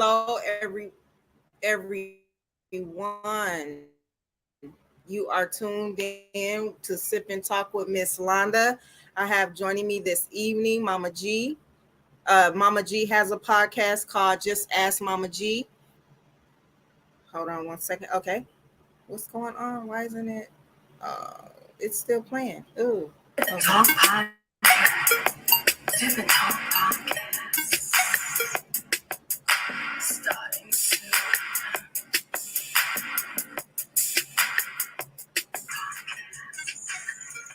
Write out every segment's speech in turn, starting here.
Hello, everyone. You are tuned in to Sip and Talk with Miss Londa. I have joining me this evening, Mama G. Mama G has a podcast called Just Ask Mama G. Hold on one second. Okay. What's going on? Why isn't it? It's still playing. Ooh. Okay. Talk podcast. Sip and Talk podcast. Starting soon.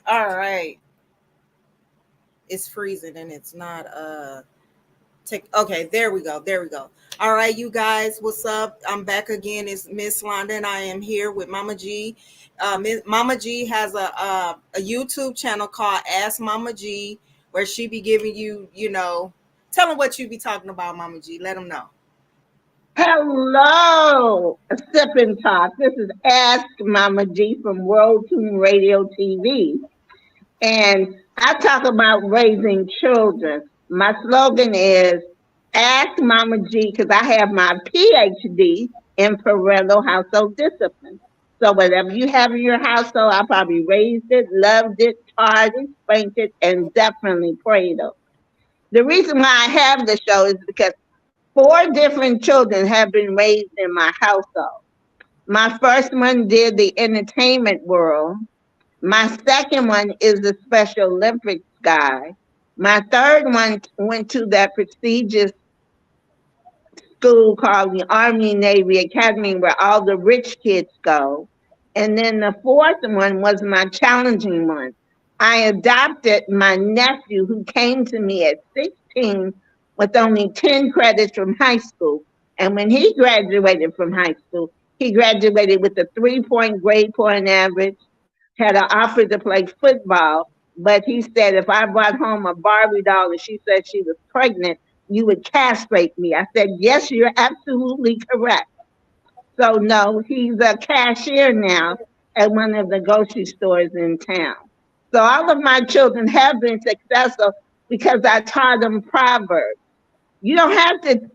All right. It's freezing and it's not okay, there we go. There we go. All right, you guys, what's up? I'm back again. It's Miss Londa and I am here with Mama G. Mama G has a YouTube channel called Ask Mama G, where she be giving you, tell them what you be talking about, Mama G. Let them know. Hello, Sip and Talk. This is Ask Mama G from World Tune Radio TV. And I talk about raising children. My slogan is Ask Mama G because I have my PhD in parental household discipline. So whatever you have in your household, I probably raised it, loved it, taught it, spanked it, and definitely prayed over. The reason why I have the show is because 4 different children have been raised in my household. My first one did the entertainment world. My second one is the Special Olympics guy. My third one went to that prestigious school called the Army Navy Academy where all the rich kids go. And then the fourth one was my challenging one. I adopted my nephew who came to me at 16 with only 10 credits from high school. And when he graduated from high school, he graduated with a 3-point grade point average, had an offer to play football, but he said if I brought home a Barbie doll and she said she was pregnant, you would castrate me. I said, yes, you're absolutely correct. So no, he's a cashier now at one of the grocery stores in town. So all of my children have been successful because I taught them Proverbs. You don't have to,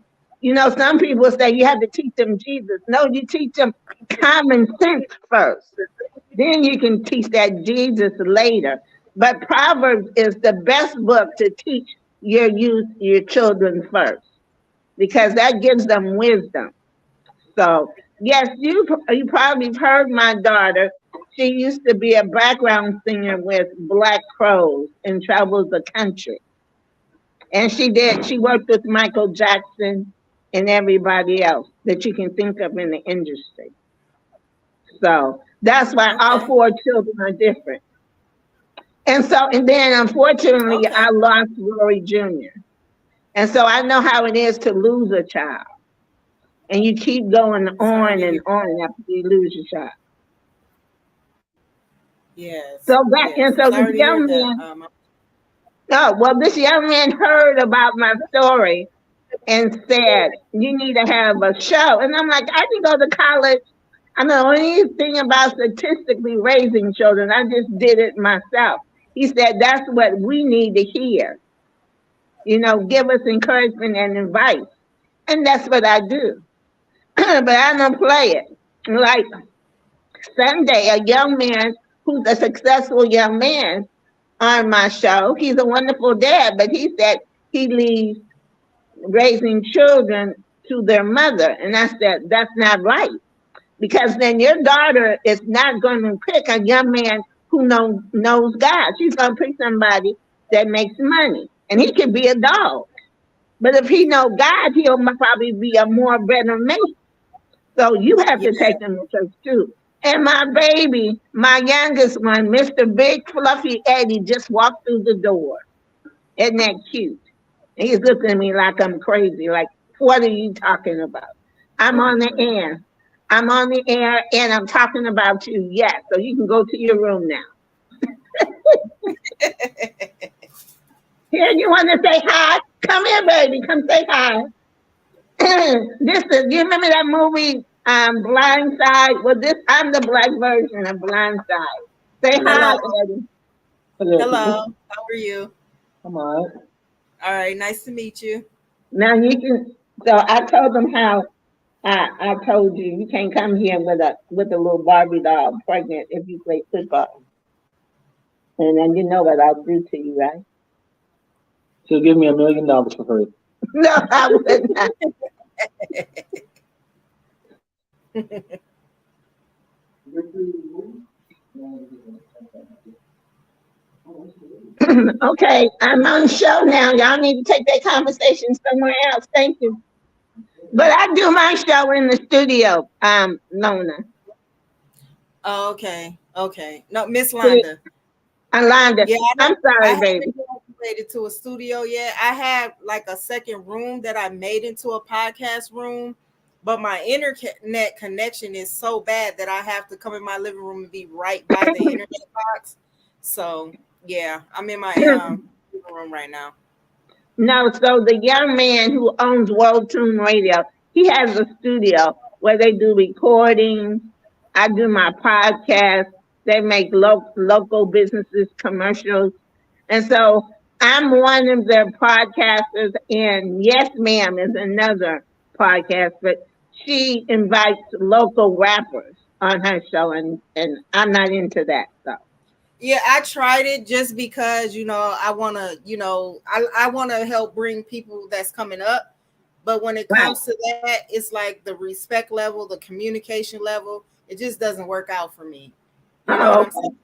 some people say you have to teach them Jesus. No, you teach them common sense first. Then you can teach that Jesus later. But Proverbs is the best book to teach your youth, your children first, because that gives them wisdom. So, yes, you probably heard my daughter. She used to be a background singer with Black Crows and travels the country. And she worked with Michael Jackson and everybody else that you can think of in the industry. So that's why all 4 children are different. And then unfortunately, I lost Rory Jr. And so I know how it is to lose a child. And you keep going on and on after you lose your child. Yes. So this young man, this young man heard about my story and said, you need to have a show. And I'm like, I can go to college. I know anything about statistically raising children. I just did it myself. He said, that's what we need to hear. Give us encouragement and advice. And that's what I do. But I don't play it. Like Sunday, a young man who's a successful young man on my show, he's a wonderful dad, but he said he leaves raising children to their mother. And I said, that's not right. Because then your daughter is not going to pick a young man who knows God. She's going to pick somebody that makes money. And he could be a dog. But if he knows God, he'll probably be a more better mate. So you have to take them to church too. And my baby, my youngest one, Mr. Big Fluffy Eddie, just walked through the door. Isn't that cute? And he's looking at me like I'm crazy. Like, what are you talking about? I'm on the air. I'm on the air and I'm talking about you. Yes. So you can go to your room now. Here, you want to say hi? Come here, baby. Come say hi. You remember that movie, Blind Side? Well, I'm the black version of Blind Side. Say hi, Eddie. Hello. How are you? I'm all right. All right. Nice to meet you. Now you can So I told them how I told you you can't come here with a little Barbie doll pregnant if you play football. And then you know what I'll do to you, right? She'll give me $1 million for her. No, I would not. Okay, I'm on the show now. Y'all need to take that conversation somewhere else. Thank you. But I do my show in the studio, Lona. Oh, okay. No, Miss Londa. Alonda. Yeah, I'm I sorry, haven't baby. graduated to a studio yet. I have like a second room that I made into a podcast room, but my internet connection is so bad that I have to come in my living room and be right by the internet box. So yeah, I'm in my living room right now. No, so the young man who owns World Tune Radio, he has a studio where they do recordings. I do my podcast. They make local businesses commercials. And so I'm one of their podcasters, and Yes Ma'am is another podcast, but she invites local rappers on her show, and I'm not into that. So, Yeah, I tried it just because I want to I want to help bring people that's coming up, but when it right. comes to that, it's like the respect level, the communication level, it just doesn't work out for me. You know what Oh, I'm saying?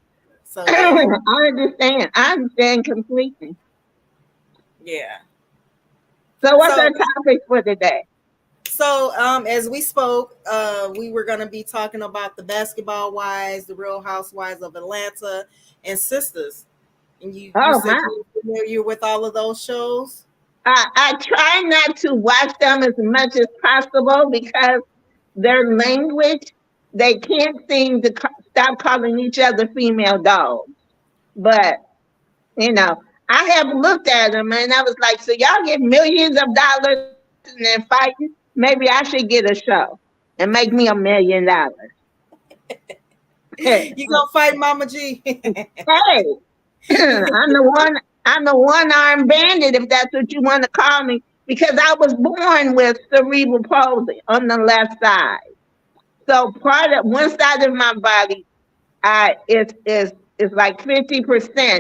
So okay. yeah, I understand. I understand completely. yeah. So, what's our So topic for today? as we spoke, we were going to be talking about the Basketball Wives, the Real Housewives of Atlanta, and Sisters. And you Oh, said my. you were familiar with all of those shows. I try not to watch them as much as possible because their language, they can't seem to stop calling each other female dogs. But, you know, I have looked at them and I was like, so y'all get millions of dollars and then fighting? Maybe I should get a show and make me $1 million. Hey, You gonna fight Mama G? hey, I'm the one armed bandit, if that's what you want to call me, because I was born with cerebral palsy on the left side. So part of one side of my body is like 50%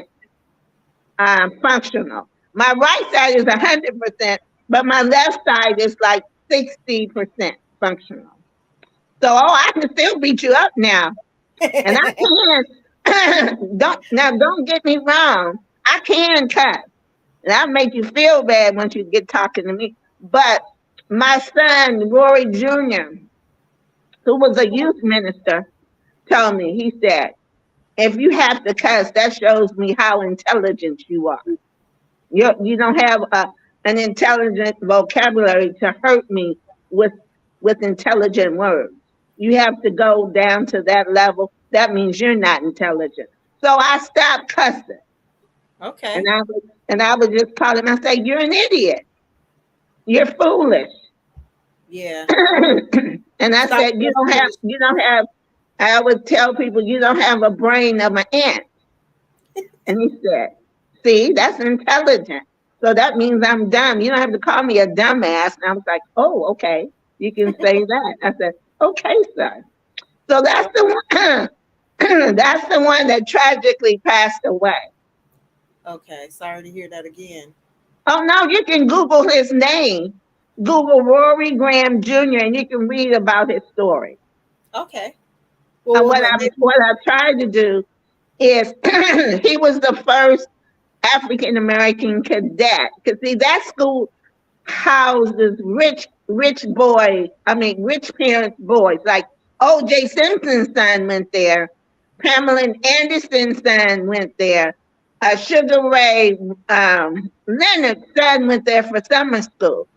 functional. My right side is 100%, but my left side is like 60% functional. So I can still beat you up now, and I can. Don't get me wrong. I can cuss. And I'll make you feel bad once you get talking to me. But my son, Rory Jr., who was a youth minister, told me, he said, if you have to cuss, that shows me how intelligent you are. You don't have an intelligent vocabulary to hurt me with, with intelligent words. You have to go down to that level. That means you're not intelligent. So I stopped cussing. And Okay. I would just call him and say, you're an idiot. You're foolish. Yeah. And I Stop said, the foolishness. I would tell people you don't have a brain of an ant. And he said, see, that's intelligent. So that means I'm dumb. You don't have to call me a dumbass. And I was like, oh, okay. You can say that. I said, okay, sir. So that's the one that's the one that tragically passed away. Okay. Sorry to hear that again. Oh no, you can Google his name. Google Rory Graham Jr. and you can read about his story. Okay. And Well, maybe. what I tried to do is he was the first African American cadet. Because see, that school houses rich parents' boys. Like O.J. Simpson's son went there. Pamela Anderson's son went there. Sugar Ray Leonard's son went there for summer school.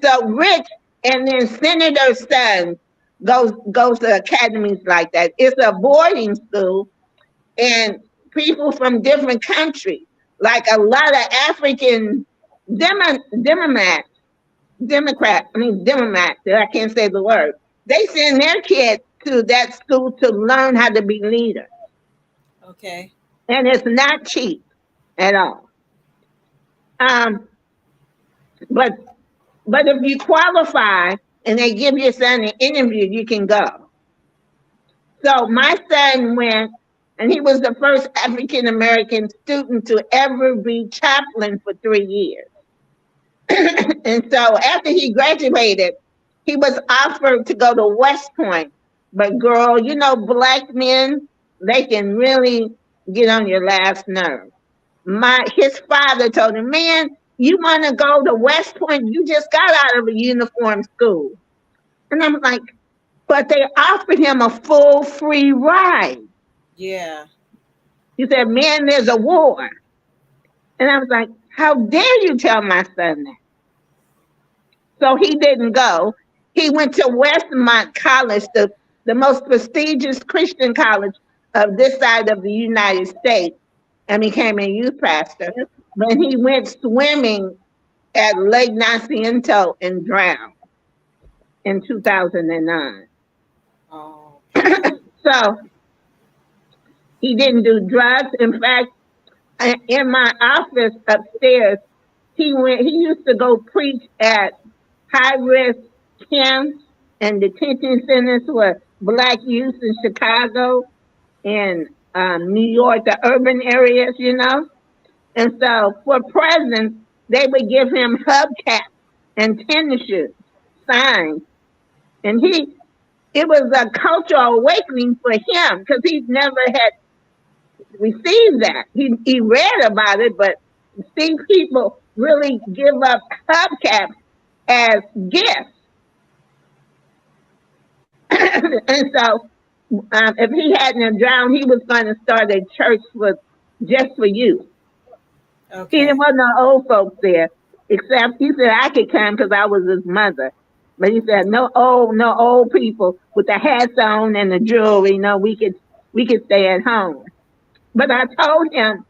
So rich, and then senator's son goes to academies like that. It's a boarding school, and people from different countries, like a lot of African Democrats, Democrats, I can't say the word. They send their kids to that school to learn how to be leaders. Okay. And it's not cheap at all. Um, but But if you qualify and they give your son an interview, you can go. So my son went, and he was the first African American student to ever be chaplain for 3 years. And so after he graduated, he was offered to go to West Point. But girl, you know, black men, they can really get on your last nerve. His father told him, man, you want to go to West Point? You just got out of a uniform school. And I'm like, but they offered him a full free ride. Yeah. He said, man, there's a war. And I was like, how dare you tell my son that? So he didn't go. He went to Westmont College, the most prestigious Christian college of this side of the United States, and became a youth pastor. But he went swimming at Lake Nacimiento and drowned in 2009. Oh. So he didn't do drugs. In fact, in my office upstairs, he used to go preach at high-risk camps and detention centers for black youth in Chicago and New York, the urban areas, you know. And so for presents, they would give him hubcaps and tennis shoes, signs. And it was a cultural awakening for him because he never had received that. He read about it, but see people really give up hubcaps as gifts. And so if he hadn't drowned, he was going to start a church just for youth. Okay. He didn't want no old folks there, except he said I could come because I was his mother. But he said no old people with the hats on and the jewelry. No, we could stay at home. But I told him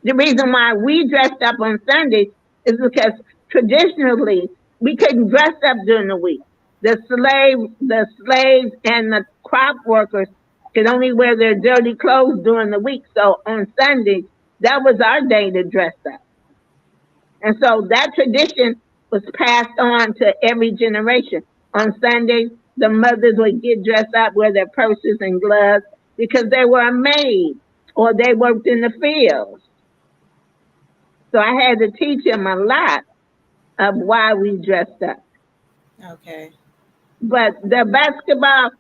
the reason why we dressed up on Sunday is because traditionally we couldn't dress up during the week. The slaves and the crop workers could only wear their dirty clothes during the week. So on Sunday, that was our day to dress up. And so that tradition was passed on to every generation. On Sunday, the mothers would get dressed up, wear their purses and gloves because they were a maid or they worked in the fields. So I had to teach him a lot of why we dressed up. Okay. But the basketball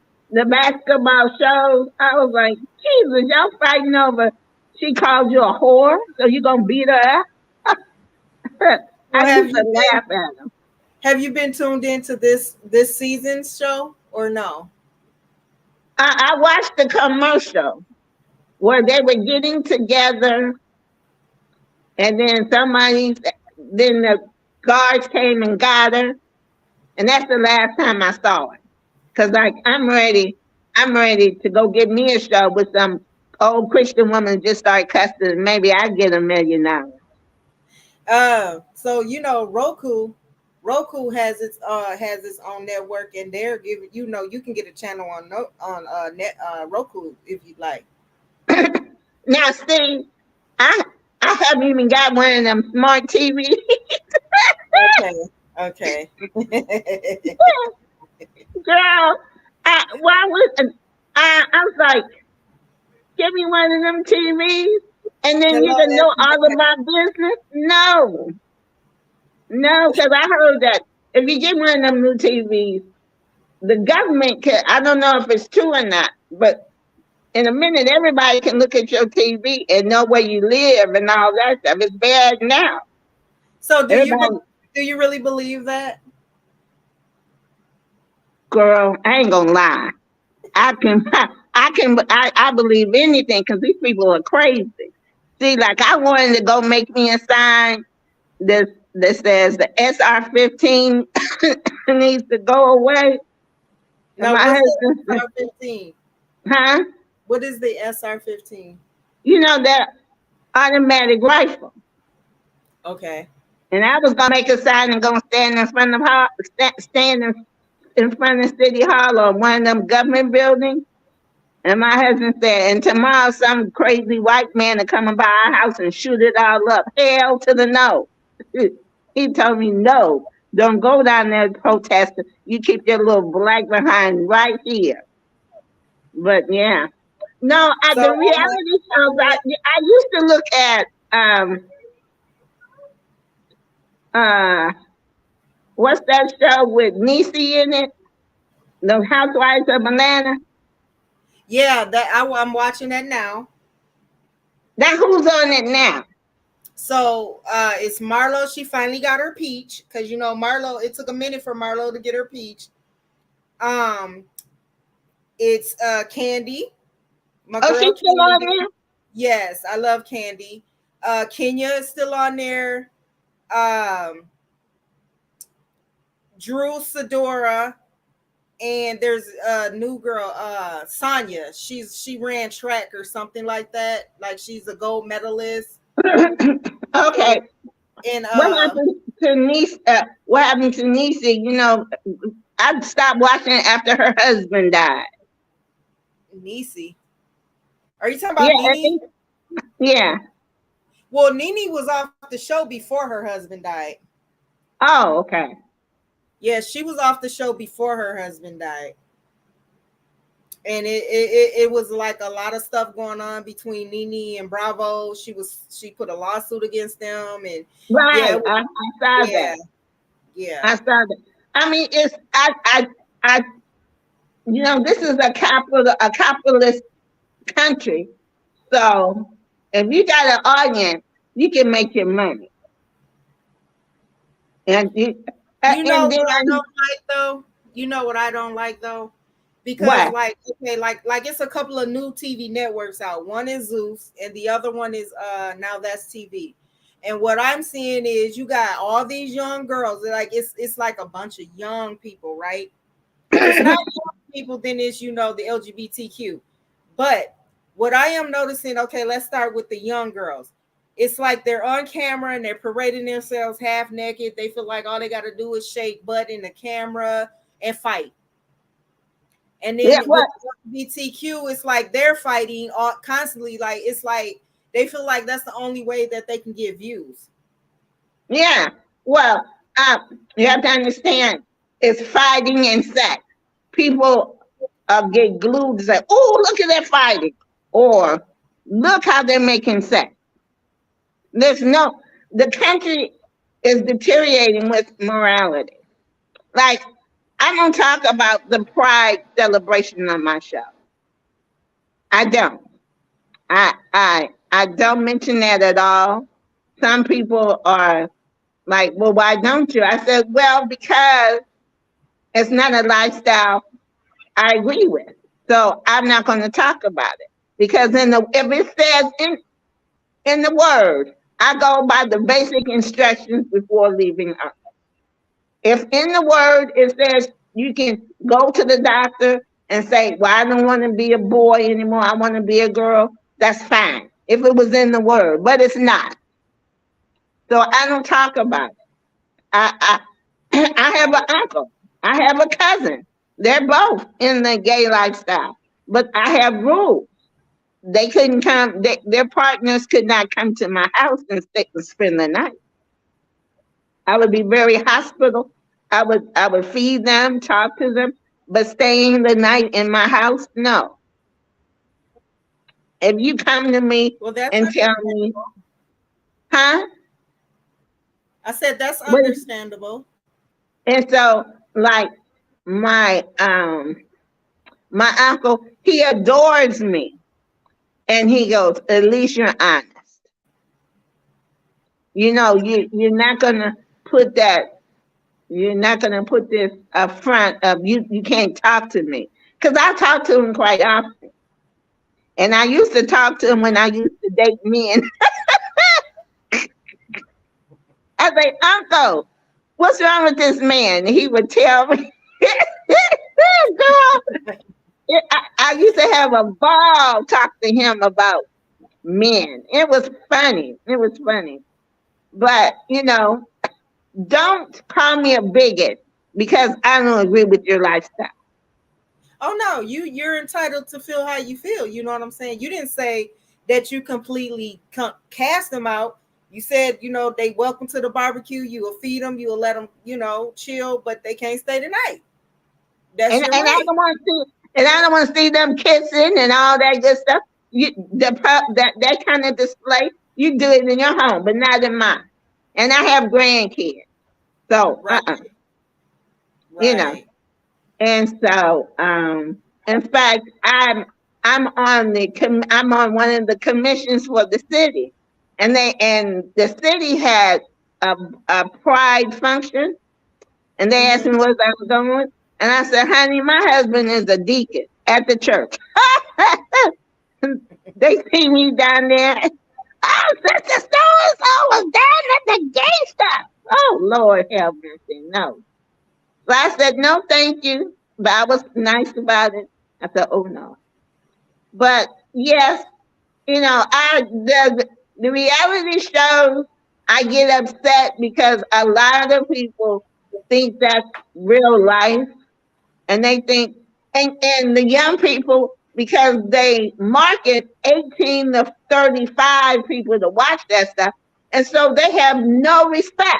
shows, I was like, Jesus, y'all fighting over. She called you a whore, so you gonna beat her up? I used to laugh at him. Have you been tuned into this season's show or no? I watched the commercial where they were getting together, and then the guards came and got her, and that's the last time I saw it. Cause like I'm ready to go get me a show with some old Christian woman just start cussing. Maybe I get $1 million. So you know Roku has its own network, and they're giving you can get a channel on Roku if you'd like. Now see, I haven't even got one of them smart TVs. Okay. Girl, I was like, give me one of them TVs, and then you can know all of my business. No, because I heard that if you get one of them new TVs, the government can. I don't know if it's true or not, but in a minute, everybody can look at your TV and know where you live and all that stuff. It's bad now. So do you really believe that? Girl, I ain't gonna lie. I believe anything because these people are crazy. See, like I wanted to go make me a sign that says the SR-15 needs to go away. No, what's the SR-15? Huh? What is the SR-15? You know, that automatic rifle. Okay. And I was gonna make a sign and go stand in front of City Hall or one of them government buildings. And my husband said, and tomorrow some crazy white man is coming by our house and shoot it all up. Hell to the no. He told me no. Don't go down there protesting. You keep your little black behind right here. But yeah. No, So the reality shows, I used to look at uh what's that show with Niecy in it? The Housewives of Atlanta. yeah, I'm watching that now. That who's on it now? So it's Marlo. She finally got her peach because Marlo. It took a minute for Marlo to get her peach. Um, it's Candy, my Oh, girl she's still on Candy. there? Yes, I love Candy. Kenya is still on there. Um, Drew Sidora, and there's a new girl, Sonya. She ran track or something like that. Like she's a gold medalist. And Okay. and What happened to Niece? What happened to Niecy? I stopped watching after her husband died. Niecy. Are you talking Yeah, about Nene? yeah. Well, Nene was off the show before her husband died. Oh, okay. Yeah, she was off the show before her husband died. And it was like a lot of stuff going on between Nene and Bravo. She put a lawsuit against them, and yeah, Right. I saw yeah, that. yeah. I saw that. I mean, it's I. This is a capitalist country. So if you got an audience, you can make your money. And You know and what I then don't like though? You know what I don't like though? Because what? like okay, like it's a couple of new TV networks out. One is Zeus and the other one is Now That's TV. And what I'm seeing is you got all these young girls. Like it's like a bunch of young people, right? If it's not young people, then it's the LGBTQ. But what I am noticing, okay, let's start with the young girls. It's like they're on camera and they're parading themselves half naked. They feel like all they got to do is shake butt in the camera and fight. And Yeah, then with what? LGBTQ, it's like they're fighting constantly. Like it's like they feel like that's the only way that they can get views. Yeah. Well, you have to understand, it's fighting and sex. People get glued to say, "Oh, look at that fighting," or "Look how they're making sex." The country is deteriorating with morality. Like, I don't talk about the pride celebration on my show. I don't. I don't mention that at all. Some people are like, "Well, why don't you?" I said, "Well, because it's not a lifestyle I agree with. So I'm not going to talk about it. Because if it says in the word, I go by the basic instructions before leaving Earth. If in the word it says you can go to the doctor and say, "Well, I don't want to be a boy anymore. I want to be a girl," that's fine. If it was in the word, but it's not. So I don't talk about it. I I have an uncle. I have a cousin. They're both in the gay lifestyle, but I have rules. They couldn't come. Their partners could not come to my house and spend the night. I would be very hospitable. I would feed them, talk to them, but staying the night in my house, no. If you come to me Well, that's and tell me, understandable. huh? I said that's What? understandable. And so, like my um my uncle, he adores me, and he goes, "At least you're honest. You're not gonna put that. You're not gonna put this up front of you. You can't talk to me because I talk to him quite often, and I used to talk to him when I used to date men. I say, "Uncle, what's wrong with this man?" And he would tell me, "Girl, I used to have a ball talk to him about men. It was funny. It was funny. But, don't call me a bigot because I don't agree with your lifestyle." Oh no, you're entitled to feel how you feel. You know what I'm saying? You didn't say that you completely cast them out. You said, they welcome to the barbecue. You will feed them. You will let them, chill, but they can't stay the night. That's And your and I right. don't want to see and I don't want to see them kissing and all that good stuff. That kind of display, you do it in your home, but not in mine. And I have grandkids, so Right. you know. Right. And so, in fact, I'm on one of the commissions for the city, and the city had a, a pride function, and they asked Mm-hmm. me what I was going, and I said, "Honey, my husband is a deacon at the church." They see me down there. Oh, Sister So and So was down at the gay stuff. Oh Lord, have mercy, no. So I said, no, thank you. But I was nice about it. I said, oh no. But yes, the reality shows, I get upset because a lot of people think that's real life, and they think, and the young people, because they market 18 to 35 people to watch that stuff, and so they have no respect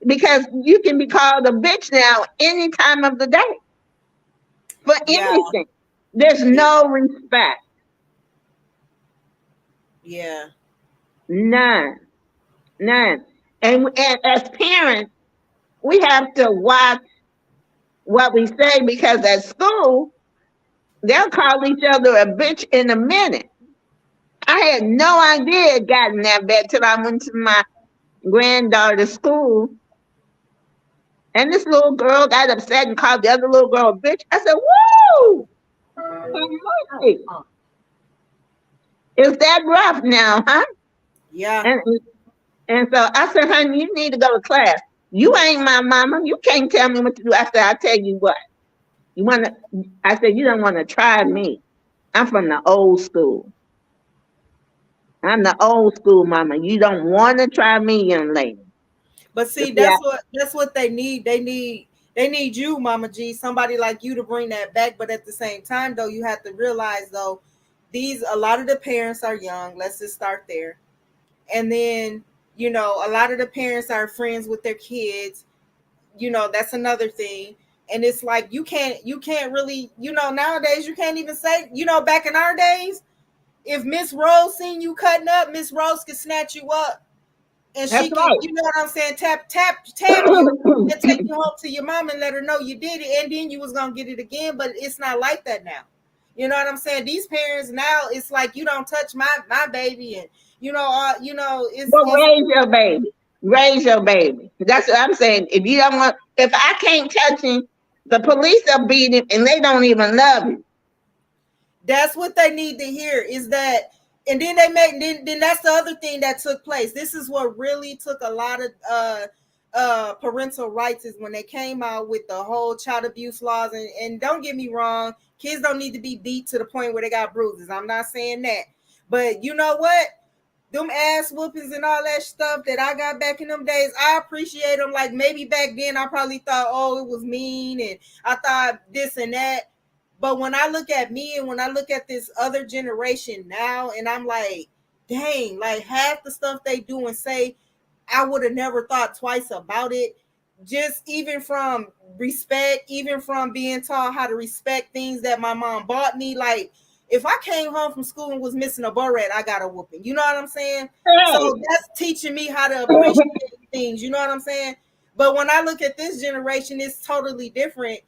because you can be called a bitch now any time of the day for Yeah. anything. There's Yeah. no respect, Yeah. none, none. And as parents, we have to watch what we say because at school they'll call each other a bitch in a minute. I had no idea it got in that bad till I went to my granddaughter's school, and this little girl got upset and called the other little girl a bitch. I said, "Woo! Mercy. Is that rough now, huh?" Yeah. And and so I said, "Honey, you need to go to class. You ain't my mama. You can't tell me what to do." I said, "I tell you what. You wanna?" I said, "You don't want to try me. I'm from the old school. I'm the old school mama. You don't want to try me, young lady." But But see, see, that's what they need. They need you, Mama G, somebody like you to bring that back. But at the same time, though, you have to realize though, these a lot of the parents are young. Let's just start there. And then, a lot of the parents are friends with their kids. That's another thing. And it's like you can't really, nowadays you can't even say, back in our days, if Miss Rose seen you cutting up, Miss Rose could snatch you up and that's she can, right. you know what I'm saying, tap you and take you home to your mom and let her know you did it, and then you was gonna get it again. But it's not like that now. You know what I'm saying? These parents now, it's like you don't touch my baby, and Well, it's raise your baby. Raise your baby. That's what I'm saying. If I can't touch him, the police will beat him, and they don't even love him. That's what they need to hear is that. And then then that's the other thing that took place. This is what really took a lot of parental rights, is when they came out with the whole child abuse laws. And don't get me wrong, kids don't need to be beat to the point where they got bruises. I'm not saying that. But you know what? Them ass whoopings and all that stuff that I got back in them days, I appreciate them. Like maybe back then I probably thought, oh, it was mean and I thought this and that. But when I look at me and when I look at this other generation now, and I'm like, dang, like half the stuff they do and say, I would have never thought twice about it. Just even from respect, even from being taught how to respect things that my mom bought me. Like if I came home from school and was missing a barrette, I got a whooping. You know what I'm saying? Hey, So that's teaching me how to appreciate things. You know what I'm saying? But when I look at this generation, it's totally different.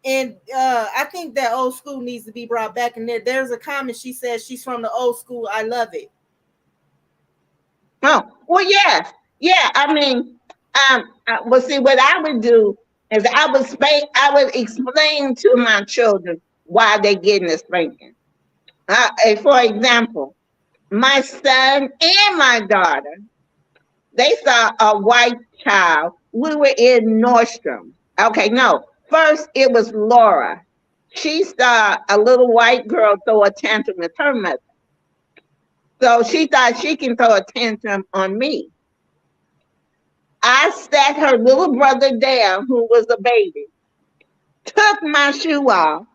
And I think that old school needs to be brought back. And there's a comment, she says she's from the old school. I love it. oh, well, yes, yeah. I mean, well, see, what I would do is I would explain to my children why they getting a spanking. For example, my son and my daughter, they saw a white child. We were in Nordstrom. Okay, no. First, it was Laura. She saw a little white girl throw a tantrum with her mother. So she thought she can throw a tantrum on me. I sat her little brother down, who was a baby, took my shoe off,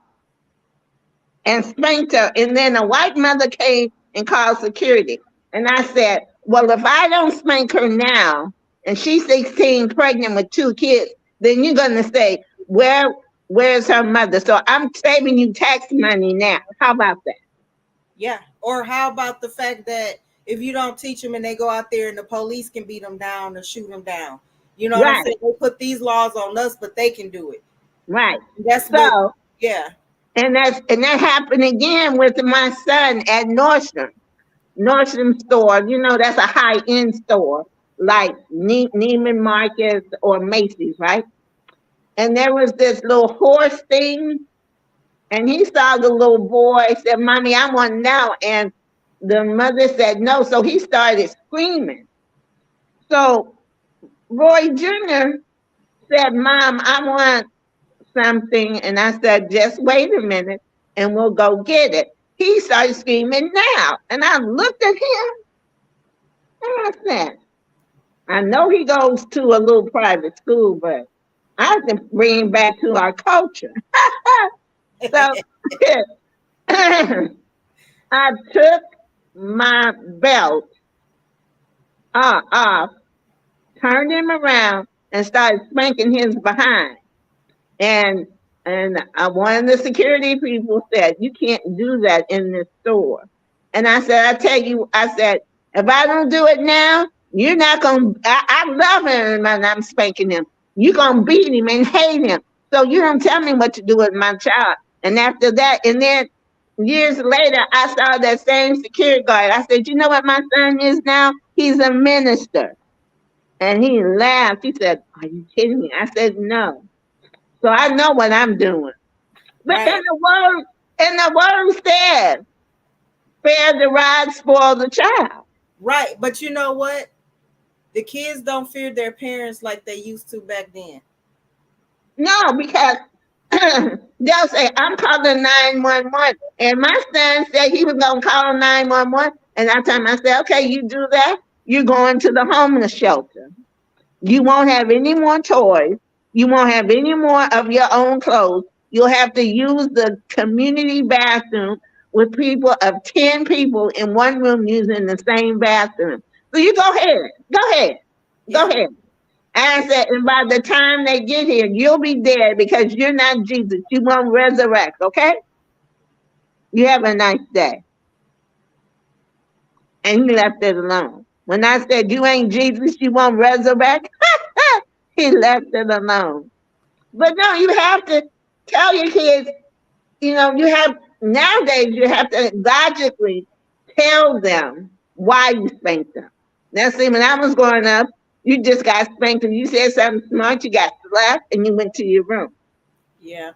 and spanked her. And then a white mother came and called security. And I said, well, if I don't spank her now, and she's 16, pregnant with 2 kids, then you're gonna say, where's her mother? So I'm saving you tax money now. How about that? Yeah. Or how about the fact that if you don't teach them and they go out there and the police can beat them down or shoot them down? You know what I'm Right, saying? They put these laws on us, but they can do it. right. That's what, So, yeah. and that happened again with my son at Nordstrom store. You know, that's a high end store like Neiman Marcus or Macy's, right? And there was this little horse thing, and he saw the little boy, said, "Mommy, I want now." And the mother said no, so he started screaming. So Roy Jr. said, "Mom, I want something." And I said, "Just wait a minute and we'll go get it." He started screaming now. And I looked at him and I said, I know he goes to a little private school, but I have to bring him back to our culture. So I took my belt off, turned him around, and started spanking his behind. And one of the security people said, "You can't do that in this store." And I said, "I tell you," I said, "if I don't do it now, you're not gonna. I love him and I'm spanking him. You're gonna beat him and hate him. So you don't tell me what to do with my child." And after that, and then years later, I saw that same security guard. I said, "You know what my son is now? He's a minister." And he laughed. He said, "Are you kidding me?" I said, "No." So I know what I'm doing. But Right. in the word says, spare the rod, spoil the child. Right. But you know what? The kids don't fear their parents like they used to back then. No, because they'll say, "I'm calling 911." And my son said he was going to call 911. And I told him, I said, "Okay, you do that. You're going to the homeless shelter. You won't have any more toys. You won't have any more of your own clothes. You'll have to use the community bathroom with people of 10 people in one room using the same bathroom. So you go ahead. Go ahead. Go Yeah. ahead." And I said, "And by the time they get here, you'll be dead because you're not Jesus. You won't resurrect, okay? You have a nice day." And he left it alone. When I said, "You ain't Jesus, you won't resurrect," he left it alone. But no, you have to tell your kids, you have nowadays you have to logically tell them why you spanked them. Now see, when I was growing up, you just got spanked and you said something smart, you got slapped and you went to your room. Yeah.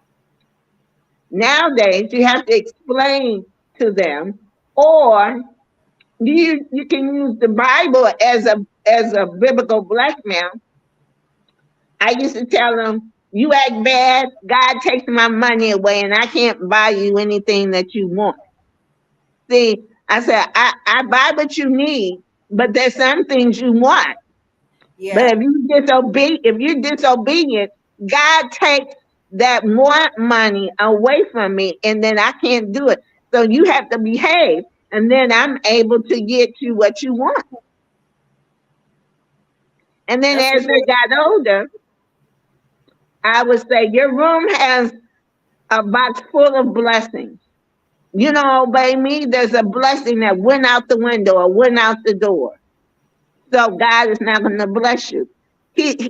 Nowadays you have to explain to them, or you can use the Bible as a biblical blackmail. I used to tell them, "You act bad, God takes my money away and I can't buy you anything that you want." See, I said, I buy what you need, but there's some things you want. Yeah. But if you're disobedient, God takes that more money away from me and then I can't do it. So you have to behave. And then I'm able to get you what you want. And then That's a as they good. got older, I would say, "Your room has a box full of blessings. You don't obey me, there's a blessing that went out the window or went out the door. So God is not going to bless you. He's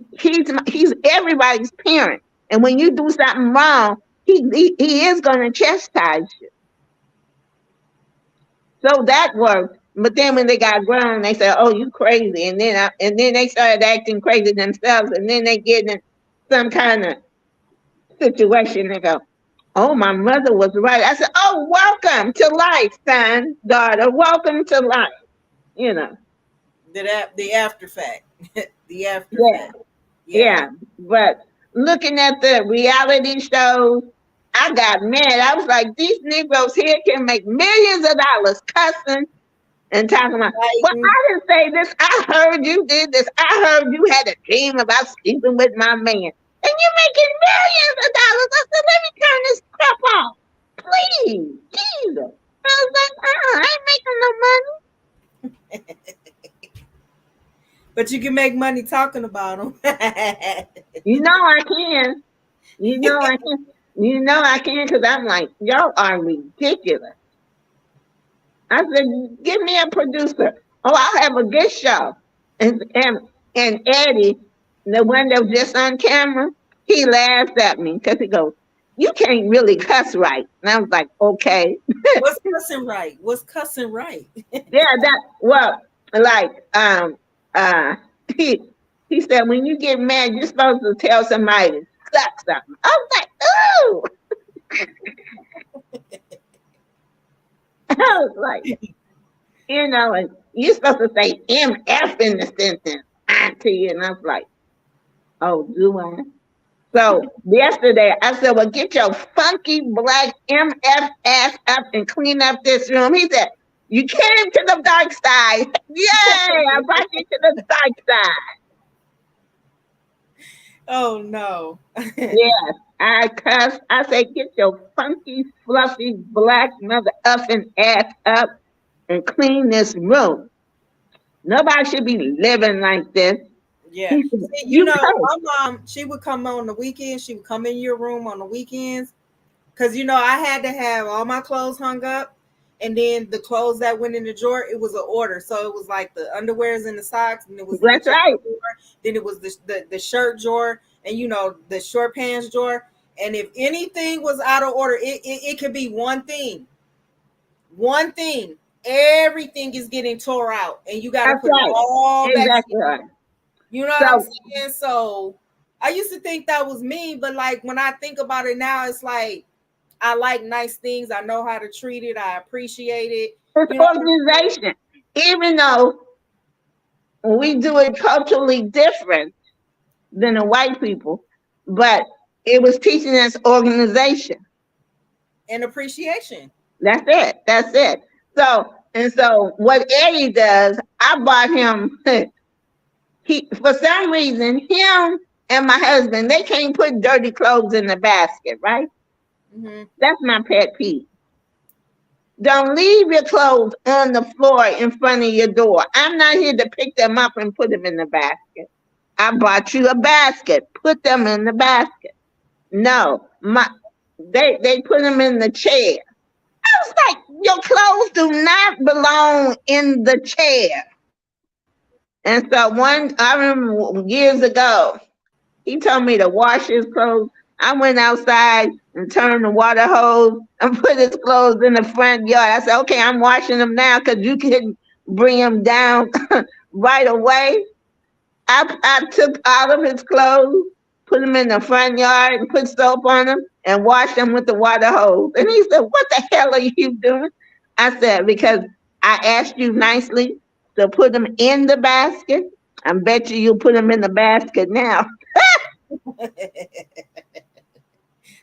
everybody's parent. And when you do something wrong, he is going to chastise you." So that worked. But then when they got grown, they said, "Oh, you crazy." And then they started acting crazy themselves. And then they get in some kind of situation. They go, "Oh, my mother was right." I said, "Oh, welcome to life, son, daughter. Welcome to life." You know. The after fact. The after Yeah, fact. Yeah. yeah. But looking at the reality shows, I got mad. I was like, "These Negroes here can make millions of dollars cussing and talking about, well, Fighting. I didn't say this. I heard you did this. I heard you had a dream about sleeping with my man. And you're making millions of dollars." I said, "Let me turn this crap off. Please. Jesus." I was like, I ain't making no money. But you can make money talking about them. You know I can. You know I can. You know I can because I'm like, y'all are ridiculous. I said, give me a producer. Oh, I'll have a good show. And Eddie, the one that was just on camera, he laughed at me because he goes, you can't really cuss right. And I was like, okay. What's cussing right? What's cussing right? Yeah, that well, like uh he he said when you get mad, you're supposed to tell somebody to suck something. I was like, ooh. I was like, and you're supposed to say MF in the sentence, auntie. And I was like, oh, do I? So yesterday I said, well, get your funky black MF ass up and clean up this room. He said, you came to the dark side. Yay, I brought you to the dark side. Oh no. Yes, I cussed. I said, get your funky, fluffy, black mother effing ass up and clean this room. Nobody should be living like this. Yeah. He said, See, you my cuss. mom, she would come on the weekends. She would come in your room on the weekends. Because, I had to have all my clothes hung up. And then the clothes that went in the drawer, it was an order. So it was like the underwears and the socks. And it was the That's jacket right. drawer. Then it was the shirt drawer. And, the short pants drawer. And if anything was out of order, it could be one thing. One thing. Everything is getting tore out. And you got to That's put it right. all back Exactly together. right. You know what I'm So saying? So I used to think that was me, but like when I think about it now, it's like I like nice things. I know how to treat it. I appreciate it. it's You know what I'm saying? organization. Even though we do it culturally different than the white people, but it was teaching us organization. And appreciation. That's it. That's it. So what Eddie does, I bought him he for some reason, him and my husband, they can't put dirty clothes in the basket, right? Mm-hmm. That's my pet peeve. Don't leave your clothes on the floor in front of your door. I'm not here to pick them up and put them in the basket. I bought you a basket. Put them in the basket. No, they put them in the chair. I was like, your clothes do not belong in the chair. And so I remember years ago, he told me to wash his clothes. I went outside and turned the water hose and put his clothes in the front yard. I said, okay, I'm washing them now because you can bring them down right away. I took all of his clothes, put them in the front yard and put soap on them and washed them with the water hose. And he said, what the hell are you doing? I said, because I asked you nicely to put them in the basket. I bet you'll put them in the basket now.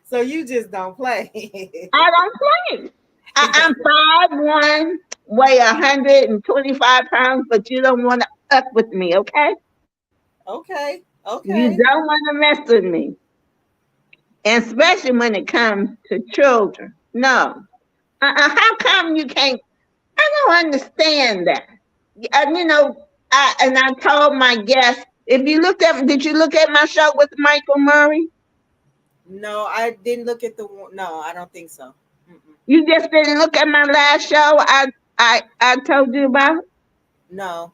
So you just don't play. I don't play. I'm 5'1", weigh 125 pounds, but you don't want to up with me, okay? Okay. Okay. You don't want to mess with me, and especially when it comes to children. No. How come you can't? I don't understand that. I told my guests, did you look at my show with Michael Murray? No, I didn't look at the one. No, I don't think so. Mm-mm. You just didn't look at my last show I told you about? No.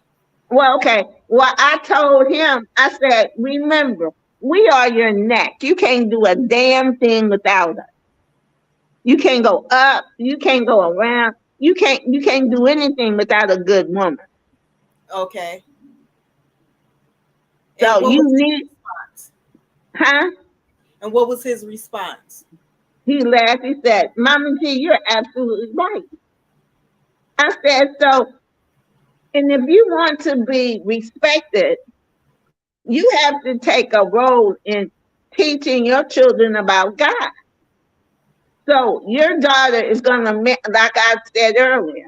Well, okay. Well, I told him, I said, remember, we are your neck. You can't do a damn thing without us. You can't go up. You can't go around. You can't do anything without a good woman. Okay. And So what you was his need, response? huh? And what was his response? He laughed. He said, Mama G, you're absolutely right. I said, so, and if you want to be respected, you have to take a role in teaching your children about God. So your daughter is going to, like I said earlier,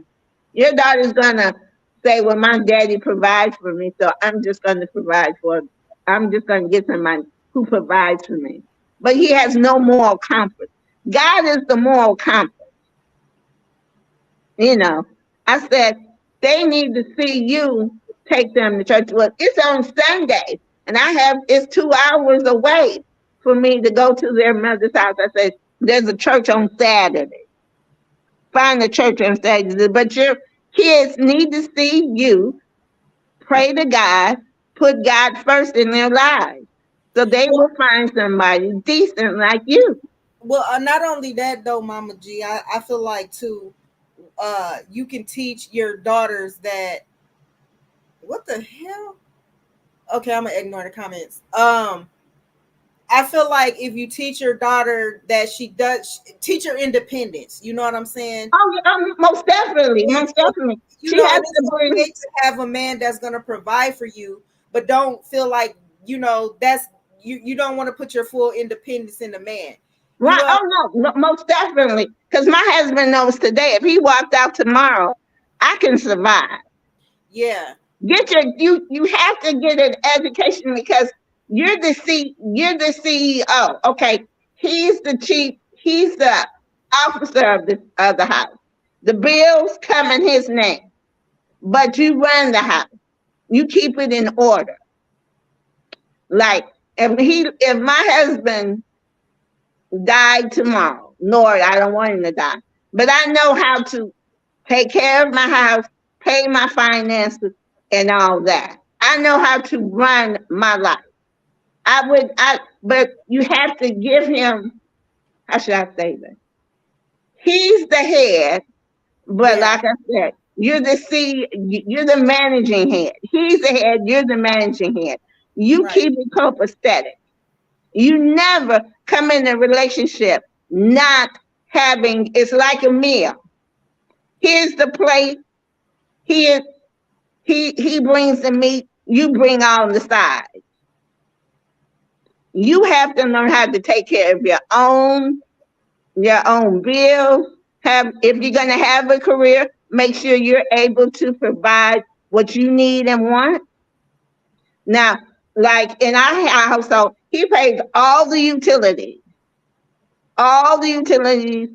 your daughter is going to say, well, my daddy provides for me, so I'm just going to I'm just going to get somebody who provides for me. But he has no moral compass. God is the moral compass. You know, I said, they need to see you take them to church. Well, it's on Sunday, and it's 2 hours away for me to go to their mother's house. I said, there's a church on Saturday. Find a church on Saturday. But your kids need to see you pray to God, put God first in their lives. So they Well, will find somebody decent like you. well, not only that though, Mama G, I feel like too, you can teach your daughters that. What the hell? Okay, I'm gonna ignore the comments. I feel like if you teach your daughter that she does teach her independence, you know what I'm saying? Oh, most definitely, And, most definitely. you She know, has and it's to bring. okay to have a man that's gonna provide for you, but don't feel like that's you don't want to put your full independence in the man. You Right. know, Oh no, most definitely. Because my husband knows today, if he walked out tomorrow, I can survive. yeah, You have to get an education because you're the CEO. Okay. He's the chief, he's the officer of the house. The bills come in his name, but you run the house. You keep it in order. Like if my husband died tomorrow, Lord, I don't want him to die. But I know how to take care of my house, pay my finances, and all that. I know how to run my life. But you have to give him, how should I say that? He's the head, but yeah, like I said, you're the managing head. He's the head, you're the managing head. You right, keep it copacetic. You never come in a relationship not having, it's like a meal. Here's the plate. Here, he brings the meat. You bring all the sides. You have to learn how to take care of your own bills. If you're gonna have a career, make sure you're able to provide what you need and want. Now, like in our household, he pays all the utilities, all the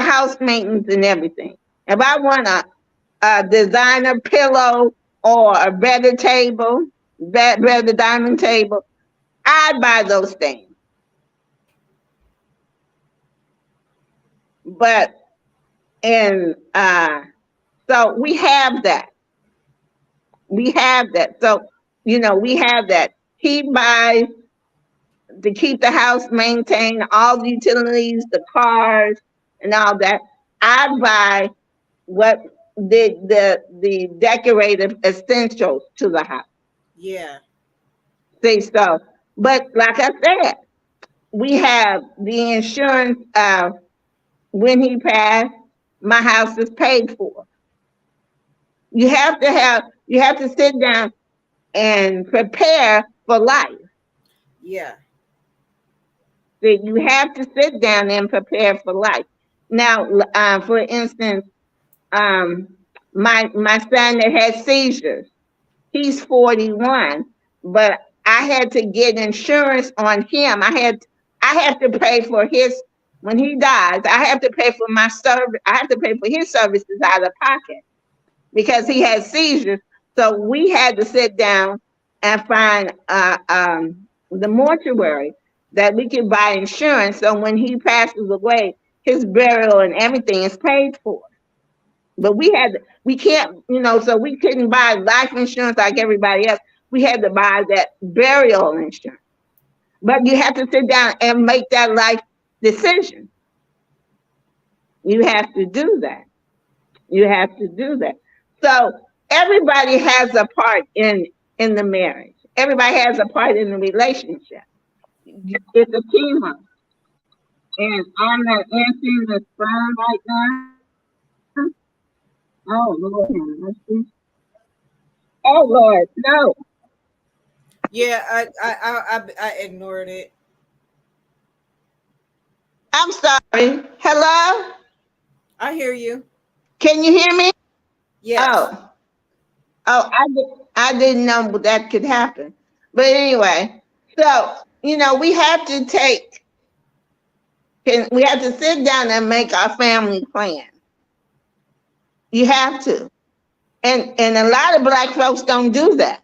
house maintenance and everything. If I want a designer pillow or a better diamond table, I'd buy those things. But and so we have that. We have that. So we have that. He buys to keep the house maintained, all the utilities, the cars, and all that. I buy what the decorative essentials to the house. yeah, See, so, but like I said, we have the insurance. When he passed, my house is paid for. You have to sit down and prepare for life. yeah, See, you have to sit down and prepare for life. Now, for instance, um, my son that had seizures, he's 41, but I had to get insurance on him. I have to pay for his when he dies. I have to pay for my service. I have to pay for his services out of pocket because he had seizures. So we had to sit down and find the mortuary that we could buy insurance. So when he passes away, his burial and everything is paid for. But we can't, so we couldn't buy life insurance like everybody else. We had to buy that burial insurance. But you have to sit down and make that life decision. You have to do that. You have to do that. So everybody has a part in the marriage. Everybody has a part in the relationship. It's a teamwork. And I'm not answering the phone right now. Oh Lord, have mercy. Oh Lord, no. yeah. I ignored it. I'm sorry. Hello? I hear you. Can you hear me? Yes. Oh, I didn't know that could happen. But anyway, so we have to we have to sit down and make our family plan. You have to. And a lot of black folks don't do that.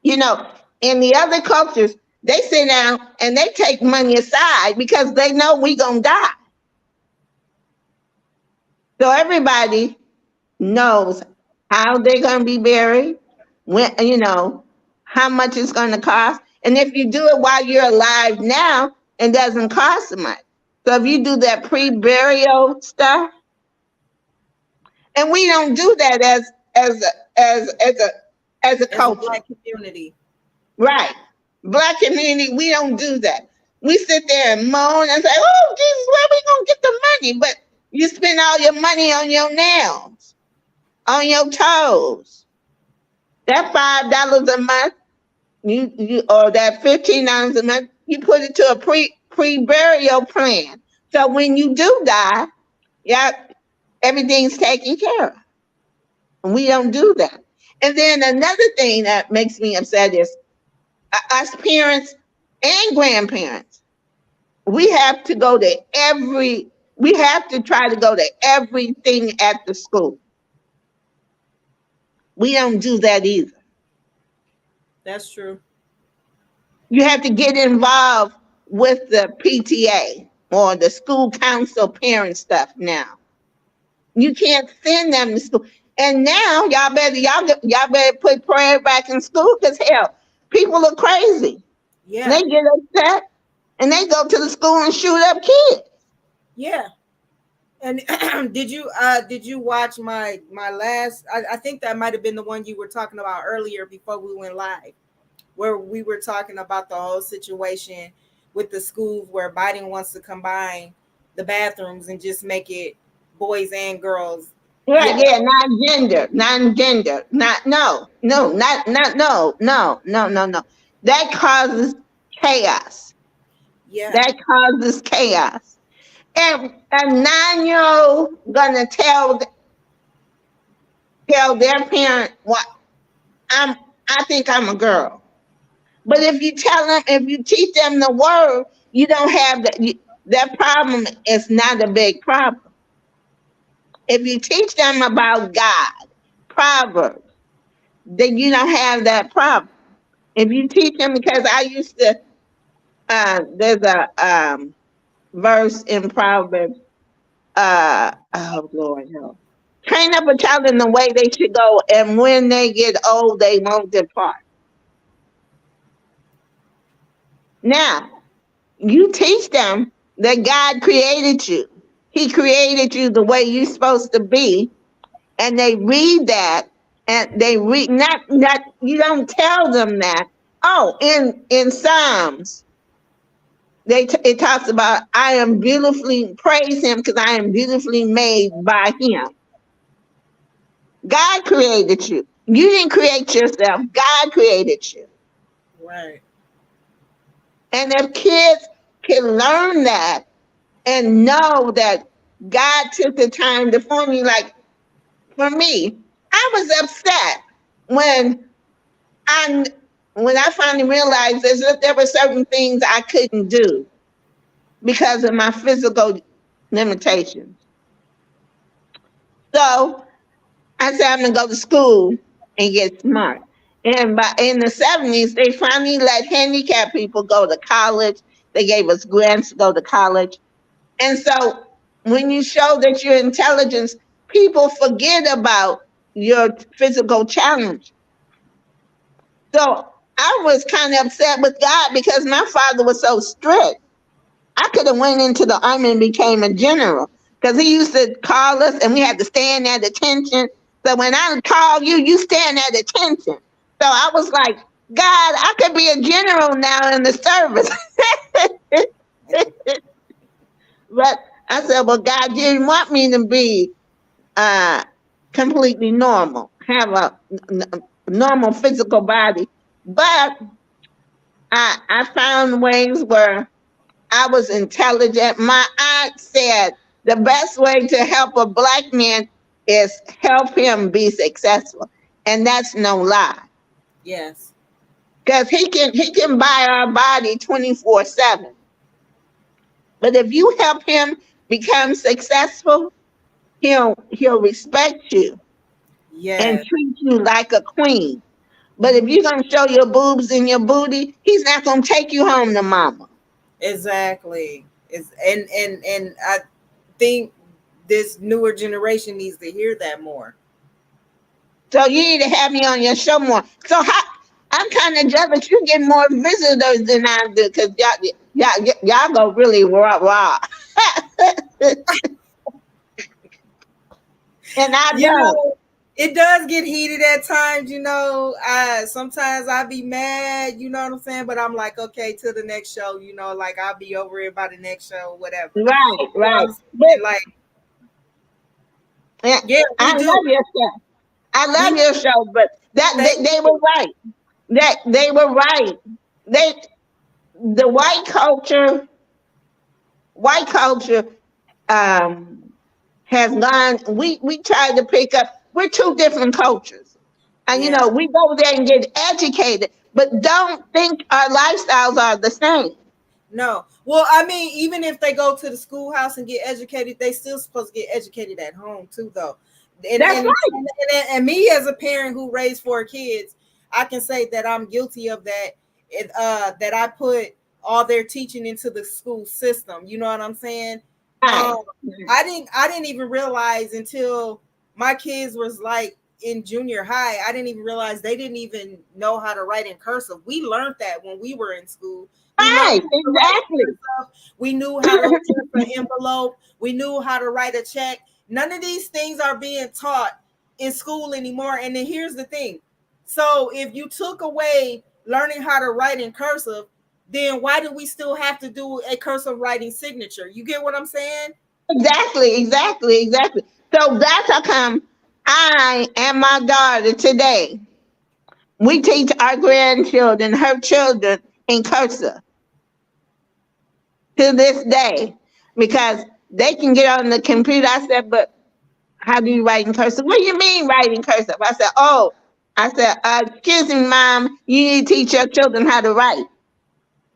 You know, in the other cultures, they sit down and they take money aside because they know we gonna die. So everybody knows how they're gonna be buried, when how much it's gonna cost. And if you do it while you're alive now, it doesn't cost much. So if you do that pre-burial stuff, and we don't do that as as a As a culture. black community. Right. Black community, we don't do that. We sit there and moan and say, "Oh, Jesus, where we gonna get the money?" But you spend all your money on your nails, on your toes. That $5 a month, you or that $15 a month, you put it to a pre burial plan. So when you do die, yeah, everything's taken care of. And we don't do that. And then another thing that makes me upset is us parents and grandparents, we have to go to we have to try to go to everything at the school. We don't do that either. That's true. You have to get involved with the PTA or the school council parent stuff now. You can't send them to school. And now y'all better put prayer back in school because hell, people are crazy. And Yeah. they get upset and they go to the school and shoot up kids. Yeah. And did you watch my last I think that might have been the one you were talking about earlier before we went live, where we were talking about the whole situation with the schools where Biden wants to combine the bathrooms and just make it boys and girls. Right, Yeah. yeah, non-gender, not no, no, not no, no, no, no, no. That causes chaos. Yeah. That causes chaos. And a 9-year-old gonna tell their parent what I'm. I think I'm a girl. But if you tell them, if you teach them the word, you don't have that. That problem is not a big problem. If you teach them about God, Proverbs, then you don't have that problem. If you teach them, because I used to, there's a verse in Proverbs, oh Lord, help. Train up a child in the way they should go, and when they get old, they won't depart. Now, you teach them that God created you. He created you the way you're supposed to be, and they read that, and they read not you don't tell them that. Oh, in Psalms, it talks about I am beautifully praise him because I am beautifully made by him. God created you. You didn't create yourself. God created you. Right. And if kids can learn that and know that God took the time to form you, like for me, I was upset when I when I finally realized that there were certain things I couldn't do because of my physical limitations. So I said I'm gonna go to school and get smart. And in the 70s, they finally let handicapped people go to college. They gave us grants to go to college. And so when you show that you're intelligent, people forget about your physical challenge. So I was kind of upset with God because my father was so strict. I could have went into the army and became a general because he used to call us and we had to stand at attention. So when I call you, you stand at attention. So I was like, God, I could be a general now in the service. But I said, well, God didn't want me to be uh, completely normal, have a normal physical body. But I found ways where I was intelligent. My aunt said the best way to help a black man is help him be successful. And that's no lie. Yes. Because he can buy our body 24/7. But if you help him become successful, he'll respect you. and Yeah, treat you like a queen. But if you're gonna show your boobs and your booty, he's not gonna take you home to mama. exactly. Is and I think this newer generation needs to hear that more. So you need to have me on your show more. So how, I'm kind of jealous. You get more visitors than I do because y'all go really raw, raw, and I You don't. know, it does get heated at times, you know. Sometimes I be mad, you know what I'm saying? But I'm like, okay, to the next show, you know, like I'll be over it by the next show, whatever. Right, You know right. what I'm But saying? Like, yeah, yeah, I we do. love your show. I We love your show. But thank they were you. right. That they were right. They the white culture um has gone. We tried to pick up. We're two different cultures, and Yeah. we go there and get educated, but don't think our lifestyles are the same. No. Well, I mean, even if they go to the schoolhouse and get educated, they still supposed to get educated at home too, though. And That's and right. and, and me as a parent who raised four kids, I can say that I'm guilty of that. That I put all their teaching into the school system. You know what I'm saying? Right. Um, I didn't even realize until my kids was like in junior high. I didn't even realize they didn't even know how to write in cursive. We learned that when we were in school. We learned Right. how to write in Exactly. cursive. We knew how to address an envelope. We knew how to write a check. None of these things are being taught in school anymore. And then here's the thing. So if you took away learning how to write in cursive, then why do we still have to do a cursive writing signature? You get what I'm saying? Exactly. Exactly. Exactly. So that's how come I and my daughter today we teach our grandchildren, her children, in cursive to this day because they can get on the computer. I said, but how do you write in cursive? What do you mean writing cursive? I said, oh, I said, excuse me, mom, you need to teach your children how to write.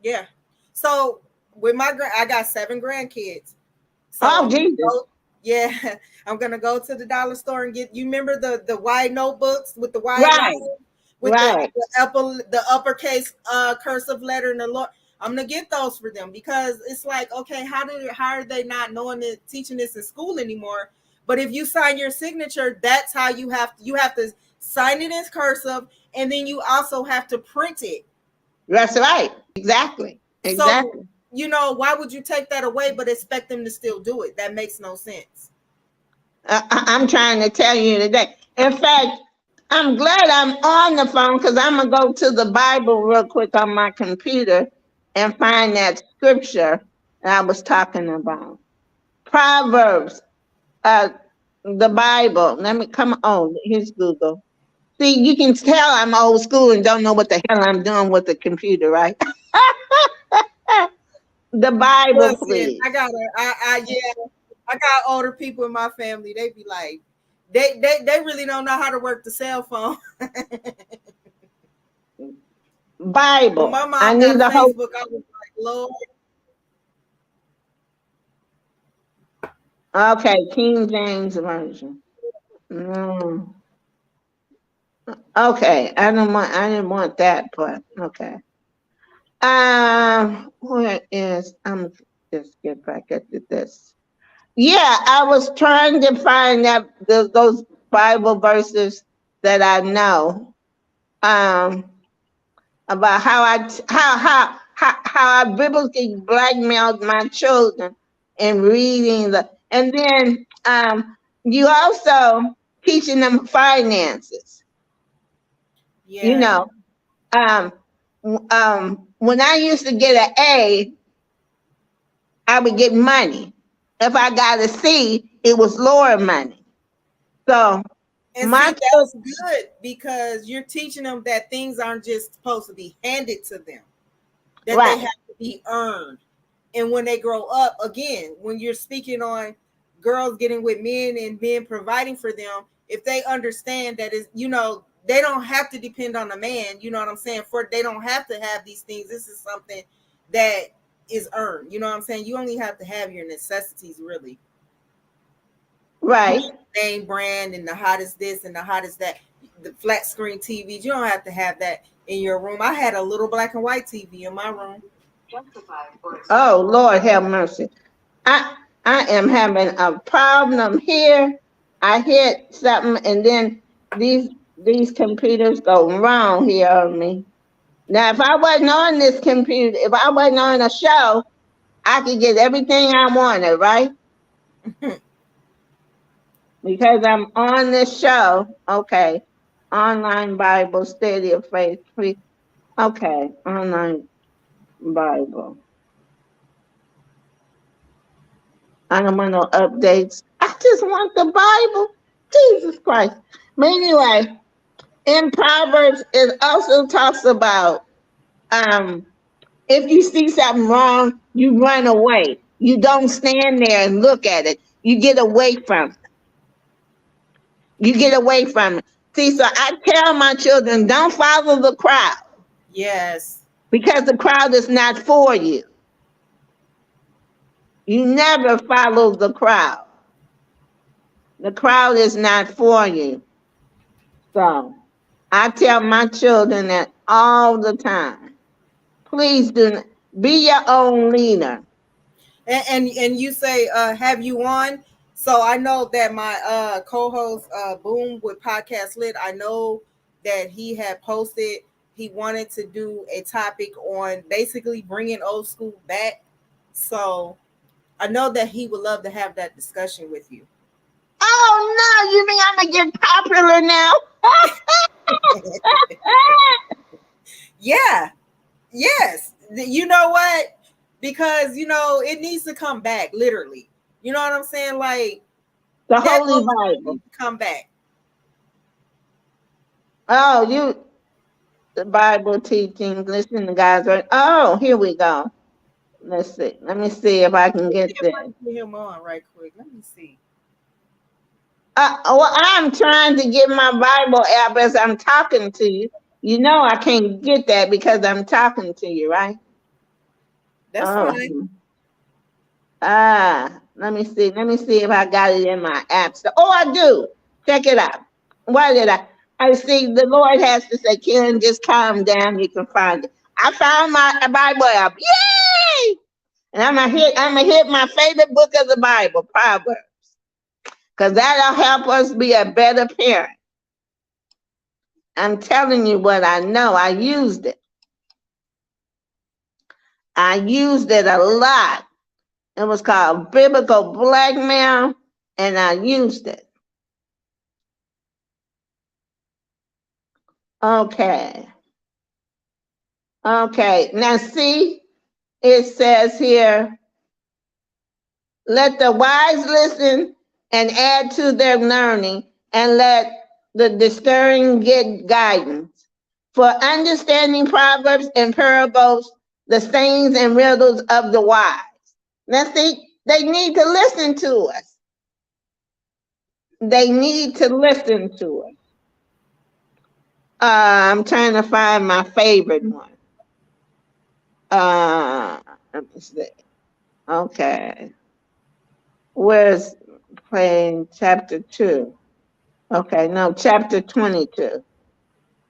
Yeah. So with I got seven grandkids. So Oh, I'm gonna Jesus. go. Yeah, I'm gonna go to the dollar store and get. You remember the wide notebooks with the wide Right, line with right. the uppercase cursive letter and the Lord. I'm gonna get those for them because it's like, okay, how are they not knowing it, teaching this in school anymore? But if you sign your signature, that's how you have to sign it in cursive, and then you also have to print it. That's right. Exactly. So, Exactly. why would you take that away but expect them to still do it? That makes no sense. I'm trying to tell you today. In fact, I'm glad I'm on the phone because I'm going to go to the Bible real quick on my computer and find that scripture that I was talking about. Proverbs, uh, the Bible. Let me come on. Here's Google. See, you can tell I'm old school and don't know what the hell I'm doing with the computer, right? The Bible, Listen, please. yeah, I got older people in my family. They be like, they really don't know how to work the cell phone. When Bible. my I mom got need a the whole. Facebook, I was like, Lord, Okay, King James Version. Mm. Okay, I didn't want that, but okay. Where is? I'm just get back at this. Yeah, I was trying to find those Bible verses that I know. About how I biblically blackmailed my children in reading and then you also teaching them finances. You yeah. know, um, when I used to get an A, I would get money. If I got a C, it was lower money. So And my see, children, that's good because you're teaching them that things aren't just supposed to be handed to them, that they right, have to be earned. And when they grow up, again, when you're speaking on girls getting with men and men providing for them, if they understand that is, they don't have to depend on a man, you know what I'm saying? For they don't have to have these things. This is something that is earned. You know what I'm saying? You only have to have your necessities really. Right. name brand and the hottest this and the hottest that, the flat screen TVs. You don't have to have that in your room. I had a little black and white TV in my room. Oh, Lord have mercy. I I am having a problem here. I hit something and then these computers go wrong here on me. Now, if I wasn't on this computer, if I wasn't on a show, I could get everything I wanted, right? Because I'm on this show. Okay. Online Bible, Study of Faith, free. Okay. Online Bible. I don't want no updates. I just want the Bible. Jesus Christ. But anyway, in Proverbs, it also talks about um, if you see something wrong, you run away. You don't stand there and look at it. You get away from it. You get away from it. See, so I tell my children, don't follow the crowd Yes. because the crowd is not for you. You never follow the crowd. The crowd is not for you. So I tell my children that all the time. Please do not be your own leader. And you say, have you on? So I know that my co-host Boom with Podcast Lit, I know that he had posted he wanted to do a topic on basically bringing old school back. So I know that he would love to have that discussion with you. Oh no, you mean I'm gonna get popular now? Yeah. Yes. You know what? Because it needs to come back, literally. You know what I'm saying? Like The that Holy old school Bible. needs to come back. Oh, the Bible teaching. Listen to God's word. Oh, here we go. Let's see. Let me see if I can get If I this. put him on right quick, let me see. Well, I'm trying to get my Bible app as I'm talking to you. You know I can't get that because I'm talking to you, right? That's fine. Oh, let me see. Let me see if I got it in my app store. Oh, I do. Check it out. Why did I? I see the Lord has to say, Karen, just calm down. You can find it. I found my Bible app. Yay! And I'm gonna hit my favorite book of the Bible, Proverbs, because that'll help us be a better parent. I'm telling you what I know. I used it. I used it a lot. It was called Biblical Blackmail, and I used it. Okay. Okay. Now see, it says here, let the wise listen and add to their learning, and let the discerning get guidance. For understanding proverbs and parables, the sayings and riddles of the wise. Now see, they need to listen to us. They need to listen to us. I'm trying to find my favorite one. Uh, let me see. Okay. Where's playing chapter 2? Okay, no, chapter 22.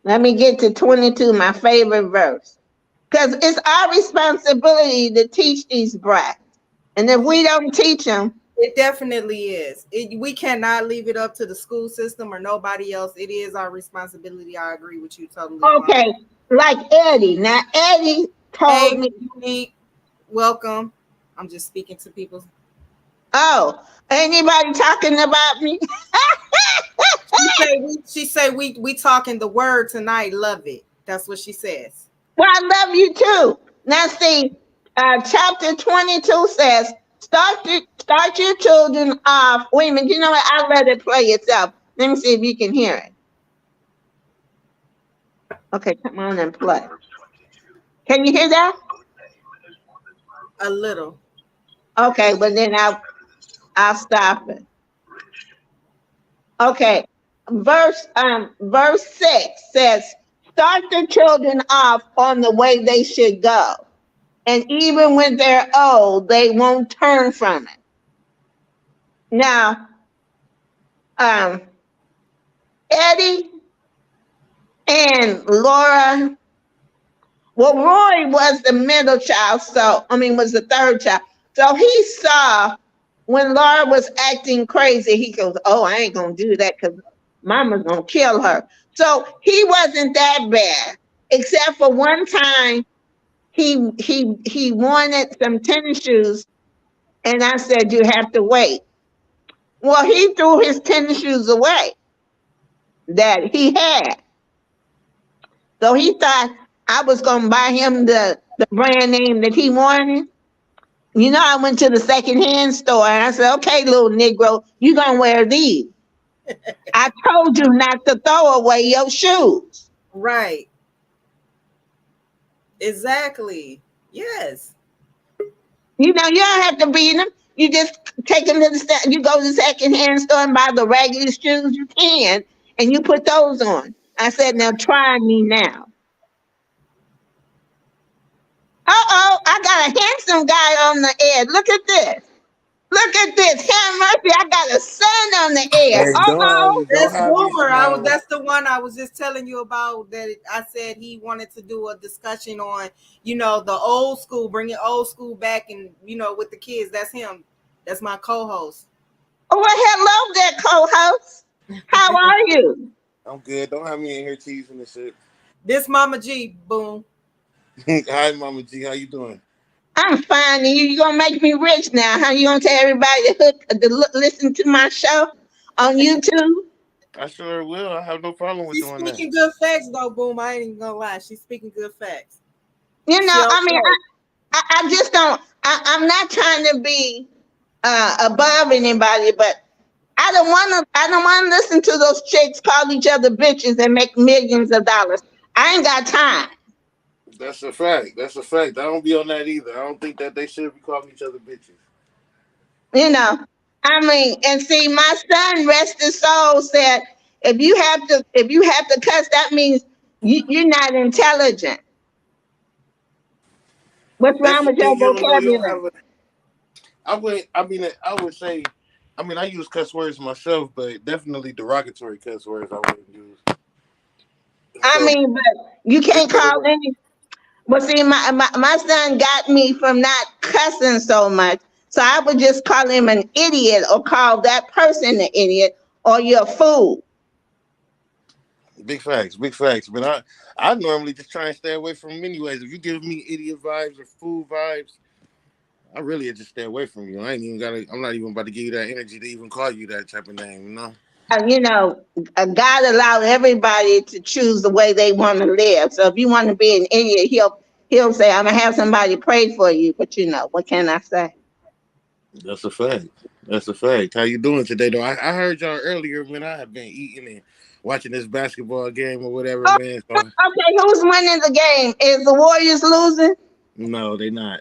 Let me get to 22, my favorite verse. Because it's our responsibility to teach these brats. And if we don't teach them, It definitely is. We cannot leave it up to the school system or nobody else. It is our responsibility. I agree with you totally, Mom. okay, like Eddie. Now, Eddie told Hey, me, Unique, welcome. I'm just speaking to people. oh, anybody talking about me? She say we talking the word tonight. Love it. That's what she says. Well, I love you too. Now, see, chapter 22 says, start your children off. Wait a minute, you know what? I'll let it play itself. Let me see if you can hear it. Okay, come on and play. Can you hear that? A little. Okay, well then I'll stop it. Okay, verse 6 says, start the children off on the way they should go, and even when they're old, they won't turn from it. Now, um, Eddie and Laura. Well, Roy was the middle child, was the third child. So he saw when Laura was acting crazy, he goes, "Oh, I ain't gonna do that because Mama's gonna kill her." So he wasn't that bad, except for one time he wanted some tennis shoes, and I said, "You have to wait." Well, he threw his tennis shoes away that he had. So he thought I was gonna buy him the brand name that he wanted. You know, I went to the secondhand store and I said, "Okay, little Negro, you gonna wear these. I told you not to throw away your shoes." Right. Exactly. Yes. You know, you don't have to beat them. You just take them to you go to the secondhand store and buy the raggedy shoes you can, and you put those on. I said, "Now try me now." Uh-oh, I got a handsome guy on the air. Look at this. Look at this. Ham Murphy, I got a son on the air. Hey, Uh-oh. don't That's have me Boomer. smiling. That's the one I was just telling you about. That I said he wanted to do a discussion on, the old school, bringing old school back, and with the kids. That's him. That's my co-host. Oh, well, hello there, co-host. How are you? I'm good. Don't have me in here teasing and shit. This Mama G. Boom. Hi, Mama G. How you doing? I'm fine. And you gonna make me rich now, huh? You gonna tell everybody listen to my show on YouTube? I sure will. I have no problem with She's doing that. speaking good facts, though. Boom. I ain't even gonna lie. She's speaking good facts. You know, She I mean, okay. I just don't. I'm not trying to be above anybody, but I don't want to. I don't want to listen to those chicks call each other bitches and make millions of dollars. I ain't got time. That's a fact. That's a fact. I don't be on that either. I don't think that they should be calling each other bitches. You know, I mean, and see, my son, rest his soul, said, if you have to cuss, that means you're not intelligent. What's That's wrong the with your thing. You don't know. You don't vocabulary? have a. I would. I mean, I would say. I mean, I use cuss words myself, but definitely derogatory cuss words I wouldn't use. I So mean, but you just can't because call of any. But see, my son got me from not cussing so much. So I would just call him an idiot or call that person an idiot or you're a fool. big facts, big facts. But I normally just try and stay away from them anyways. If you give me idiot vibes or fool vibes, I really just stay away from you. I ain't even gotta. I'm not even about to give you that energy to even call you that type of name. You know. You know, God allowed everybody to choose the way they want to live. So if you want to be an idiot, he'll say, "I'm gonna have somebody pray for you." But you know, what can I say? That's a fact. That's a fact. How you doing today, though? I heard y'all earlier when I have been eating and watching this basketball game or whatever, Oh, man. So okay, who's winning the game? Is the Warriors losing? no, they not.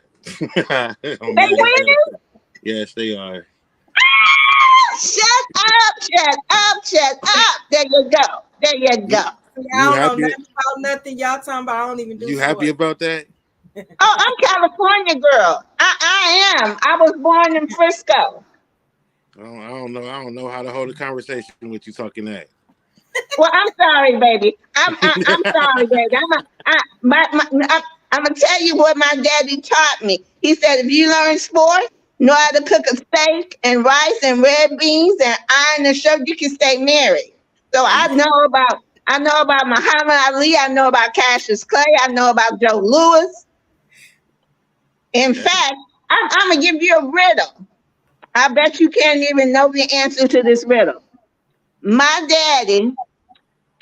I'm They mad as hell. winning? Yes, they are. Shut up! Shut up! Shut up! There you go. There you You go. you I don't know happy? nothing about nothing y'all talking about. I don't even do You happy sports. about that? Oh, I'm California girl. I am. I was born in Frisco. I don't know. I don't know how to hold a conversation with you talking that. Well, I'm sorry, baby. I'm sorry, baby. I'm gonna tell you what my daddy taught me. He said, if you learn sport, know how to cook a steak and rice and red beans and iron a shirt, you can stay married. So Hey, I know about Muhammad Ali. I know about Cassius Clay. I know about Joe Louis. In that, fact, I'm gonna give you a riddle. I bet you can't even know the answer to this riddle. My daddy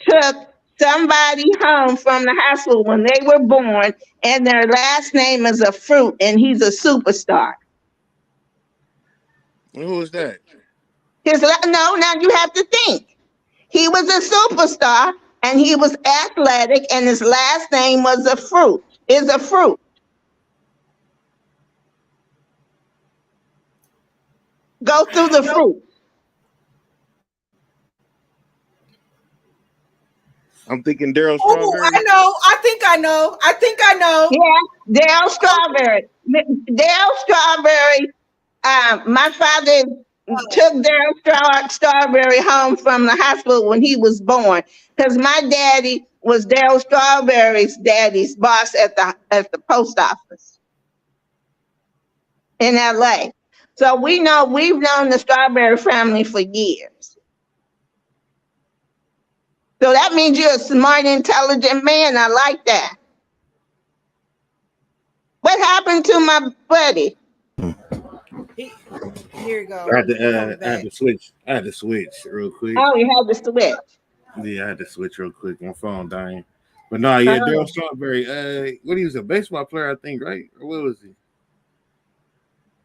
took somebody home from the hospital when they were born, and their last name is a fruit, and he's a superstar. who is that? No, now you have to think. He was a superstar, and he was athletic, and his last name was a fruit. Is a fruit. Go through the Nope. fruit. I'm thinking Daryl Oh, I Strawberry. know. I think I know. I think I know. Yeah, Dale Strawberry. Dale Strawberry. My father took Daryl Strawberry home from the hospital when he was born, because my daddy was Daryl Strawberry's daddy's boss at the post office in LA. So we've known the Strawberry family for years. So that means you're a smart, intelligent man. I like that. What happened to my buddy? He, here you I go. had He to coming I had back. to switch. I had to switch real quick. Oh, he had to switch. Yeah, I had to switch real quick. My phone dying. But no, yeah, Daryl Oh. Strawberry. What he was a baseball player, I think, right? Or what was he?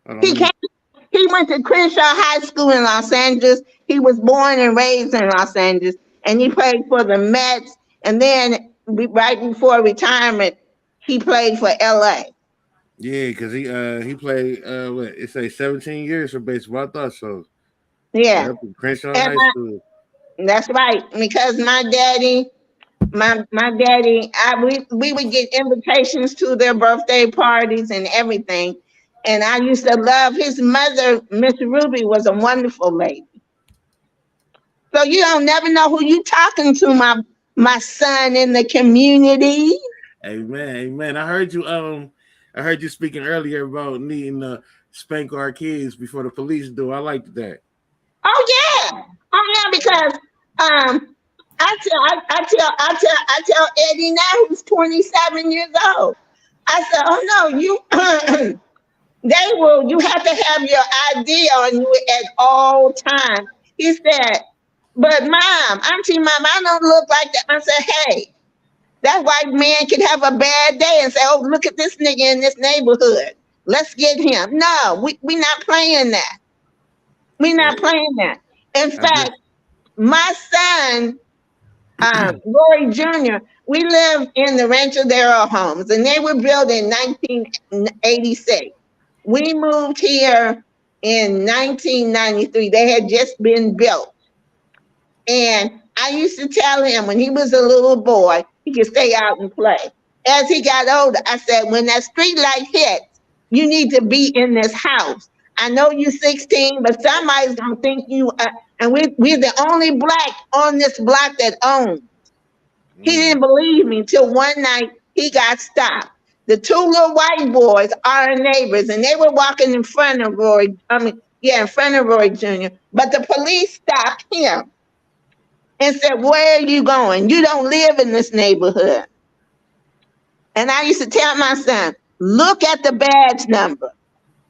Hold on, He let me. came, he went to Crenshaw High School in Los Angeles. He was born and raised in Los Angeles, and he played for the Mets. And then right before retirement, he played for LA. Yeah, because he played what it say 17 years for baseball. I thought so. Yeah, Yep, Crenshaw and High School. that's right. Because my daddy, we would get invitations to their birthday parties and everything. And I used to love his mother, Miss Ruby, was a wonderful lady. So you don't never know who you talking to, my son in the community. Amen, amen. I heard you speaking earlier about needing to spank our kids before the police do. I liked that. Oh yeah, because I tell Eddie now, who's 27 years old. I said, oh no, you they will. You have to have your ID on you at all times. He said, but mom, Auntie Mom, I don't look like that. I said, hey, that white man could have a bad day and say, oh, look at this nigga in this neighborhood. Let's get him. No, we not playing that. We Yeah, not playing that. In I just fact, my son, Roy Jr., we lived in the Rancho Darrell homes, and they were built in 1986. We moved here in 1993. They had just been built. And I used to tell him when he was a little boy, he could stay out and play. As he got older, I said, when that street light hits, you need to be in this house. I know you're 16, but somebody's going to think you, and we're the only black on this block that owns. He mm, didn't believe me until one night he got stopped. The two little white boys are our neighbors, and they were walking in front of Roy. In front of Roy Jr. But the police stopped him and said, where are you going? You don't live in this neighborhood. And I used to tell my son, look at the badge number.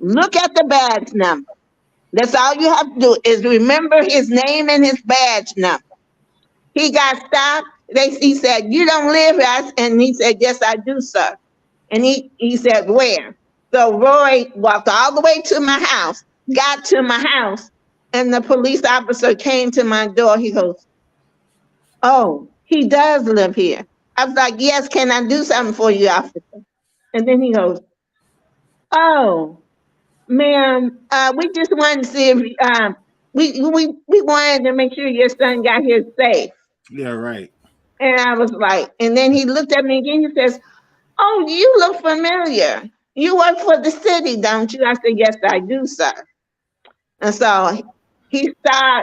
Look at the badge number. That's all you have to do is remember his name and his badge number. He got stopped. He said, you don't live here. And he said, yes, I do, sir. And he said, where? So Roy walked all the way to my house, got to my house, and the police officer came to my door. He goes, oh, he does live here. I was like, yes, can I do something for you, officer? And then he goes, oh, ma'am, we just wanted to see if we wanted to make sure your son got here safe. yeah, right. And I was like, and then he looked at me again. He says, oh, you look familiar. You work for the city, don't you? I said, yes, I do, sir. And so he saw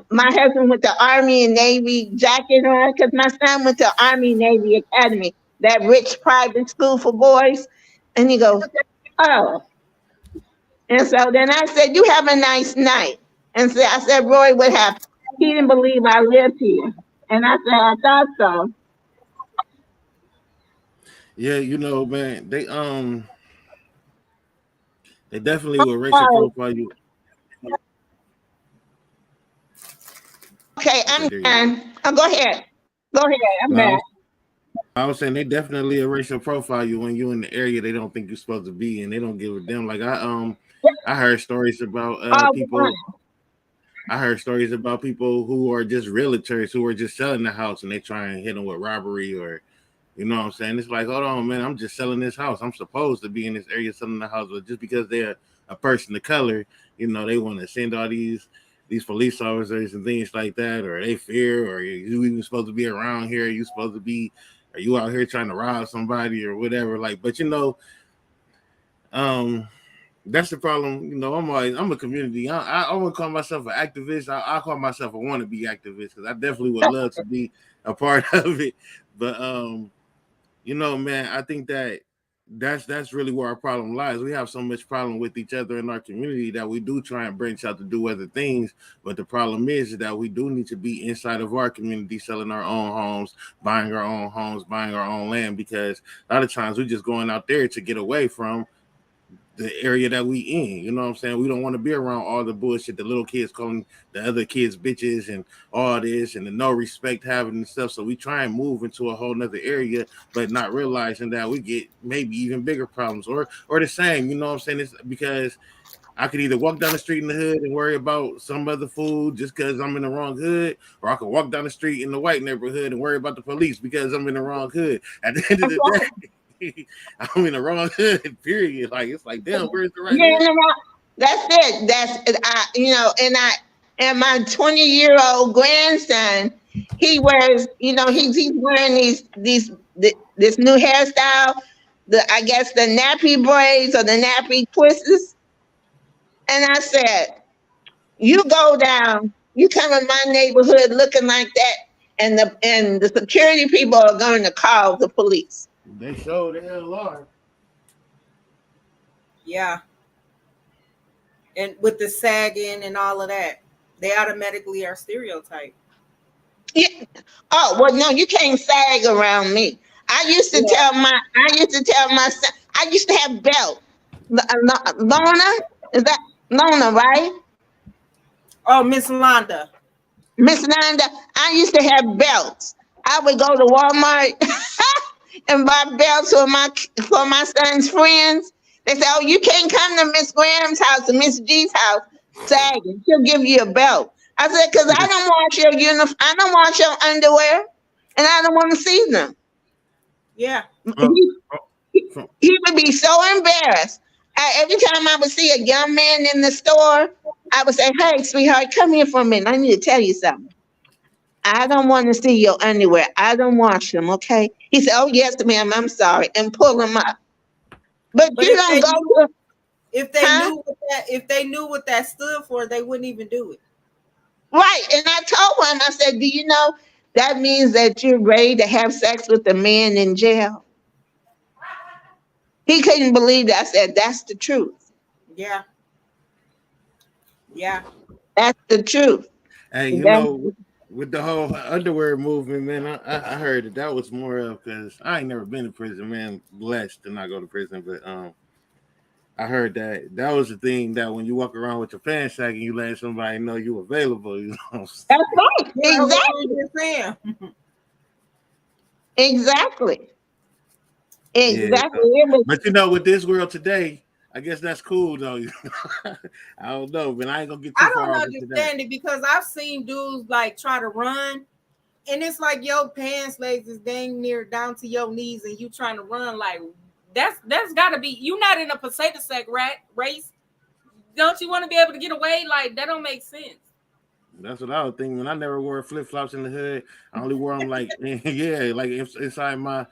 my husband with the Army and Navy jacket on, because my son went to Army Navy Academy, that rich private school for boys. And he goes, oh. And so then I said, you have a nice night. And so I said, Roy, what happened? He didn't believe I lived here. And I said, I thought so. Yeah, man, they definitely will racial Oh, profile you. okay, Okay, I'm there you go. done. Oh, go ahead. Go ahead. I'm No, back. I was saying they definitely a racial profile you when you in the area they don't think you're supposed to be, and they don't give a damn. Like I heard stories about All the people. I heard stories about people who are just realtors who are just selling the house and they try and hit them with robbery or, you know what I'm saying? It's like, hold on, man, I'm just selling this house. I'm supposed to be in this area selling the house, but just because they're a person of color, they want to send all these police officers and things like that, or they fear, or you even supposed to be around here? You supposed to be? Are you out here trying to rob somebody or whatever? Like, but um, That's the problem. I'm a community. I wouldn't call myself an activist. I call myself a wannabe activist because I definitely would love to be a part of it. But man, I think that's really where our problem lies. We have so much problem with each other in our community that we do try and branch out to do other things. But the problem is that we do need to be inside of our community, selling our own homes, buying our own homes, buying our own land, because a lot of times we're just going out there to get away from the area that we in. You know what I'm saying? We don't want to be around all the bullshit, the little kids calling the other kids bitches and all this and the no respect having and stuff. So we try and move into a whole nother area, but not realizing that we get maybe even bigger problems or the same. You know what I'm saying? It's because I could either walk down the street in the hood and worry about some other food just because I'm in the wrong hood, or I could walk down the street in the white neighborhood and worry about the police because I'm in the wrong hood. At the end of the day, I'm in the wrong hood, period. Like, it's like, damn, where's the right You're in hood? the wrong. That's it. And my 20-year-old grandson, he wears, he's wearing this new hairstyle, I guess the nappy braids or the nappy twists. And I said, you go down, you come in my neighborhood looking like that, and the security people are going to call the police. They showed the hell are. Yeah. And with the sagging and all of that, they automatically are stereotyped. Yeah. Oh, well, no, you can't sag around me. Yeah. I used to tell my son, I used to have belt. Lona, is that Lona, right? Oh, Miss Londa. Miss Nanda, I used to have belts. I would go to Walmart and buy belts for my son's friends. They say, "Oh, you can't come to Miss Graham's house or Miss G's house sagging. She'll give you a belt." I said, "Cause I don't want your uniform. I don't want your underwear, and I don't want to see them." Yeah. From, He, from, he would be so embarrassed. Every time I would see a young man in the store, I would say, "Hey, sweetheart, come here for a minute. I need to tell you something. I don't want to see your underwear. I don't wash them, okay?" He said, "Oh, yes, ma'am, I'm sorry," and pull them up. But But you don't go to, huh? if they knew what that stood for, they wouldn't even do it. Right. And I told him, I said, "Do you know that means that you're ready to have sex with a man in jail?" He couldn't believe that. I said, "That's the truth. Yeah. Yeah. That's the truth." hey, That, with the whole underwear movement, man, I heard that was more of because I ain't never been to prison, man. Blessed to not go to prison, but I heard that was the thing that when you walk around with your pants sagging, you letting somebody know you available. You know what I'm that's saying? right. Yeah, that's what we Exactly. were just saying. Exactly. Yeah. Exactly. It was, But with this world today, I guess that's cool though. I don't know, but I ain't gonna get too I far don't off into that. understand it because I've seen dudes like try to run, and it's like your pants legs is dang near down to your knees, and you trying to run like that's got to be you not in a potato sack race. Don't you want to be able to get away? Like that don't make sense. That's what I was thinking. When I never wore flip flops in the hood, I only wore them like yeah, like inside my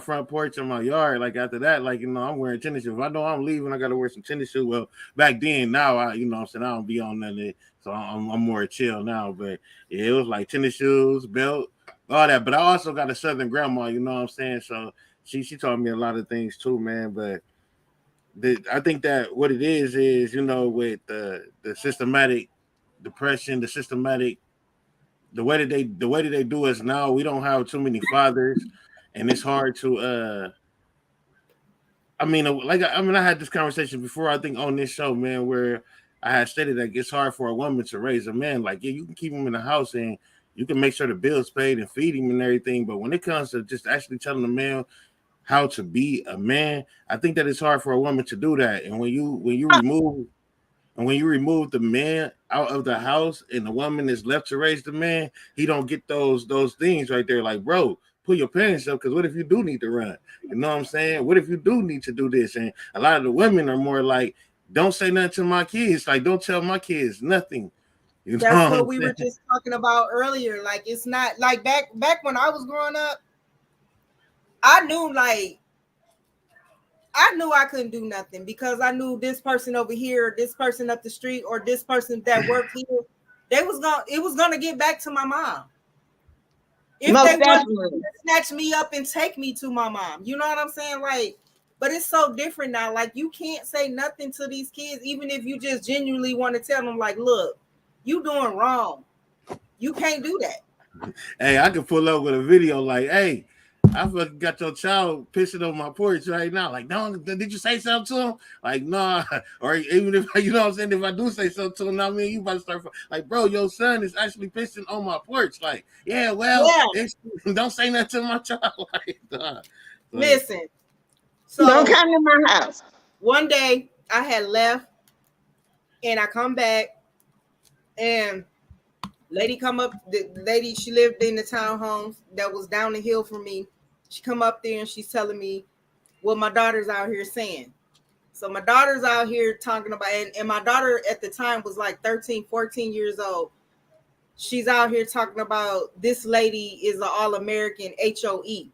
front porch or my yard. Like after that, like I'm wearing tennis shoes. If I know I'm leaving, I gotta wear some tennis shoes. Well, back then, now what I'm saying, I don't be on none of it, so I'm more chill now. But yeah, it was like tennis shoes, belt, all that. But I also got a southern grandma. You know what I'm saying? So she taught me a lot of things too, man. But I think that what it is with the systematic depression, the way that they do us now, we don't have too many fathers, and it's hard to I had this conversation before, I think, on this show, man, where I had stated that it's hard for a woman to raise a man. Like, yeah, you can keep him in the house and you can make sure the bills paid and feed him and everything, but when it comes to just actually telling a man how to be a man, I think that it's hard for a woman to do that. And when you remove the man out of the house and the woman is left to raise the man, he don't get those things right there. Like, bro, pull your pants up, because what if you do need to run? You know what I'm saying? What if you do need to do this? And a lot of the women are more like, don't say nothing to my kids. Like, don't tell my kids nothing. You know what That's what I'm we were saying? just talking about earlier. Like it's not like back when I was growing up, I knew like I knew I couldn't do nothing because I knew this person over here, this person up the street, or this person that worked here, it was gonna get back to my mom. If Most they want definitely. to snatch me up and take me to my mom. You know what I'm saying? Like, but it's so different now. Like, you can't say nothing to these kids, even if you just genuinely want to tell them, like, look, you doing wrong. You can't do that. Hey, I could pull up with a video like, hey, I fucking got your child pissing on my porch right now. Like, no, did you say something to him? Like, nah. Or even if, you know what I'm saying, if I do say something to him, I mean, you about to start, like, bro, your son is actually pissing on my porch. Like, yeah, well, Yeah. don't say that to my child. Like, nah. So, Listen. Don't So come to my house. one day I had left and I come back and lady come up, the lady, she lived in the townhomes that was down the hill from me. She come up there and she's telling me what my daughter's out here saying. So my daughter's out here talking about, and my daughter at the time was like 13, 14 years old. She's out here talking about this lady is an all-American HOE.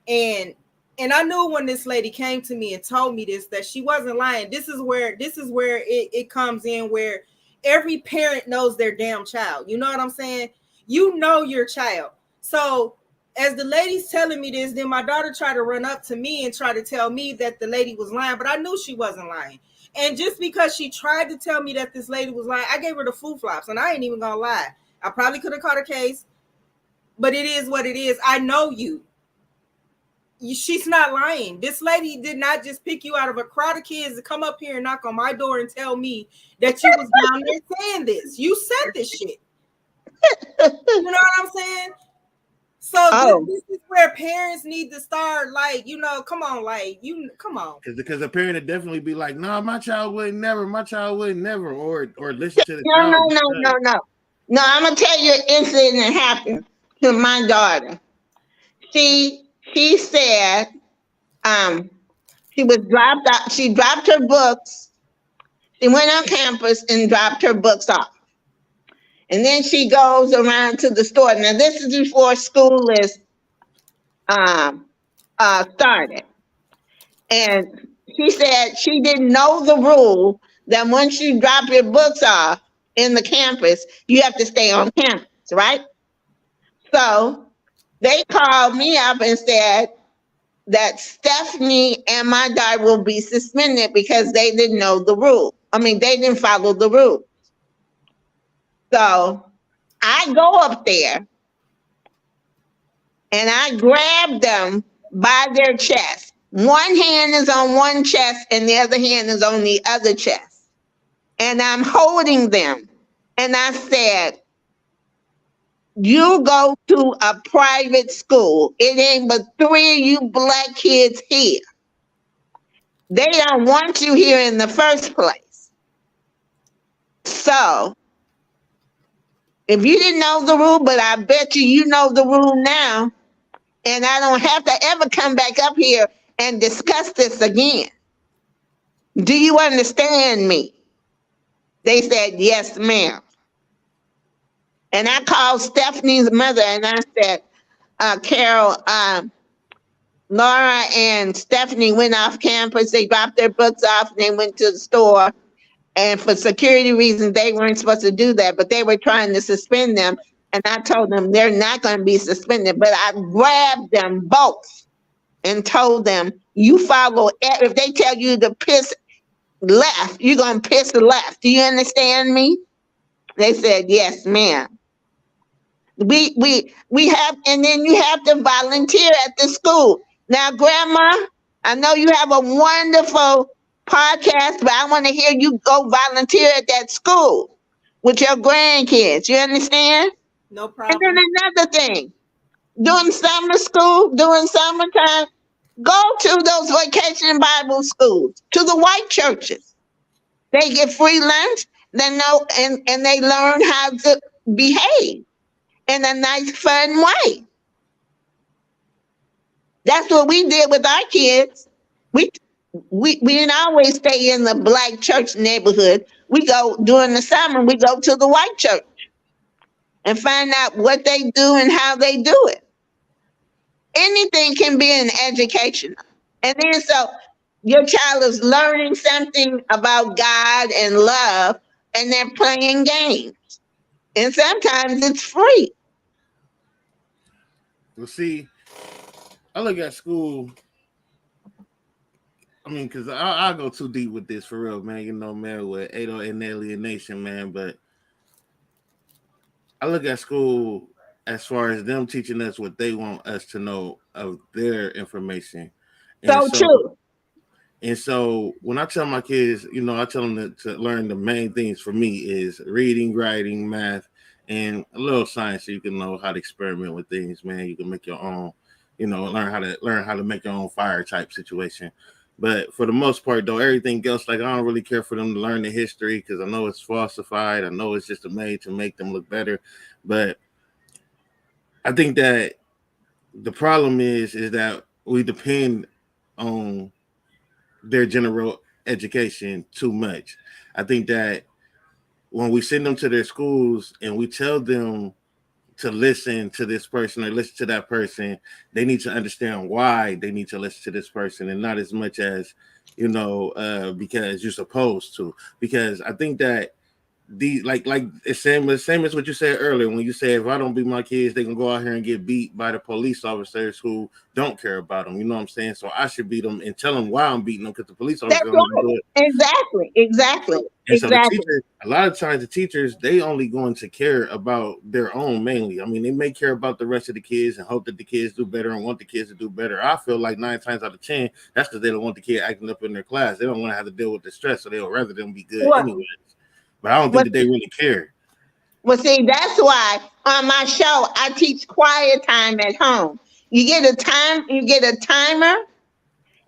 And I knew when this lady came to me and told me this that she wasn't lying. This is where it comes in, where every parent knows their damn child. You know what I'm saying? You know your child. So as the lady's telling me this, then my daughter tried to run up to me and try to tell me that the lady was lying, but I knew she wasn't lying. And just because she tried to tell me that this lady was lying, I gave her the foo flops, and I ain't even gonna lie. I probably could have caught a case, but it is what it is. I know you. She's not lying. This lady did not just pick you out of a crowd of kids to come up here and knock on my door and tell me that you was down there saying this. You said this shit. You know what I'm saying? So Oh, this is where parents need to start, like, come on, like, come on. because a parent would definitely be like, nah, my child would never, or listen to the no, no, child. no, no, no. No, I'm gonna tell you an incident that happened to my daughter. She said um she was dropped out. She dropped her books. She went on campus and dropped her books off. And then she goes around to the store. Now this is before school is um started. And she said she didn't know the rule that once you drop your books off in the campus, you have to stay on campus, right? So they called me up and said that Stephanie and my daughter will be suspended because they didn't know the rule. I mean, they didn't follow the rule. So I go up there and I grab them by their chest. One hand is on one chest and the other hand is on the other chest. And I'm holding them. And I said, you go to a private school. It ain't but three of you black kids here. They don't want you here in the first place. So if you didn't know the rule, but I bet you know the rule now, and I don't have to ever come back up here and discuss this again. Do you understand me? They said, yes, ma'am. And I called Stephanie's mother and I said, Carol, Laura and Stephanie went off campus. They dropped their books off and they went to the store. And for security reasons, they weren't supposed to do that, but they were trying to suspend them. And I told them they're not going to be suspended. But I grabbed them both and told them, you follow, if they tell you to piss left, you're going to piss left. Do you understand me? They said, yes, ma'am. We have, and then you have to volunteer at the school. Now, Grandma, I know you have a wonderful podcast, but I want to hear you go volunteer at that school with your grandkids. You understand? No And then problem. another thing, during summer school, during summertime, go to those vacation Bible schools, to the white churches. They get free lunch, they know, and they learn how to behave in a nice, fun way. That's what we did with our kids. We we didn't always stay in the black church neighborhood. We go during the summer, we go to the white church and find out what they do and how they do it. Anything can be an education. And then so Your child is learning something about God and love, and they're playing games. And sometimes it's free. Well, see, I look at school. I mean, because I go too deep with this for real, man. You know, man, with Ado and alienation, man. But I look at school as far as them teaching us what they want us to know of their information, and So so true. when I tell my kids, you know, I tell them to learn the main things for me is reading, writing, math, and a little science, so you can know how to experiment with things. Man, you can make your own, you know, learn how to make your own fire type situation. But for the most part, though, everything else, like I don't really care for them to learn the history because I know it's falsified. I know it's just made to make them look better. But I think that the problem is that we depend on their general education too much. I think that when we send them to their schools and we tell them to listen to this person or listen to that person, they need to understand why they need to listen to this person and not as much as, you know, because you're supposed to. Because I think that like it's same as what you said earlier when you said if I don't beat my kids, they can go out here and get beat by the police officers who don't care about them. You know what I'm saying? So I should beat them and tell them why I'm beating them because the police officers That's don't even right. do it. Exactly. Exactly. And so the Exactly. teacher, a lot of times the teachers, they only going to care about their own mainly. I mean, they may care about the rest of the kids and hope that the kids do better and want the kids to do better. I feel like 9 times out of 10, that's because they don't want the kid acting up in their class. They don't want to have to deal with the stress, so they would rather them be good What? anyways. But I don't think What? that they really care. Well, see, that's why on my show I teach quiet time at home. You get a time. You get a timer,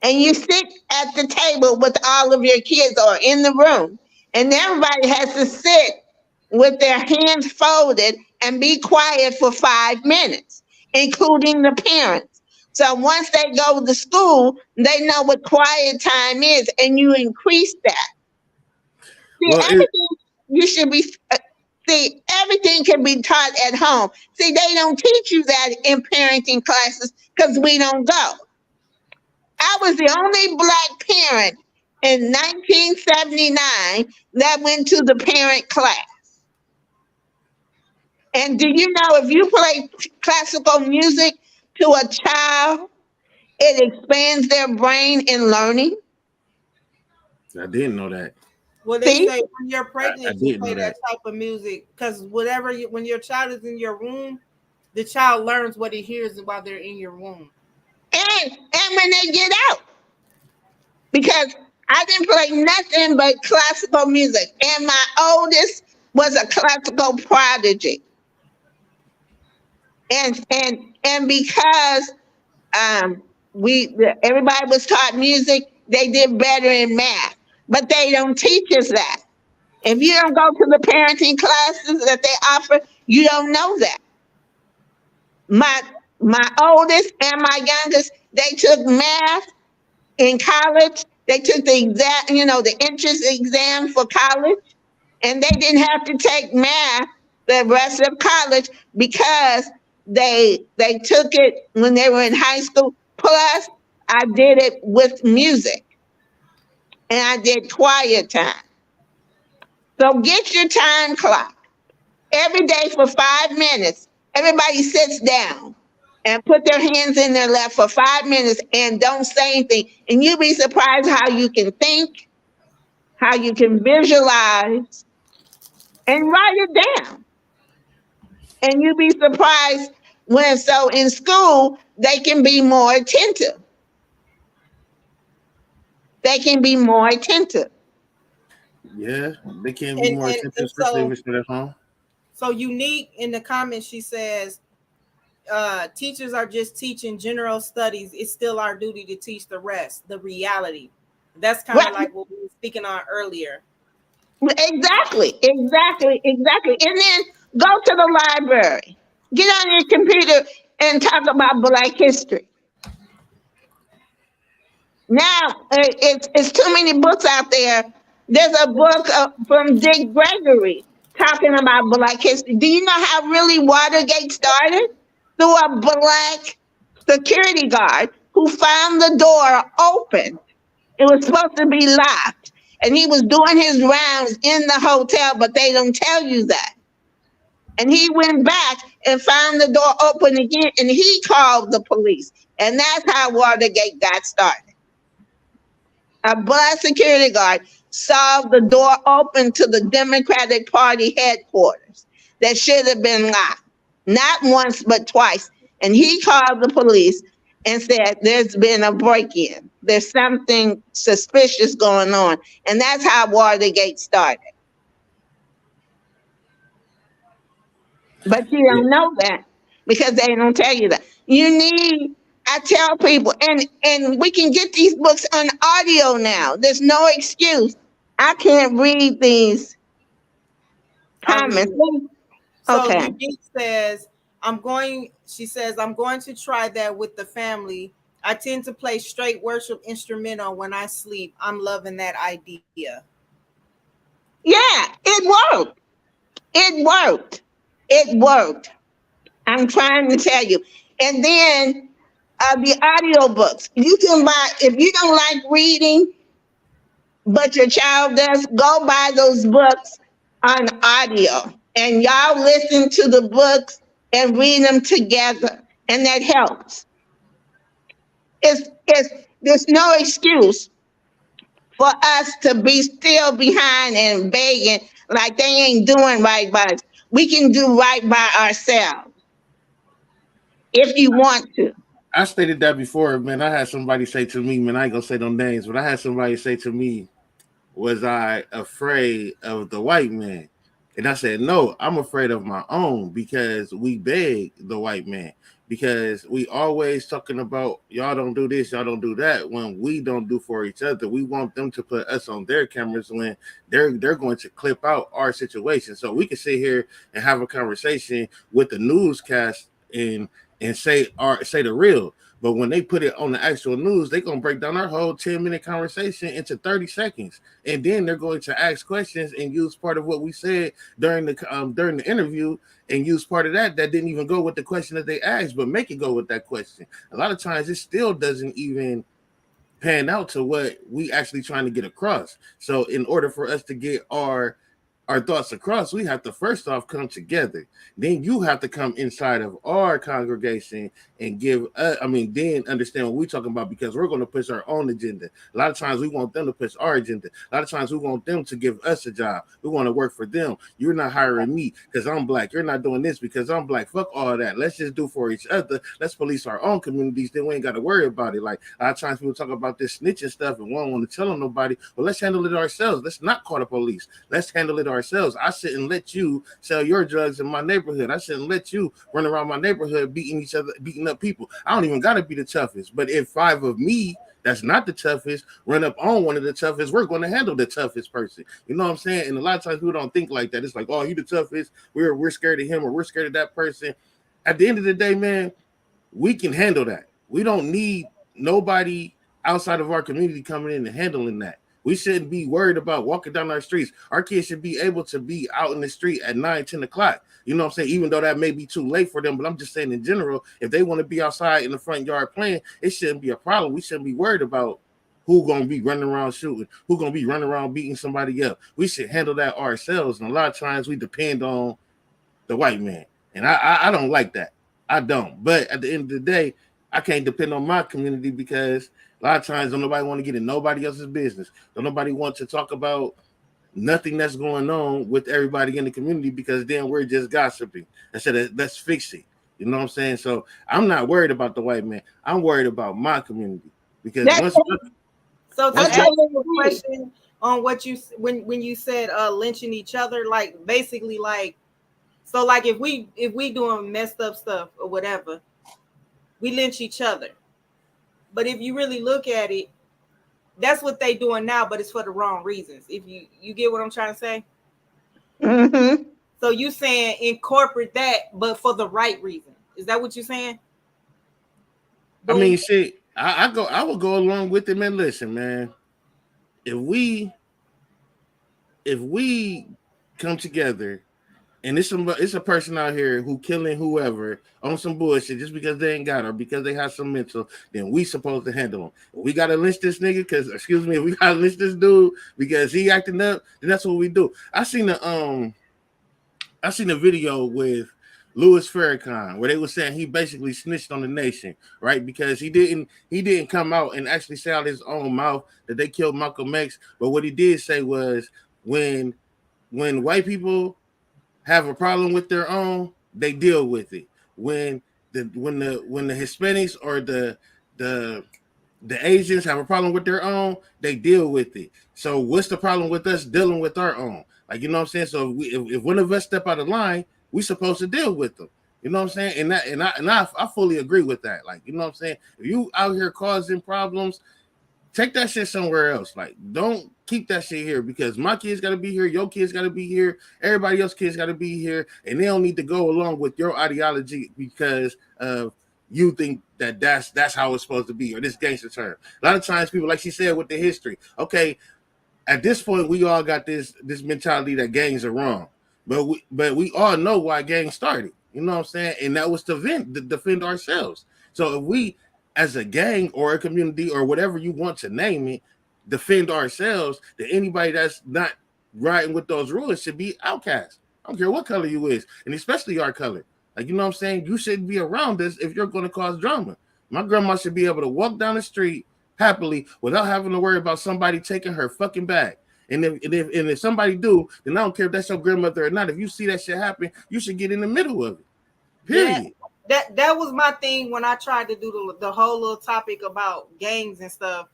and you sit at the table with all of your kids or in the room, and everybody has to sit with their hands folded and be quiet for 5 minutes, including the parents. So once they go to school, they know what quiet time is, and you increase that. See, Well, everything you should be. See, everything can be taught at home. See, they don't teach you that in parenting classes because we don't go. I was the only black parent in 1979 that went to the parent class. And do you know if you play classical music to a child, it expands their brain in learning? I didn't know that. Well, they See? say when you're I pregnant, you didn't know play that that. type of music because when your child is in your womb, the child learns what it hears while they're in your womb. And when they get out, because I didn't play nothing but classical music. And my oldest was a classical prodigy. And because we everybody was taught music, they did better in math. But they don't teach us that. If you don't go to the parenting classes that they offer, you don't know that. My my oldest and my youngest, they took math in college. They took the exam, the entrance exam for college, and they didn't have to take math the rest of college because they took it when they were in high school. Plus, I did it with music, and I did quiet time. So get your time clock every day for 5 minutes. Everybody sits down and put their hands in their lap for 5 minutes and don't say anything. And you'll be surprised how you can think, how you can visualize, and write it down. And you'll be surprised when, so in school, they can be more attentive. They can be more attentive. Yeah, they can be more attentive, And especially if it's at home. so unique in the comments, she says, teachers are just teaching general studies. It's still our duty to teach the rest, the reality. That's kind of Right. like what we were speaking on earlier. Exactly, exactly, exactly. And then go to the library. Get on your computer and talk about Black history. Now, it's too many books out there. There's a book from Dick Gregory talking about Black history. Do you know how really Watergate started? Through a Black security guard who found the door open It was supposed to be locked. And he was doing his rounds in the hotel, but they don't tell you that. And he went back and found the door open again, and he called the police. And that's how Watergate got started. A black security guard saw the door open to the Democratic Party headquarters that should have been locked, not once, but twice. And he called the police and said, there's been a break in. There's something suspicious going on. And that's how Watergate started. But you Yeah. don't know that because they don't tell you that. You need, I tell people, and we can get these books on audio now. There's no excuse. I can't read these I read comments. it. So Okay. Unique says, she says, I'm going to try that with the family. I tend to play straight worship instrumental when I sleep. I'm loving that idea. Yeah, it worked. It worked. It worked. I'm trying to tell you. And then the audio books. You can buy, if you don't like reading, but your child does, go buy those books on audio. And y'all listen to the books and read them together. And that helps. It's there's no excuse for us to be still behind and begging like they ain't doing right by us. We can do right by ourselves if you want to. I stated that before, man. I had somebody say to me, man, I ain't gonna say no names, but I had somebody say to me, was I afraid of the white man? And I said, no, I'm afraid of my own because we beg the white man. Because we always talking about y'all don't do this, y'all don't do that when we don't do for each other. We want them to put us on their cameras when they're going to clip out our situation. So we can sit here and have a conversation with the newscast and say the real. But when they put it on the actual news, they're going to break down our whole 10-minute conversation into 30 seconds. And then they're going to ask questions and use part of what we said during the interview and use part of that didn't even go with the question that they asked, but make it go with that question. A lot of times it still doesn't even pan out to what we actually trying to get across. So in order for us to get our thoughts across, we have to first off come together. Then you have to come inside of our congregation and give then understand what we're talking about because we're going to push our own agenda. A lot of times we want them to push our agenda. A lot of times we want them to give us a job. We want to work for them. You're not hiring me because I'm black. You're not doing this because I'm black. Fuck all that. Let's just do for each other. Let's police our own communities. Then we ain't got to worry about it. Like a lot of times people talk about this snitching stuff and we don't want to tell them nobody. Well, let's handle it ourselves. Let's not call the police. Let's handle it ourselves. I shouldn't let you sell your drugs in my neighborhood. I shouldn't let you run around my neighborhood beating up people. I don't even gotta be the toughest. But if 5 of me that's not the toughest run up on one of the toughest, we're going to handle the toughest person. You know what I'm saying? And a lot of times people don't think like that. It's like, oh, he the toughest. We're scared of him or we're scared of that person. At the end of the day, man, we can handle that. We don't need nobody outside of our community coming in and handling that. We shouldn't be worried about walking down our streets. Our kids should be able to be out in the street at 9, 10 o'clock. You know what I'm saying? Even though that may be too late for them, but I'm just saying in general, if they want to be outside in the front yard playing, it shouldn't be a problem. We shouldn't be worried about who gonna be running around shooting, who gonna be running around beating somebody up. We should handle that ourselves. And a lot of times we depend on the white man. And I don't like that. I don't. But at the end of the day, I can't depend on my community because a lot of times don't nobody want to get in nobody else's business. Don't nobody want to talk about nothing that's going on with everybody in the community because then we're just gossiping. Instead of let's fix it. You know what I'm saying? So I'm not worried about the white man. I'm worried about my community because That's So to I ask totally you a agree. question on what you when you said lynching each other, like basically like so like if we doing messed up stuff or whatever, we lynch each other. But if you really look at it, that's what they doing now, but it's for the wrong reasons. If you get what I'm trying to say. Mm-hmm. So you saying incorporate that, but for the right reason. Is that what you're saying? I mean, Boom. shit. I will go along with it, man. Listen, man. If we if we come together and it's a person out here who killing whoever on some bullshit just because they ain't got her, because they have some mental, then we supposed to handle them. We gotta lynch this nigga because, excuse me, if we gotta lynch this dude because he acting up, then that's what we do. I seen a video with Louis Farrakhan where they were saying he basically snitched on the nation, right? Because he didn't come out and actually say out his own mouth that they killed Malcolm X, but what he did say was when white people have a problem with their own, they deal with it. When the Hispanics or the the Asians have a problem with their own, they deal with it. So what's the problem with us dealing with our own? Like, you know what I'm saying? So if one of us step out of line, we supposed to deal with them. You know what I'm saying? And I fully agree with that. Like, you know what I'm saying? If you out here causing problems, take that shit somewhere else. Like, don't keep that shit here because my kids got to be here, your kids got to be here, everybody else's kids got to be here, and they don't need to go along with your ideology because you think that that's how it's supposed to be, or this gangster term. A lot of times, people, like she said, with the history. Okay, at this point, we all got this mentality that gangs are wrong, but we all know why gangs started. You know what I'm saying? And that was to defend ourselves. So if we, as a gang or a community or whatever you want to name it, defend ourselves, then anybody that's not riding with those rules should be outcast. I don't care what color you is, and especially our color. Like, you know what I'm saying? You shouldn't be around us if you're going to cause drama. My grandma should be able to walk down the street happily without having to worry about somebody taking her fucking bag. And if somebody do, then I don't care if that's your grandmother or not. If you see that shit happen, you should get in the middle of it. Period. That was my thing when I tried to do the whole little topic about gangs and stuff.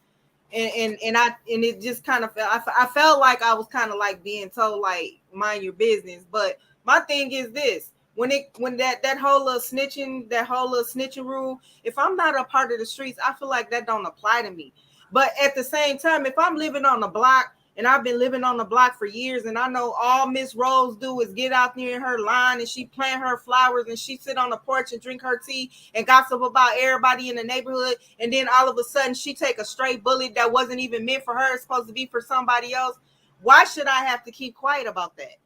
And it just kind of I felt like I was kind of like being told like mind your business. But my thing is this: when that whole little snitching rule, if I'm not a part of the streets, I feel like that don't apply to me. But at the same time, if I'm living on the block and I've been living on the block for years, and I know all Miss Rose do is get out there in her line and she plant her flowers and she sit on the porch and drink her tea and gossip about everybody in the neighborhood, and then all of a sudden she take a stray bullet that wasn't even meant for her, it's supposed to be for somebody else. Why should I have to keep quiet about that?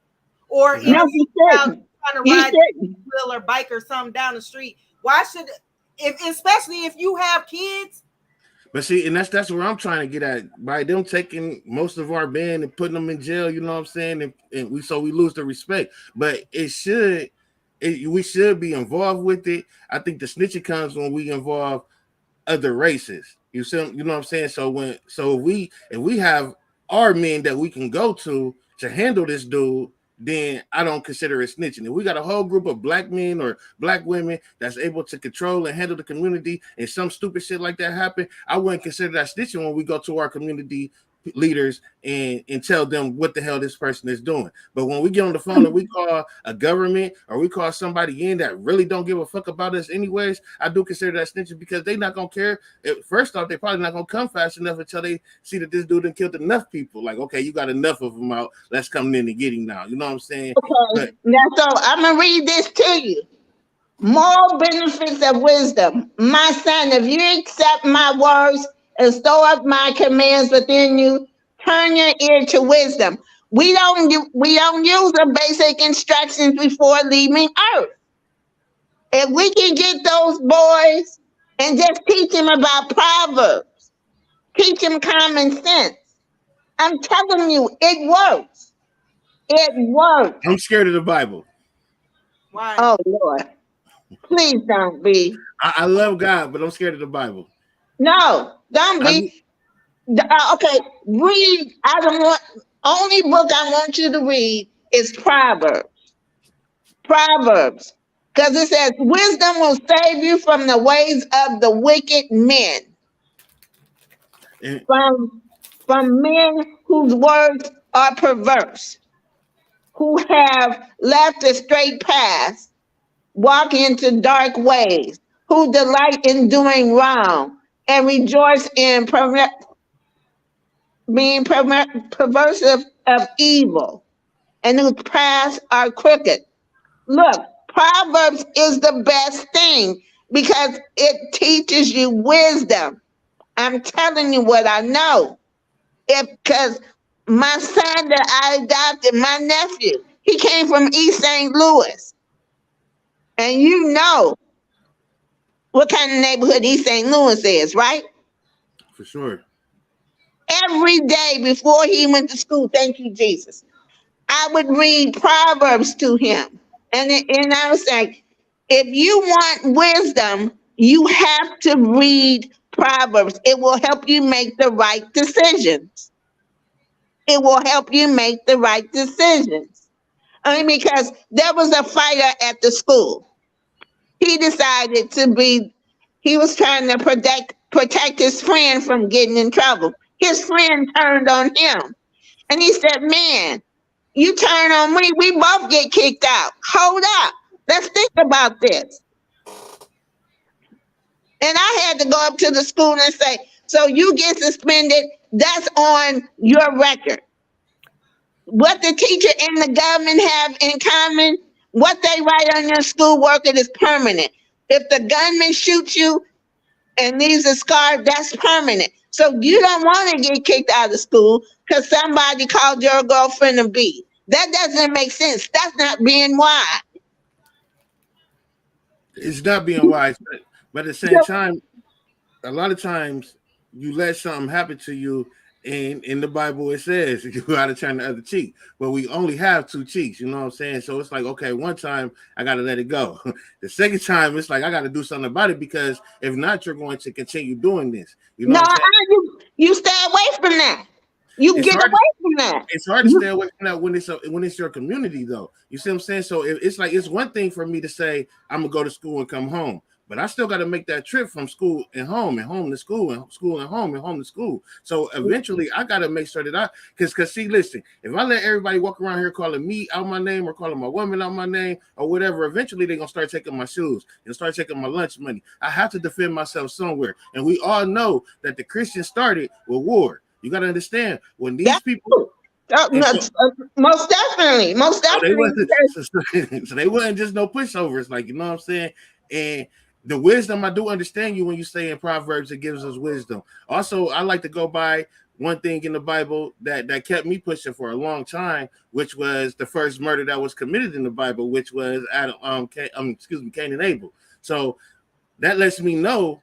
Or if No, you out shouldn't. trying to You ride shouldn't. or bike or something down the street, why should, if especially if you have kids? But see, and that's where I'm trying to get at. By them taking most of our band and putting them in jail, you know what I'm saying? And we lose the respect. But we should be involved with it. I think the snitching comes when we involve other races. You know what I'm saying? So if we have our men that we can go to handle this dude, then I don't consider it snitching. If we got a whole group of black men or black women that's able to control and handle the community, and some stupid shit like that happen, I wouldn't consider that snitching when we go to our community leaders and tell them what the hell this person is doing. But when we get on the phone and we call a government or we call somebody in that really don't give a fuck about us anyways, I do consider that snitching because they not gonna care. First off, they probably not gonna come fast enough until they see that this dude done killed enough people. Like, okay, you got enough of them out. Let's come in and get him now. You know what I'm saying? Okay. But Now, so I'm going to read this to you. Moral benefits of wisdom. My son, if you accept my words and store up my commands within you, turn your ear to wisdom. We don't use the basic instructions before leaving Earth. If we can get those boys and just teach them about Proverbs, teach them common sense, I'm telling you, it works. It works. I'm scared of the Bible. Why? Oh Lord, please don't be. I love God, but I'm scared of the Bible. No, don't I, be. Okay, read. I don't want. Only book I want you to read is Proverbs. Proverbs, because it says wisdom will save you from the ways of the wicked men, and, from men whose words are perverse, who have left the straight path, walk into dark ways, who delight in doing wrong and rejoice in being perversive of evil, and whose paths are crooked. Look, Proverbs is the best thing because it teaches you wisdom. I'm telling you what I know. Because my son that I adopted, my nephew, He came from East St. Louis. And you know what kind of neighborhood East St. Louis is, right? For sure. Every day before he went to school, thank you, Jesus, I would read Proverbs to him. And I was like, if you want wisdom, you have to read Proverbs. It will help you make the right decisions. It will help you make the right decisions. I mean, because there was a fighter at the school. He decided to be, he was trying to protect his friend from getting in trouble. His friend turned on him. And he said, man, you turn on me, we both get kicked out. Hold up. Let's think about this. And I had to go up to the school and say, so you get suspended, that's on your record. What the teacher and the government have in common, what they write on your schoolwork, it is permanent. If the gunman shoots you and leaves a scar, that's permanent. So you don't want to get kicked out of school because somebody called your girlfriend a B. That doesn't make sense. That's not being wise. It's not being wise, but at the same time, a lot of times you let something happen to you, and in the Bible it says you gotta turn the other cheek. But we only have two cheeks, you know what I'm saying? So it's like, okay, one time I gotta let it go. The second time it's like I gotta do something about it, because if not, you're going to continue doing this. You know No, what I'm saying? you stay away from that. You It's get hard. away from that. It's hard to stay away from that when it's your community, though. You see what I'm saying? So it's like, it's one thing for me to say I'm gonna go to school and come home, but I still got to make that trip from school and home to school and school and home to school. So eventually, I got to make sure that because see, listen, if I let everybody walk around here calling me out my name or calling my woman out my name or whatever, eventually they're gonna start taking my shoes and start taking my lunch money. I have to defend myself somewhere, and we all know that the Christians started with war. You got to understand when these That's people. true. Oh, no, So, most definitely, most so they definitely. wasn't so they wasn't just no pushovers, like, you know what I'm saying? And the wisdom, I do understand you when you say in Proverbs it gives us wisdom. Also, I like to go by one thing in the Bible that kept me pushing for a long time, which was the first murder that was committed in the Bible, which was Adam, Cain and Abel. So that lets me know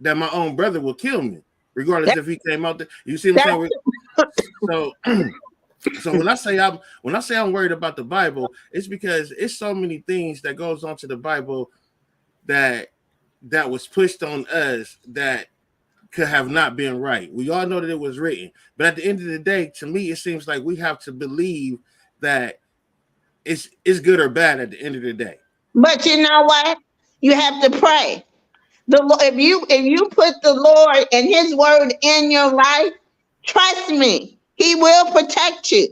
that my own brother will kill me, regardless if he came out there. You see what I'm saying? So so when I say I'm worried about the Bible, it's because it's so many things that goes on to the Bible that was pushed on us that could have not been right. We all know that it was written, but at the end of the day, to me, it seems like we have to believe that it's good or bad at the end of the day. But you know what? You have to pray. If you put the Lord and His word in your life, trust me, He will protect you.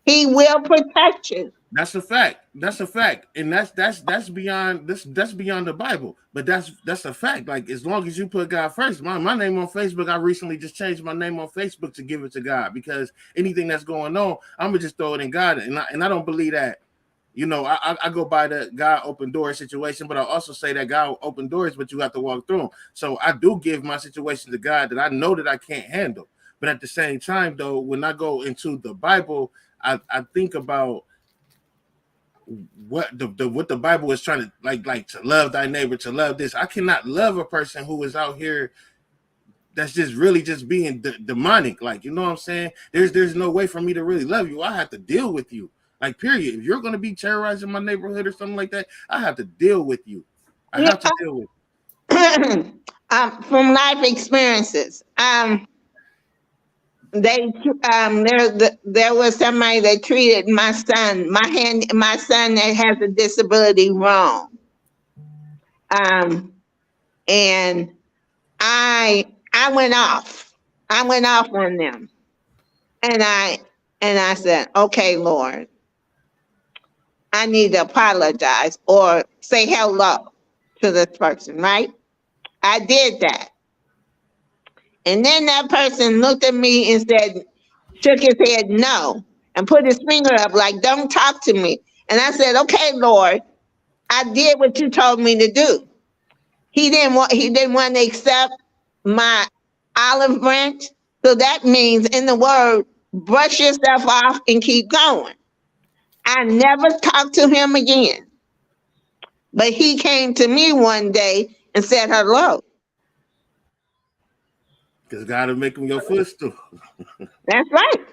He will protect you. That's a fact. That's a fact, and that's beyond this. That's beyond the Bible, but that's a fact. Like, as long as you put God first. My name on Facebook, I recently just changed my name on Facebook to give it to God, because anything that's going on, I'm gonna just throw it in God, and I don't believe that. You know, I go by the God open door situation, but I also say that God open doors, but you have to walk through them. So I do give my situation to God that I know that I can't handle. But at the same time, though, when I go into the Bible, I think about what the Bible is trying to like to love thy neighbor, to love this. I cannot love a person who is out here that's just really just being demonic. Like, you know what I'm saying? There's no way for me to really love you. I have to deal with you. Like, period. If you're going to be terrorizing my neighborhood or something like that, I have to deal with you. I have to deal with You. From life experiences. There was somebody that treated my son that has a disability wrong. And I went off. I went off on them. And I said, okay, Lord, I need to apologize or say hello to this person, right? I did that. And then that person looked at me and said, shook his head no, and put his finger up like, don't talk to me. And I said, okay, Lord, I did what you told me to do. He didn't want to accept my olive branch. So that means in the word, brush yourself off and keep going. I never talked to him again. But he came to me one day and said hello. Because God will make them your footstool. That's right.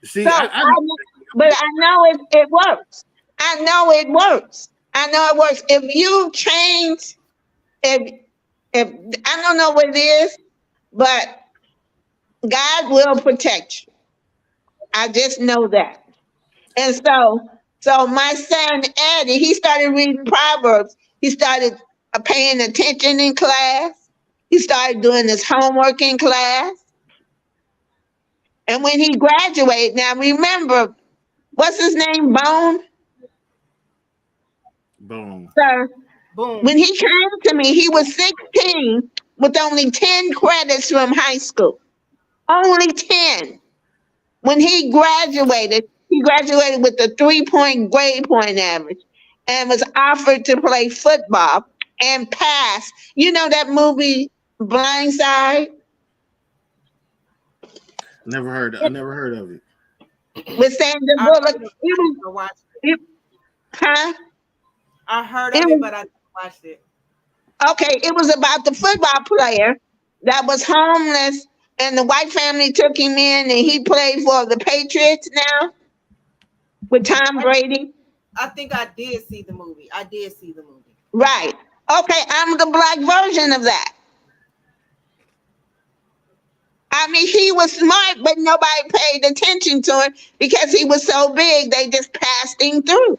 See, So, but I know it works. I know it works. I know it works. If you change, if I don't know what it is, but God will protect you. I just know that. And so my son Eddie, he started reading Proverbs. He started paying attention in class. He started doing his homework in class. And when he graduated, now remember, what's his name? Bone? boom. Sir. When Boom. he came to me, he was 16 with only 10 credits from high school. Only 10. When he graduated with a 3-point grade point average and was offered to play football and pass. You know that movie Blindside I never heard of it. with Sandra I Bullock? heard of it. It I was, never watched it. it, huh? I heard It of it, was but I never watched it. okay. It was about the football player that was homeless, and the white family took him in, and he played for the Patriots now with Tom I Brady. I think I did see the movie. I did see the movie. Right. Okay, I'm the black version of that. I mean, he was smart, but nobody paid attention to him because he was so big, they just passed him through.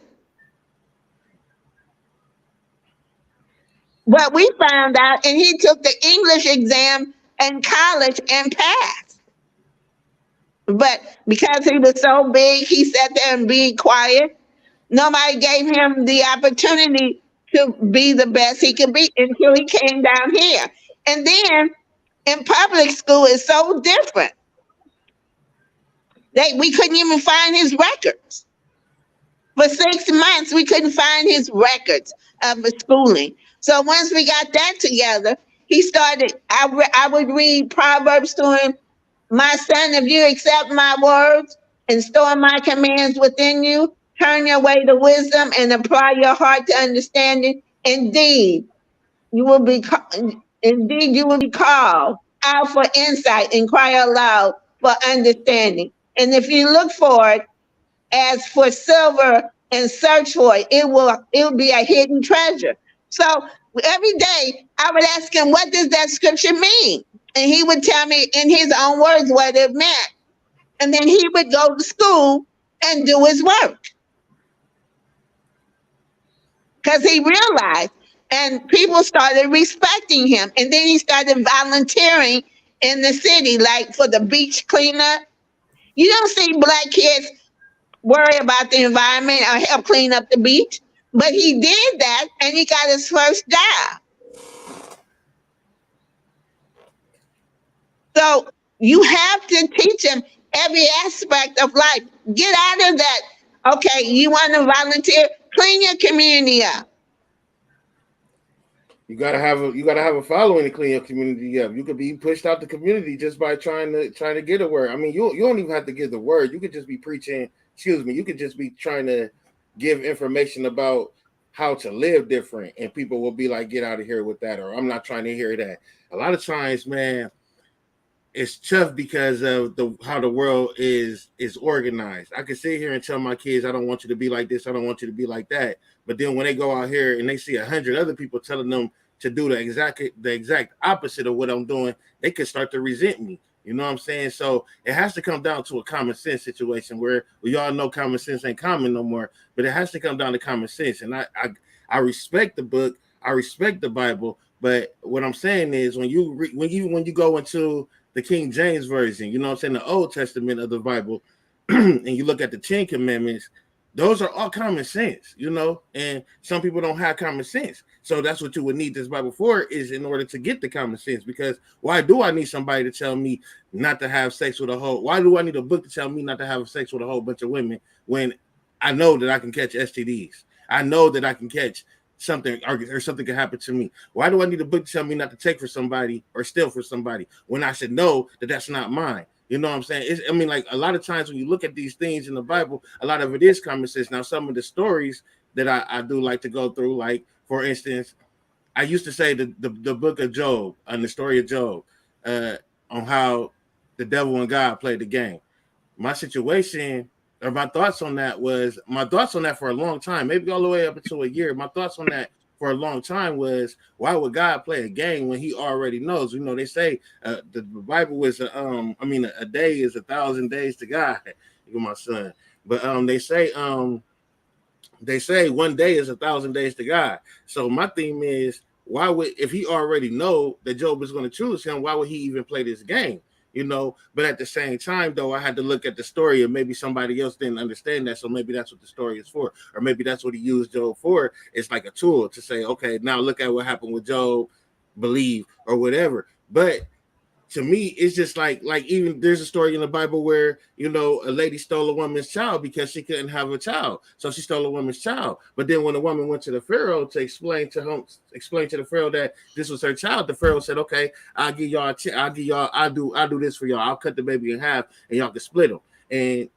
But we found out, and he took the English exam in college and passed. But because he was so big, he sat there and be quiet. Nobody gave him the opportunity to be the best he could be until he came down here. And then in public school, it's so different. We couldn't even find his records. For 6 months, we couldn't find his records of his schooling. So once we got that together, he started. I would read Proverbs to him. My son, if you accept my words and store my commands within you, turn your way to wisdom and apply your heart to understanding. You will be. Indeed, you will be called out for insight and cry aloud for understanding. And if you look for it, as for silver and search for it, it will be a hidden treasure. So every day I would ask him, what does that scripture mean? And he would tell me in his own words what it meant. And then he would go to school and do his work because he realized, and people started respecting him. And then he started volunteering in the city, like for the beach cleanup. You don't see black kids worry about the environment or help clean up the beach. But he did that and he got his first job. So you have to teach him every aspect of life. Get out of that. Okay, you want to volunteer? Clean your community up. You gotta have a following to clean your community up. You could be pushed out the community just by trying to get a word. I mean, you don't even have to give the word. You could just be preaching. Excuse me. You could just be trying to give information about how to live different, and people will be like, "Get out of here with that," or "I'm not trying to hear that." A lot of times, man, it's tough because of how the world is organized. I can sit here and tell my kids, I don't want you to be like this, I don't want you to be like that. But then when they go out here and they see 100 other people telling them to do the exact opposite of what I'm doing, they can start to resent me. You know what I'm saying? So it has to come down to a common sense situation where we all know common sense ain't common no more, but it has to come down to common sense. And I respect the book, I respect the Bible, but what I'm saying is when you go into the King James version, you know what I'm saying, the Old Testament of the Bible, and you look at the 10 Commandments, those are all common sense, you know, and some people don't have common sense. So that's what you would need this Bible for, is in order to get the common sense. Because why do I need somebody to tell me not to have sex with why do I need a book to tell me not to have sex with a whole bunch of women when I know that I can catch STDs? I know that I can catch something or something can happen to me. Why do I need a book to tell me not to take for somebody or steal for somebody when I should know that that's not mine? You know what I'm saying? I mean, like a lot of times when you look at these things in the Bible, a lot of it is common sense. Now, some of the stories that I do like to go through, like for instance, I used to say the book of Job and the story of Job, on how the devil and God played the game. My situation or my thoughts on that was my thoughts on that for a long time, maybe all the way up until a year. My thoughts on that for a long time was, why would God play a game when he already knows? You know, they say the Bible is a day is 1,000 days to God. You my son. But they say one day is 1,000 days to God. So my theme is, why would, if he already know that Job is going to choose him, why would he even play this game? You know, but at the same time, though, I had to look at the story, and maybe somebody else didn't understand that. So maybe that's what the story is for, or maybe that's what he used Job for. It's like a tool to say, okay, now look at what happened with Job, believe, or whatever. But to me, it's just like even there's a story in the Bible where, you know, a lady stole a woman's child because she couldn't have a child, so she stole a woman's child. But then when the woman went to the Pharaoh to explain to the Pharaoh that this was her child, the Pharaoh said, "Okay, I'll do this for y'all. I'll cut the baby in half, and y'all can split them." And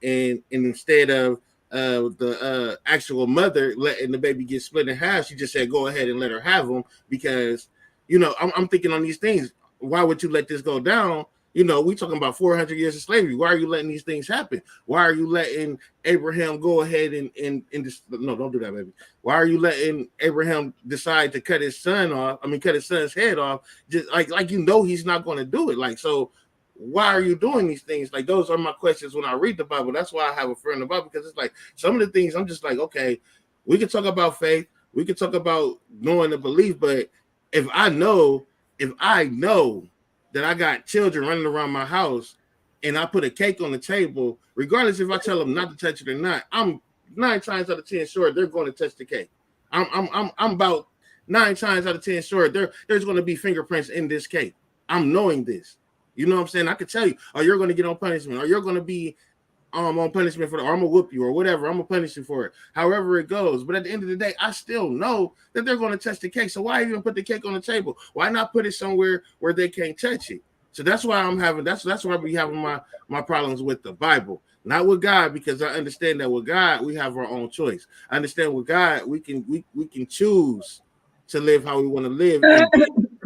instead of the actual mother letting the baby get split in half, she just said, "Go ahead and let her have them," because, you know, I'm thinking on these things. Why would you let this go down? You know, we talking about 400 years of slavery. Why are you letting these things happen? Why are you letting Abraham go ahead and just, no, don't do that, baby. Why are you letting Abraham decide to cut his son off? I mean, cut his son's head off, just like you know he's not going to do it. Like, so why are you doing these things? Like, those are my questions when I read the Bible. That's why I have a friend in the Bible, because it's like some of the things I'm just like, okay, we can talk about faith, we can talk about knowing the belief, but if I know that I got children running around my house and I put a cake on the table, regardless if I tell them not to touch it or not, I'm 9 times out of 10 sure they're going to touch the cake. I'm about 9 times out of 10 sure there's going to be fingerprints in this cake. I'm knowing this. You know what I'm saying? I could tell you, or you're going to get on punishment, or you're going to be on punishment for the, or I'm gonna whoop you, or whatever. I'm gonna punish you for it, however it goes. But at the end of the day, I still know that they're gonna touch the cake. So why even put the cake on the table? Why not put it somewhere where they can't touch it? So that's why I'm having that's why we having my problems with the Bible, not with God, because I understand that with God we have our own choice. I understand with God we can choose to live how we want to live, and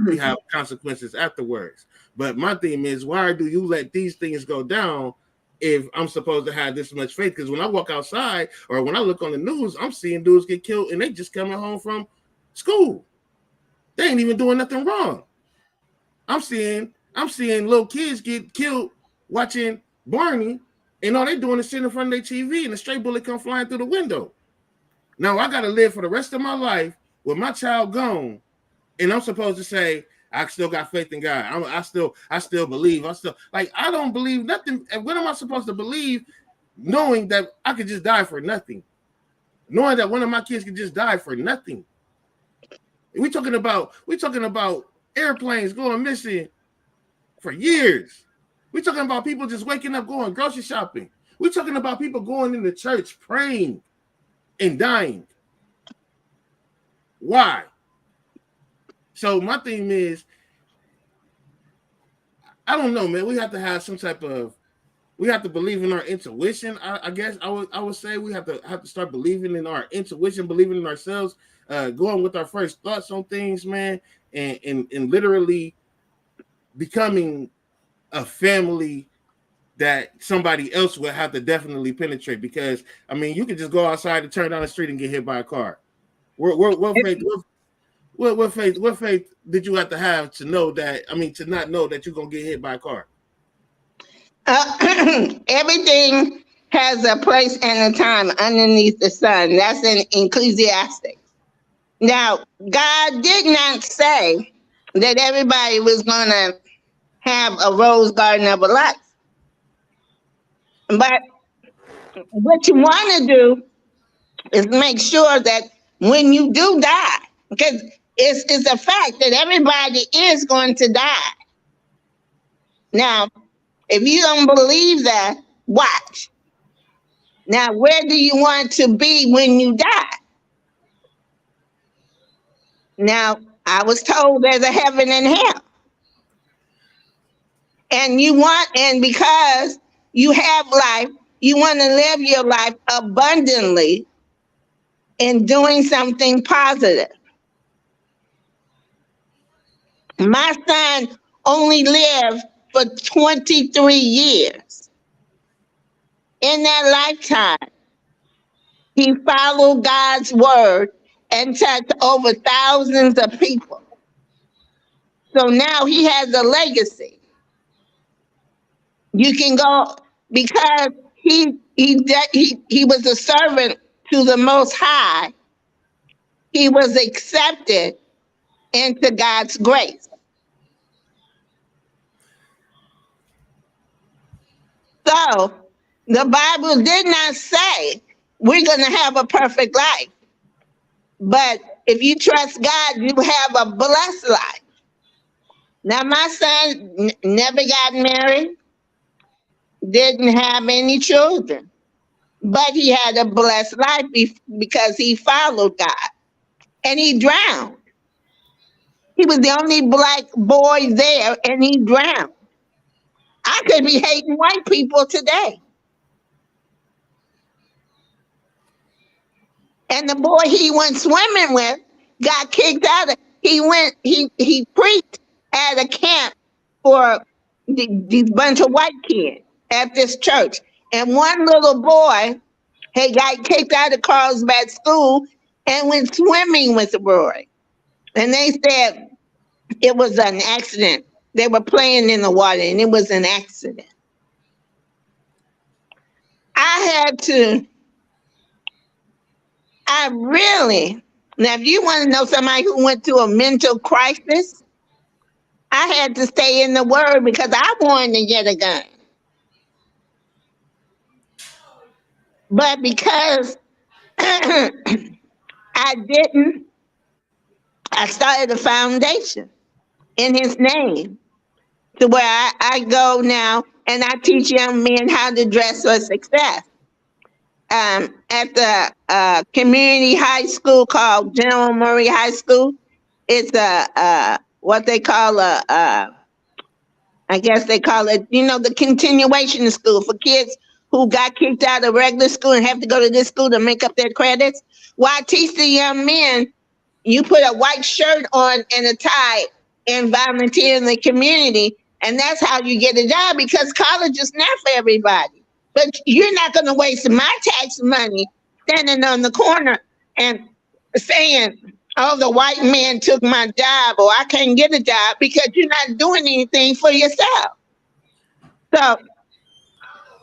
we have consequences afterwards. But my theme is, why do you let these things go down if I'm supposed to have this much faith? Because when I walk outside or when I look on the news, I'm seeing dudes get killed and they just coming home from school. They ain't even doing nothing wrong. I'm seeing little kids get killed watching Barney, and all they doing is sitting in front of their TV and a stray bullet come flying through the window. Now I gotta live for the rest of my life with my child gone, and I'm supposed to say, I still got faith in God. I still believe. I don't believe nothing. And what am I supposed to believe, knowing that I could just die for nothing? Knowing that one of my kids could just die for nothing. We talking about airplanes going missing for years. We talking about people just waking up going grocery shopping. We talking about people going into church praying and dying. Why? So my thing is, I don't know, man. We have to have some type of, we have to believe in our intuition. I guess I would say we have to start believing in our intuition, believing in ourselves, going with our first thoughts on things, man, and literally becoming a family that somebody else would have to definitely penetrate. Because I mean, you can just go outside and turn down the street and get hit by a car. What faith did you have to know that? I mean, to not know that you're gonna get hit by a car? Everything has a place and a time underneath the sun. That's in Ecclesiastes. Now, God did not say that everybody was going to have a rose garden of a life. But what you want to do is make sure that when you do die, because it's a fact that everybody is going to die. Now, if you don't believe that, watch. Now, where do you want to be when you die? Now, I was told there's a heaven and hell. And because you have life, you want to live your life abundantly in doing something positive. My son only lived for 23 years. In that lifetime, he followed God's word and touched over thousands of people. So now he has a legacy. You can go because he was a servant to the Most High. He was accepted into God's grace. So the Bible did not say we're going to have a perfect life. But if you trust God, you have a blessed life. Now, my son never got married, didn't have any children, but he had a blessed life because he followed God and he drowned. He was the only black boy there and he drowned. I could be hating white people today. And the boy he went swimming with got kicked out of. He preached at a camp for these bunch of white kids at this church, and one little boy had got kicked out of Carlsbad School and went swimming with the boy. And they said it was an accident. They were playing in the water, and it was an accident. I had to. I really. Now, if you want to know somebody who went through a mental crisis, I had to stay in the Word because I wanted to get a gun. But because I didn't, I started a foundation in His name to where I go now and I teach young men how to dress for success. At the community high school called General Murray High School, it's what they call I guess they call it, the continuation school for kids who got kicked out of regular school and have to go to this school to make up their credits. Well, I teach the young men, you put a white shirt on and a tie and volunteer in the community, and that's how you get a job because college is not for everybody. But you're not going to waste my tax money standing on the corner and saying, oh, the white man took my job or I can't get a job because you're not doing anything for yourself. So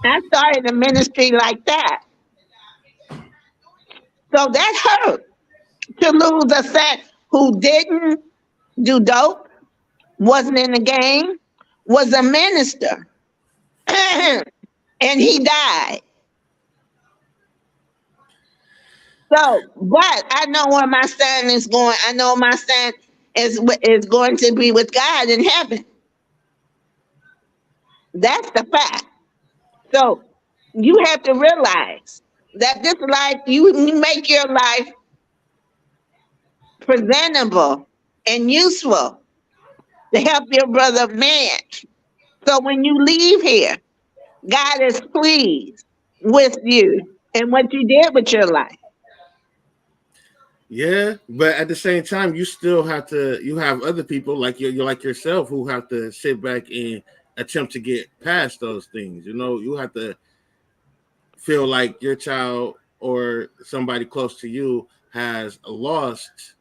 I started a ministry like that. So that hurt to lose a son who didn't do dope, wasn't in the game, was a minister, and he died. So, but I know where my son is going. I know my son is going to be with God in heaven. That's the fact. So you have to realize that this life, you make your life presentable and useful to help your brother man. So when you leave here, God is pleased with you and what you did with your life. Yeah, but at the same time, you still have to. You have other people like you like yourself who have to sit back and attempt to get past those things. You have to feel like your child or somebody close to you has lost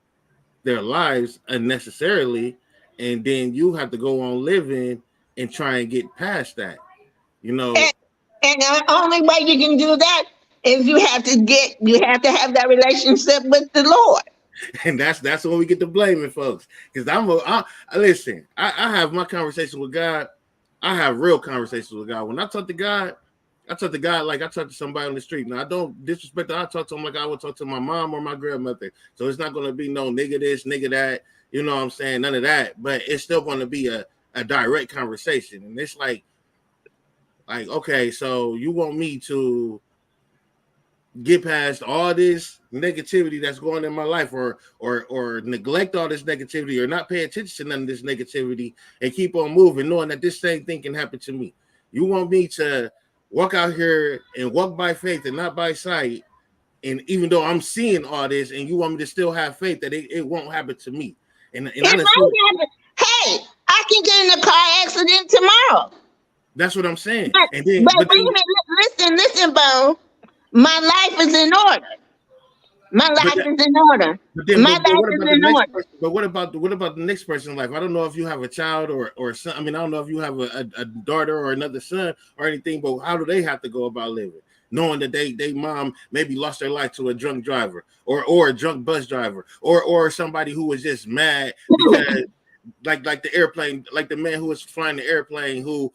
their lives unnecessarily, and then you have to go on living and try and get past that. You know, And, and the only way you can do that is you have to have that relationship with the Lord. and that's when we get to blaming folks. Because listen, I have my conversation with God. I have real conversations with God. When I talk to God like I talk to somebody on the street. Now I don't disrespect that. I talk to him like I would talk to my mom or my grandmother. So it's not gonna be no nigga this, nigga that, you know what I'm saying? None of that. But it's still gonna be a direct conversation. And it's like, okay, so you want me to get past all this negativity that's going in my life, or neglect all this negativity, or not pay attention to none of this negativity, and keep on moving, knowing that this same thing can happen to me. You want me to walk out here and walk by faith and not by sight, and even though I'm seeing all this, and you want me to still have faith that it won't happen to me. And It I done seen, might happen. Hey, I can get in a car accident tomorrow. that's what I'm saying. But, And then, but but wait a then, minute, listen, Bo. My life is in order. My but life that, is in order. but then, My but what life is about the in next order. person? But what about the next person's life? I don't know if you have a child or son. I mean, I don't know if you have a daughter or another son or anything. But how do they have to go about living, knowing that they mom maybe lost their life to a drunk driver, or a drunk bus driver, or somebody who was just mad because like the airplane, like the man who was flying the airplane, who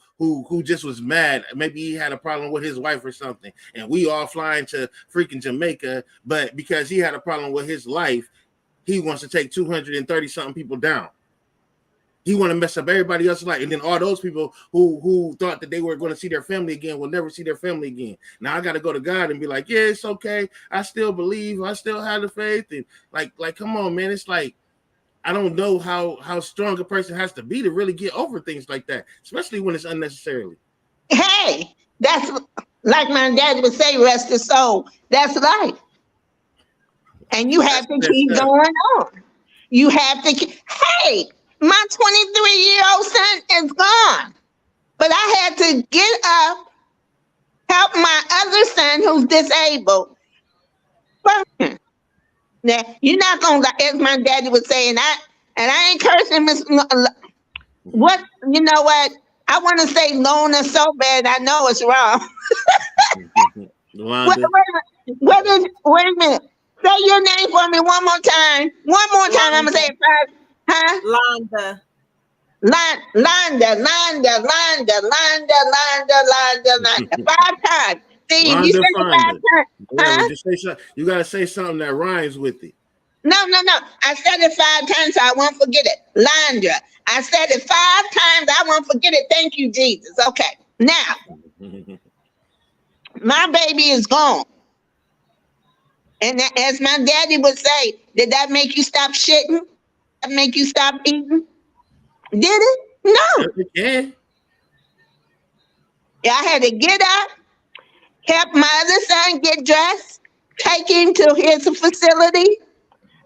just was mad. Maybe he had a problem with his wife or something, and we all flying to freaking Jamaica, but because he had a problem with his life, he wants to take 230 something people down. He want to mess up everybody else's life, and then all those people who thought that they were going to see their family again will never see their family again. Now I got to go to God and be like, yeah, it's okay. I still believe. I still have the faith, and like, come on, man. It's like, I don't know how strong a person has to be to really get over things like that, especially when it's unnecessarily. Hey, that's like my dad would say, rest his soul. That's life. And you have That's to messed keep up. going on. You have to keep, hey, my 23-year-old son is gone. But I had to get up, help my other son who's disabled. Now, you're not gonna, as my daddy would say, and I ain't cursing Miss. What, you know what? I want to say Lona so bad. I know it's wrong. Wait, Londa, wait a minute. Say your name for me one more time. One more time. I'm gonna say Londa, it fast. Huh? Londa. Londa. 5 times. See, if you say Londa it Fonda, 5 times, whatever. huh? Just say something. You got to say something that rhymes with it. No. I said it 5 times, so I won't forget it. Landra. I said it 5 times. I won't forget it. Thank you, Jesus. Okay. Now, my baby is gone. And as my daddy would say, did that make you stop shitting? That make you stop eating? Did it? No. Yeah. I had to get up, help my other son get dressed, take him to his facility.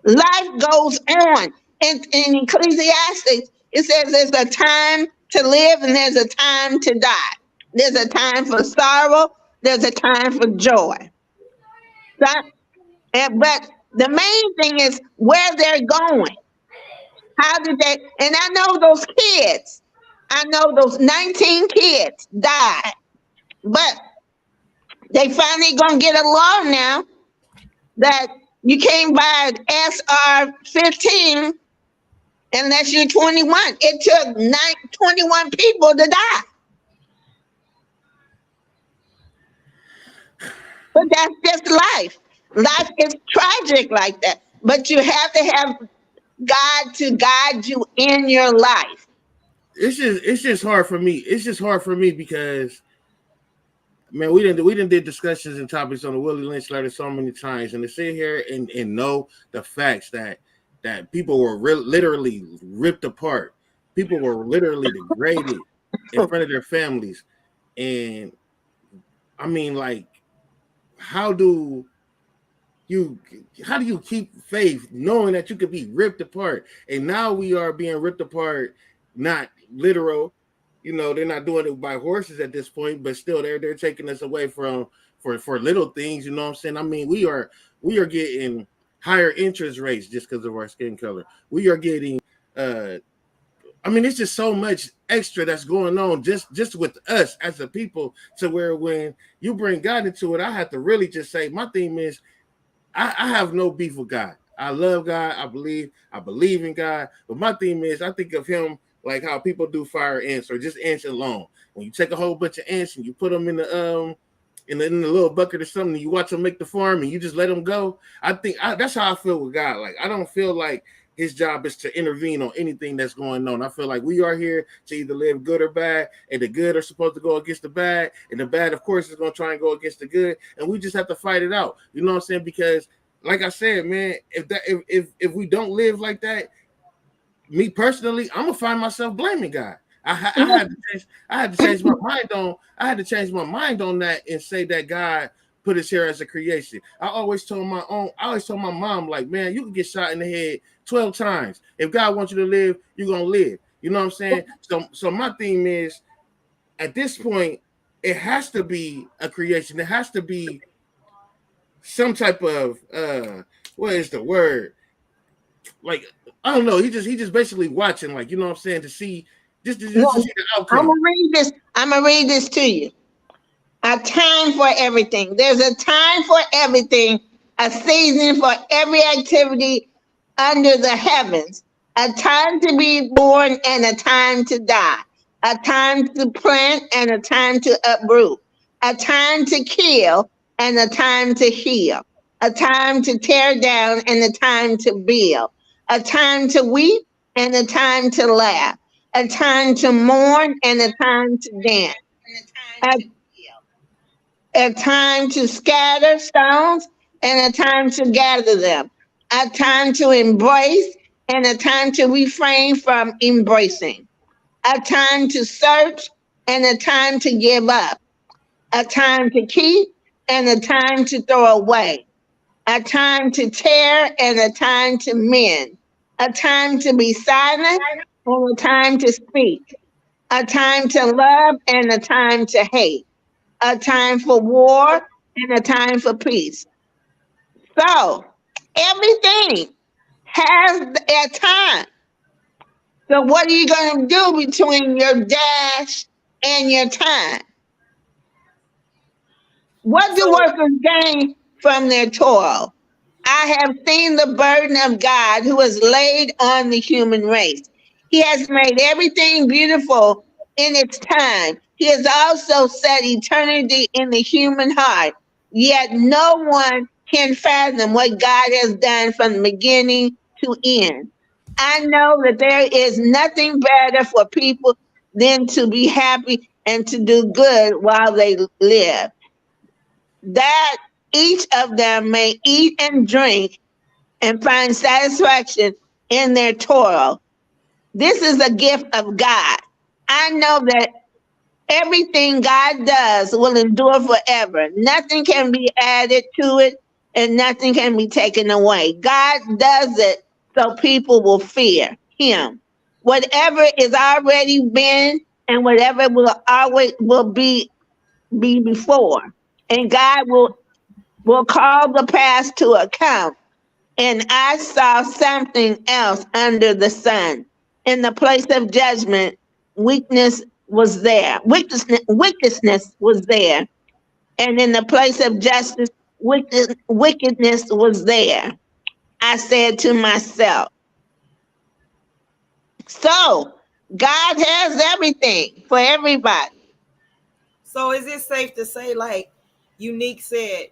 Life goes on. In Ecclesiastes, it says there's a time to live and there's a time to die. There's a time for sorrow. There's a time for joy. But the main thing is where they're going. How did they? And I know those kids. I know those 19 kids died, but they finally gonna get a law now that you can't buy an SR-15 unless you're 21. It took 21 people to die, but that's just life. Life is tragic like that, but you have to have God to guide you in your life. It's just hard for me. It's just hard for me because, man, we didn't did discussions and topics on the Willie Lynch letter so many times, and to sit here and know the facts that people were literally ripped apart, people were literally degraded in front of their families, and I mean, like, how do you keep faith knowing that you could be ripped apart? And now we are being ripped apart, not literal, they're not doing it by horses at this point, but still they're taking us away from for little things, you know what I'm saying? I mean, we are getting higher interest rates just because of our skin color. We are getting I mean, it's just so much extra that's going on just with us as a people, to where when you bring God into it, I have to really just say my theme is I have no beef with God. I love God. I believe in God. But my theme is I think of him like how people do fire ants or just ants alone. When you take a whole bunch of ants and you put them in the little bucket or something, and you watch them make the farm and you just let them go. I think that's how I feel with God. Like, I don't feel like his job is to intervene on anything that's going on. I feel like we are here to either live good or bad, and the good are supposed to go against the bad, and the bad, of course, is going to try and go against the good, and we just have to fight it out. You know what I'm saying? Because, like I said, man, if we don't live like that, me personally, I'm gonna find myself blaming God. I had to change my mind on. I had to change my mind on that and say that God put us here as a creation. I always told my mom, like, man, you can get shot in the head 12 times. If God wants you to live, you're gonna live. You know what I'm saying? So my theme is, at this point, it has to be a creation. It has to be some type of what is the word? Like, I don't know. He just basically watching, like, you know what I'm saying, to see just to No, see the outcome. I'm gonna read this to you. A time for everything. There's a time for everything, a season for every activity under the heavens, a time to be born and a time to die, a time to plant and a time to uproot, a time to kill and a time to heal, a time to tear down and a time to build, a time to weep and a time to laugh, a time to mourn and a time to dance, a a time to scatter stones and a time to gather them, a time to embrace and a time to refrain from embracing, a time to search and a time to give up, a time to keep and a time to throw away, a time to tear and a time to mend, a time to be silent and a time to speak, a time to love and a time to hate, a time for war and a time for peace. So everything has a time. So what are you going to do between your dash and your time? What do So workers gain from their toil? I have seen the burden of God who has laid on the human race. He has made everything beautiful in its time. He has also set eternity in the human heart. Yet no one can fathom what God has done from beginning to end. I know that there is nothing better for people than to be happy and to do good while they live, that each of them may eat and drink and find satisfaction in their toil. This is a gift of God. I know that everything God does will endure forever. Nothing can be added to it and nothing can be taken away. God does it so people will fear him. Whatever is already been and whatever will always will be before. And God will call the past to account. And I saw something else under the sun. In the place of judgment, weakness was there. Wickedness was there. And in the place of justice, wickedness was there. I said to myself, so God has everything for everybody. so is it safe to say, like Unique said,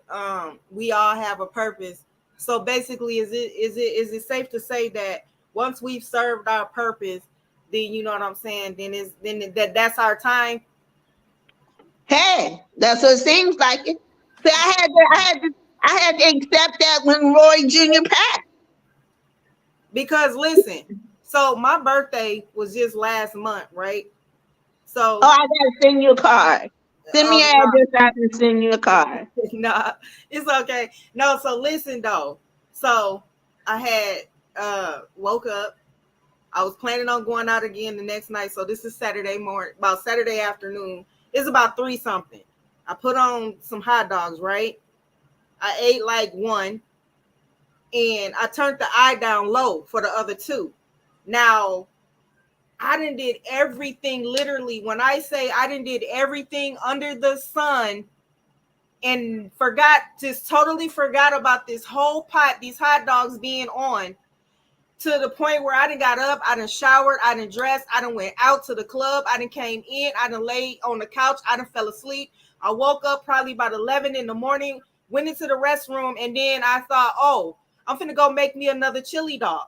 we all have a purpose. So basically, is it safe to say that once we've served our purpose, then you know what I'm saying, then that's our time? Hey, that's what it seems like it. See, I had to accept that when Roy Jr. passed. Because listen, so my birthday was just last month, right? Oh, So I gotta send you a card. Send me oh your no, address. I can send you a card. nah, it's okay. No, so listen though. So I had woke up. I was planning on going out again the next night. So this is Saturday morning, about Saturday afternoon. It's about 3 something. I put on some hot dogs, right? I ate like one and I turned the eye down low for the other two. Now, I done did everything literally. When I say I done did everything under the sun and just totally forgot about this whole pot, these hot dogs being on, to the point where I done got up, I done showered, I done dressed, I done went out to the club, I done came in, I done laid on the couch, I done fell asleep. I woke up probably about 11 in the morning, went into the restroom, and then I thought, oh, I'm finna go make me another chili dog.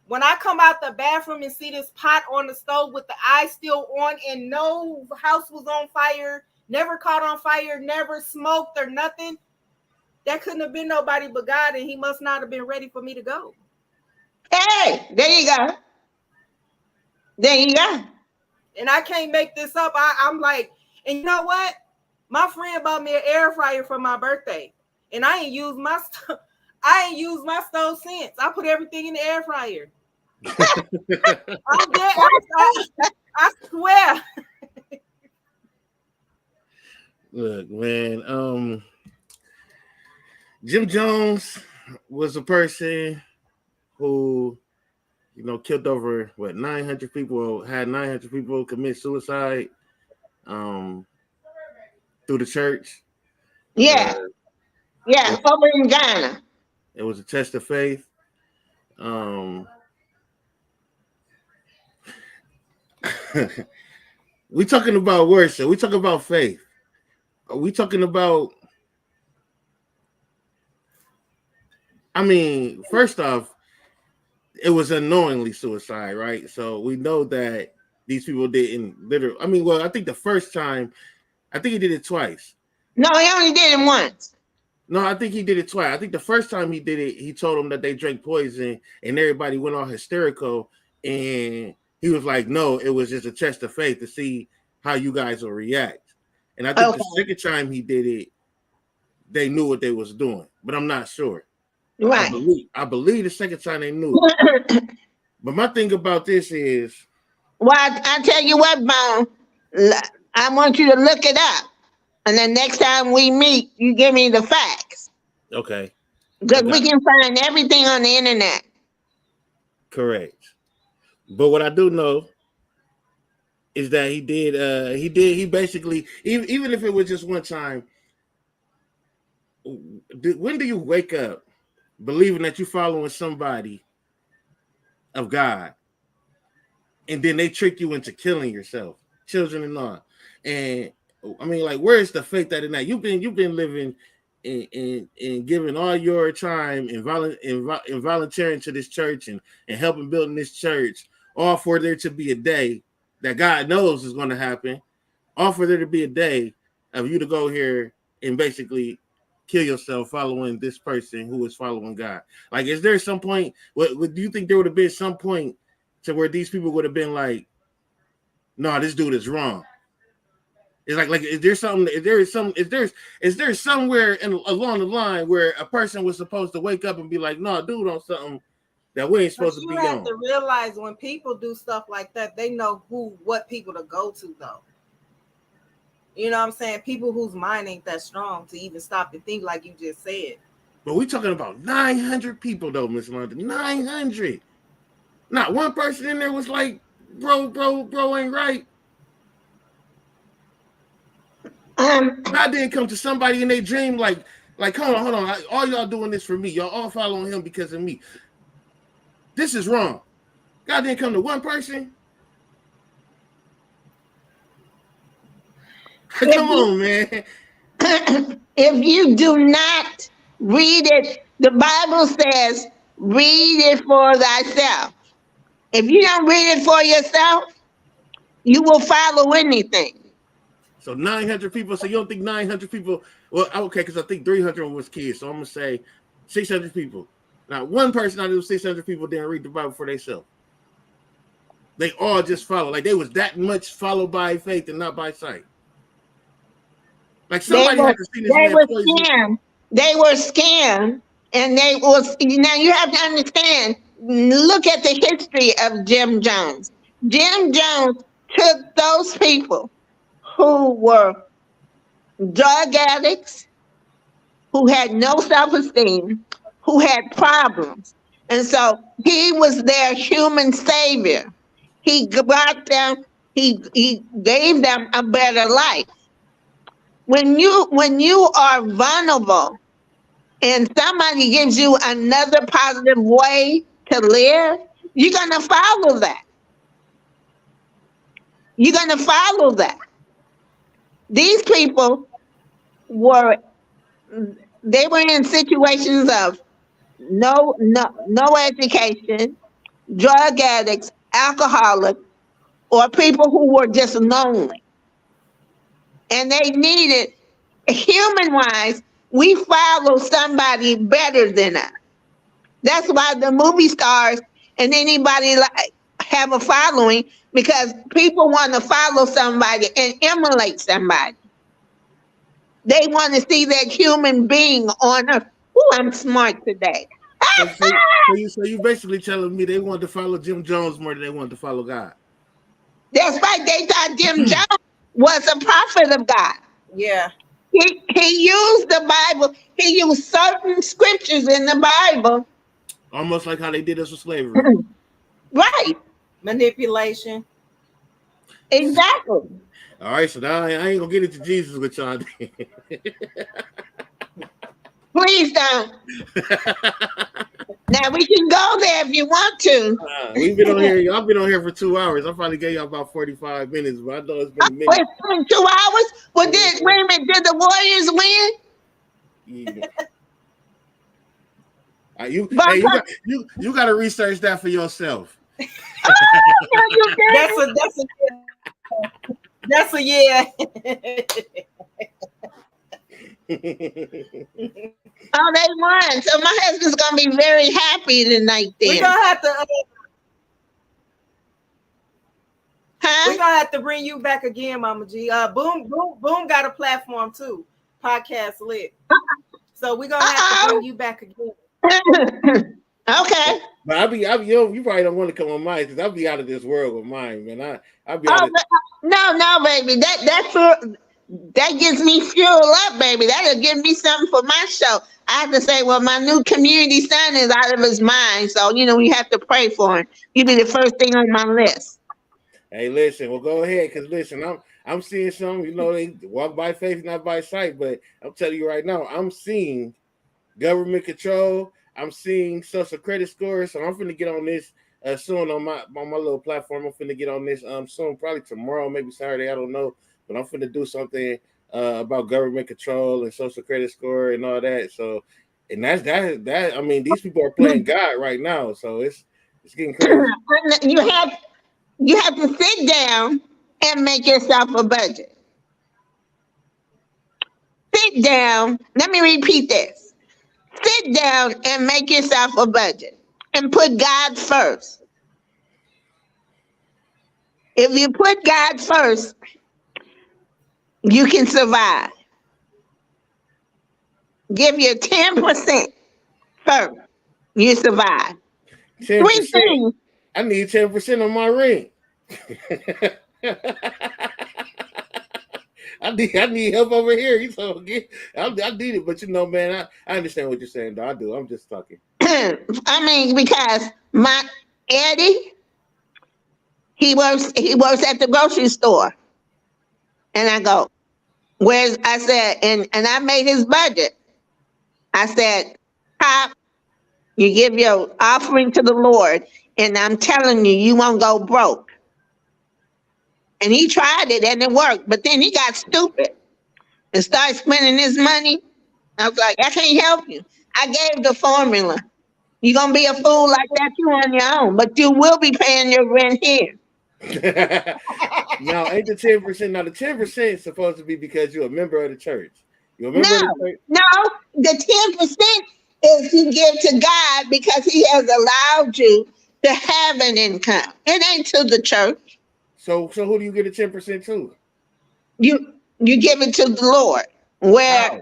When I come out the bathroom and see this pot on the stove with the eye still on and no house was on fire, never caught on fire, never smoked or nothing, that couldn't have been nobody but God, and he must not have been ready for me to go. Hey, there you go. There you go. And I can't make this up. I'm like, and you know what? My friend bought me an air fryer for my birthday, and I ain't used my I ain't used my stove since. I put everything in the air fryer. I'm dead. I swear. Look, man. Jim Jones was a person who, killed over 900 people, had 900 people commit suicide through the church. Yeah. Yeah, over in Ghana. It was a test of faith. We talking about worship. We talking about faith. Are we talking about? I mean, first off, it was unknowingly suicide, right? So we know that these people didn't literally. I mean, well, I think the first time, I think he did it twice. No, he only did it once. No, I think he did it twice. I think the first time he did it, he told them that they drank poison, and everybody went all hysterical. And he was like, "No, it was just a test of faith to see how you guys will react." And I think the second time he did it, they knew what they was doing, but I'm not sure. Right. I believe the second time they knew it. But my thing about this is, well, I tell you what, Bone, I want you to look it up. And the next time we meet, you give me the facts. Okay. Because we can find everything on the internet. Correct. But what I do know is that he basically, even if it was just one time, when do you wake up believing that you're following somebody of God, and then they trick you into killing yourself, children and all? And I mean, like, where is the faith that in that? You've been living and giving all your time and volunteering to this church and helping building this church, all for there to be a day that God knows is going to happen, all for there to be a day of you to go here and basically kill yourself following this person who is following God. Like, is there some point? What do you think there would have been some point to where these people would have been like, "No, this dude is wrong"? It's like is there something? Is there somewhere along the line where a person was supposed to wake up and be like, "No, dude, on something that we ain't supposed to be on"? You have to realize when people do stuff like that, they know what people to go to, though. You know what I'm saying? People whose mind ain't that strong to even stop and think, like you just said. But we talking about 900 people, though, Ms.Londa. 900. Not one person in there was like, bro, ain't right. God didn't come to somebody in their dream like, hold on. All y'all doing this for me. Y'all all following him because of me. This is wrong. God didn't come to one person. Come on, man. If you do not read it, the Bible says, read it for thyself. If you don't read it for yourself, you will follow anything. So 900 people. So you don't think 900 people? Well, okay, because I think 300 was kids. So I'm gonna say 600 people. Now, one person out of those 600 people didn't read the Bible for themselves. They all just follow. Like, they was that much followed by faith and not by sight. Like, somebody had to see this man poison. They were scammed, and they was. Now you have to understand. Look at the history of Jim Jones. Jim Jones took those people who were drug addicts, who had no self-esteem, who had problems. And so he was their human savior. He brought them, he gave them a better life. When you are vulnerable and somebody gives you another positive way to live, you're gonna follow that. You're gonna follow that. These people were in situations of no education, drug addicts, alcoholics, or people who were just lonely. And they needed, human wise, we follow somebody better than us. That's why the movie stars and anybody like have a following, because people want to follow somebody and emulate somebody. They want to see that human being on earth. Oh, I'm smart today. So you basically telling me they want to follow Jim Jones more than they want to follow God. That's right. They thought Jim Jones was a prophet of God. Yeah. He used the Bible. He used certain scriptures in the Bible. Almost like how they did us with slavery. Right. Manipulation. Exactly. All right, so now I ain't gonna get into Jesus with y'all. Please don't. Now we can go there if you want to. We've been on here. I've been on here for 2 hours. I probably gave y'all about 45 minutes, but I know it's been a minute. It's been 2 hours. Well, wait a minute. Did the Warriors win? Yeah. You got to research that for yourself. That's a yeah. Oh, they won. So my husband's gonna be very happy tonight. Then We're gonna have to. Huh? We're gonna have to bring you back again, Mama G. Boom got a platform too, podcast lit. So we're gonna have to bring you back again. Okay. But I'll be you probably don't want to come on mine because I'll be out of this world with mine, man. I'll be out of No, baby. That gives me fuel up, baby. That'll give me something for my show. I have to say, well, my new community son is out of his mind, so we have to pray for him. You be the first thing on my list. Hey, listen. Well, go ahead, because listen, I'm seeing some. They walk by faith, not by sight. But I'm telling you right now, I'm seeing government control. I'm seeing social credit scores. So I'm finna get on this soon on my little platform. I'm finna get on this soon, probably tomorrow, maybe Saturday. I don't know, but I'm finna do something about government control and social credit score and all that. So, and that's that. I mean, these people are playing God right now. So it's getting crazy. You have to sit down and make yourself a budget. Sit down. Let me repeat this. Sit down and make yourself a budget and put God first. If you put God first, you can survive. Give your 10% first. You survive. 10%. 3 things. I need 10% on my ring. I need help over here. I need it, but man, I understand what you're saying, though. I do. I'm just talking. I mean, because my Eddie, he works at the grocery store. And I go, I said, and I made his budget. I said, Pop, you give your offering to the Lord, and I'm telling you, you won't go broke. And he tried it and it worked, but then he got stupid and started spending his money. I was like, I can't help you. I gave the formula. You're going to be a fool like that, you on your own, but you will be paying your rent here. Now, ain't the 10%? Now, the 10% is supposed to be because you're a member of the church. You're a member of the church? No, the 10% is you give to God because he has allowed you to have an income. It ain't to the church. So who do you give the 10% to? You give it to the Lord. Where How?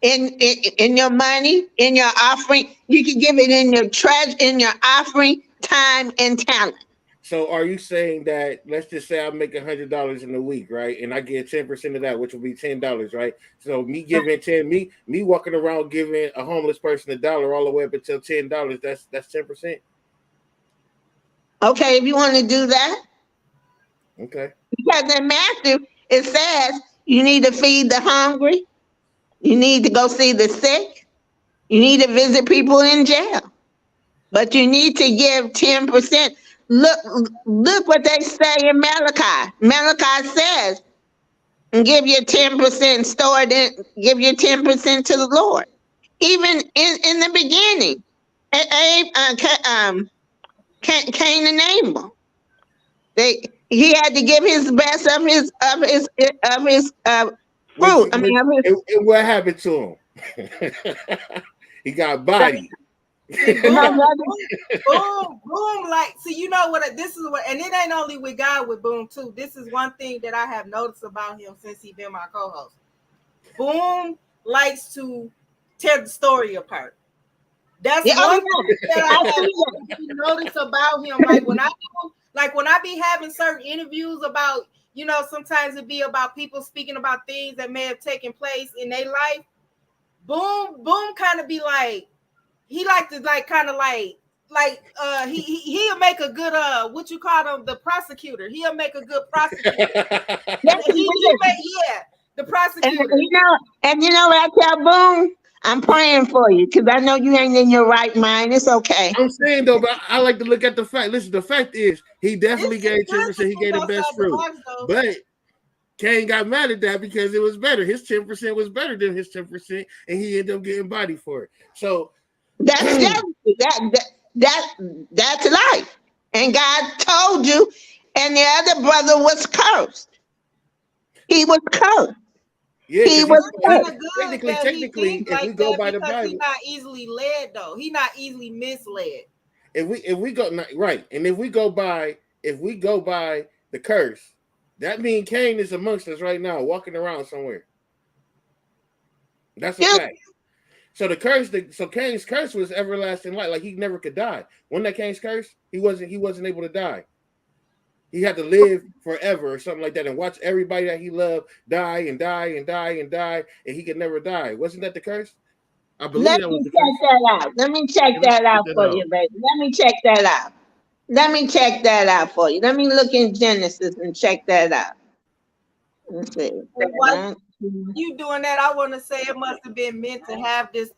in your money, in your offering, you can give it in your treasure, in your offering, time, and talent. So are you saying that, let's just say I make $100 in a week, right? And I get 10% of that, which will be $10, right? So me giving me walking around giving a homeless person $1 all the way up until $10, that's 10%? Okay, if you want to do that. Okay. Because in Matthew, it says you need to feed the hungry. You need to go see the sick. You need to visit people in jail. But you need to give 10%. Look what they say in Malachi. Malachi says, give your 10% stored in, give your 10% to the Lord. Even in the beginning. Cain and Abel. He had to give his best of his Which, fruit. I mean, of his. and what happened to him? He got body. See, No, boom, no, boom, boom. Like, see, you know what? This is what, and it ain't only with God with Boom too. This is one thing that I have noticed about him since he been my co-host. Boom likes to tear the story apart. That's yeah, oh one yeah, thing that I I have see that. noticed about him. Like when I be having certain interviews about, sometimes it be about people speaking about things that may have taken place in their life. Boom kind of be like, he like to like kind of he'll make a good what you call him, the prosecutor. He'll make a good prosecutor. Yes, he He did. make, yeah, the prosecutor. And you know what I tell Boone? I'm praying for you because I know you ain't in your right mind. It's okay. I'm saying though, but I like to look at the fact. Listen, the fact is he definitely It's gave good to 10%. He think gave the best outside the fruit, box though. but Kane got mad at that because it was better. His 10% was better than his 10%, and he ended up getting body for it. So That's jealousy. That's life. And God told you, and the other brother was cursed. He was cursed. yeah, He because was It's kind cursed. of good that he technically, think if we like go that by the because he Bible, not easily led though. He not easily misled. if we go right, and if we go by the curse, that means Cain is amongst us right now, walking around somewhere. That's a You, fact. So so Cain's curse was everlasting life, like he never could die. When that Cain's curse, he wasn't able to die. He had to live forever or something like that, and watch everybody that he loved die and die and die and die, and he could never die. Wasn't that the curse? I believe let that was me the check curse. that out. Let me check Yeah, let's that check out that for out. you, baby. Let me check that out. Let me check that out for you. Let me look in Genesis and check that out. Let's see. And while you doing that, I want to say it must have been meant to have this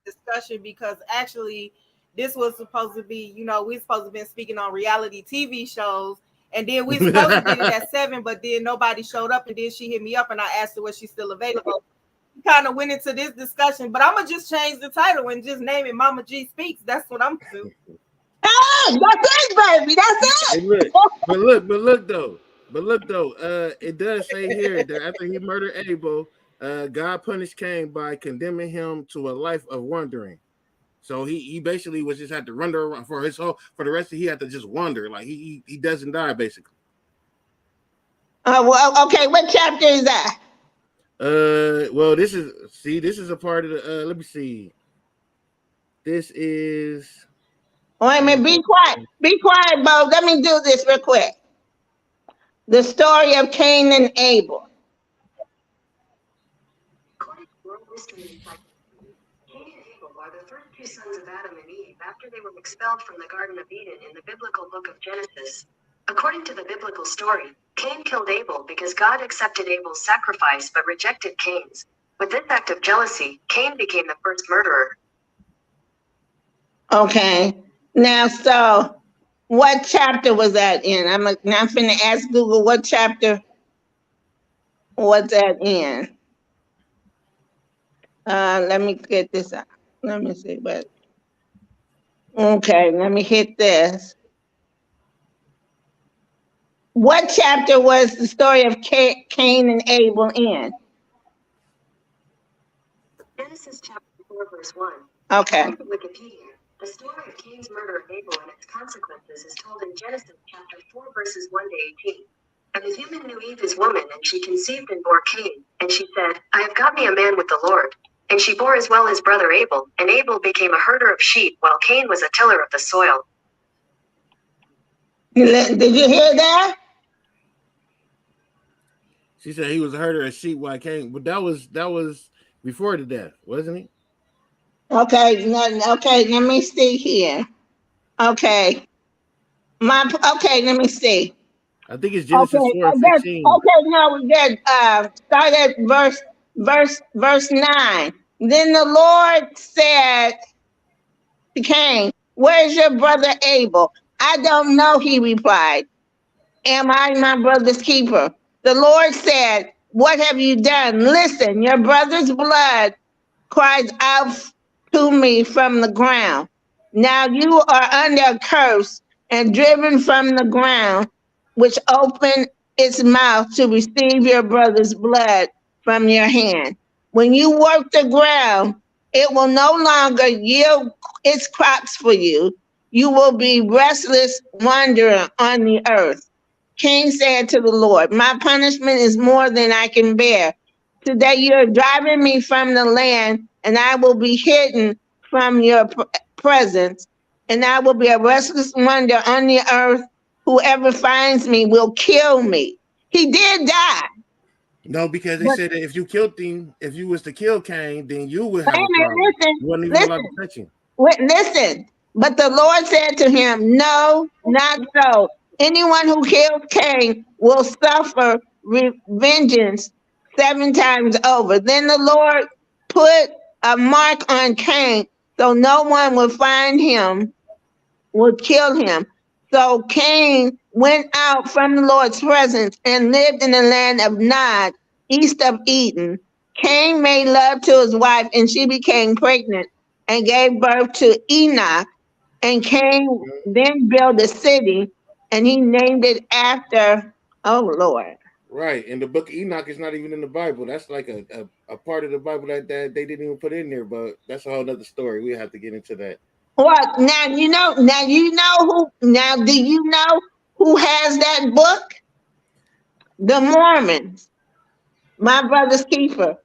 discussion because actually this was supposed to be, we supposed to been speaking on reality TV shows, and then we supposed to did it at 7, but then nobody showed up, and then she hit me up and I asked her was she still available. We kind of went into this discussion, but I'm gonna just change the title and just name it Mama G Speaks. That's what I'm gonna do. Oh, that's it, baby. That's Hey, it. but look though, it does say here that after he murdered Abel, God punished Cain by condemning him to a life of wandering. So he basically was just had to wander around for the rest of he had to just wander, like he doesn't die basically. Well, okay. What chapter is that? Well, this is a part of the. Let me see. This is. Wait a minute. Be quiet. Be quiet, Bo. Let me do this real quick. The story of Cain and Abel. According to world history encyclopedia, Cain and Abel are the first two sons of Adam and Eve after they were expelled from the Garden of Eden in the biblical book of Genesis. According to the biblical story, Cain killed Abel because God accepted Abel's sacrifice but rejected Cain's. With this act of jealousy, Cain became the first murderer. Okay. Now, so what chapter was that in? I'm finna ask Google what chapter was that in. Let me get this out. Let me see. But okay, let me hit this. What chapter was the story of Cain and Abel in? Genesis chapter 4 verse 1. Okay. According to Wikipedia, the story of Cain's murder of Abel and its consequences is told in Genesis chapter 4 verses 1 to 18. And the human knew Eve as woman, and she conceived and bore Cain. And she said, I have got me a man with the Lord. And she bore as well his brother Abel, and Abel became a herder of sheep, while Cain was a tiller of the soil. Did you hear that? She said he was a herder of sheep while Cain, but that was before the death, wasn't he? Okay. Okay. Let me see here. Okay. Okay. Let me see. I think it's Genesis Okay, 4 and 15. no, we did. Start at verse 9. Then the Lord said to Cain, where's your brother Abel? I don't know, he replied. Am I my brother's keeper? The Lord said, what have you done? Listen, your brother's blood cries out to me from the ground. Now you are under a curse and driven from the ground, which opened its mouth to receive your brother's blood from your hand. When you work the ground, it will no longer yield its crops for you. You will be restless wanderer on the earth. King said to the Lord, my punishment is more than I can bear. Today you are driving me from the land, and I will be hidden from your presence, and I will be a restless wonder on the earth. Whoever finds me will kill me. He did die. No, because they But said that if you killed him, if you was to kill Cain, then you would wait have a a minute, problem. listen, You wasn't even allowed to listen, touch him. listen. But the Lord said to him, no, not so. Anyone who kills Cain will suffer vengeance 7 times over. Then the Lord put a mark on Cain so no one would find him, would kill him. So Cain went out from the Lord's presence and lived in the land of Nod, east of Eden. Cain made love to his wife, and she became pregnant and gave birth to Enoch. And Cain then built a city, and he named it after, oh Lord. Right. And the book of Enoch is not even in the Bible. That's like a part of the Bible that they didn't even put in there, but that's a whole other story. We have to get into that. What now? Now do you know who has that book? The Mormons. My brother's keeper.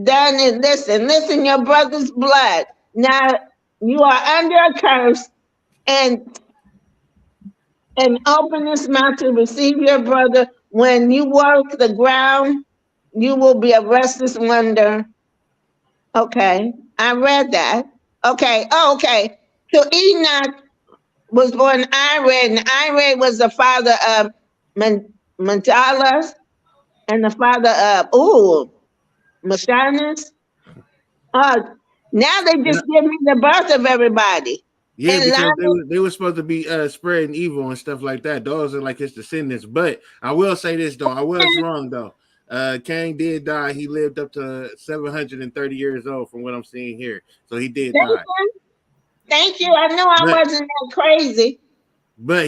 Done it. Listen, your brother's blood. Now you are under a curse, and open his mouth to receive your brother. When you work the ground, you will be a restless wonder. Okay, I read that. Okay, okay. So Enoch was born Ired, and Ired was the father of Mandalas and the father of Mashanas. Uh, now they And just give me the birth of everybody. yeah, And because Lonnie, they were supposed to be spreading evil and stuff like that. Those are like his descendants. But I will say this though, I was wrong though. Cain did die. He lived up to 730 years old, from what I'm seeing here. So he did thank die. you, thank you. I knew I But wasn't that crazy.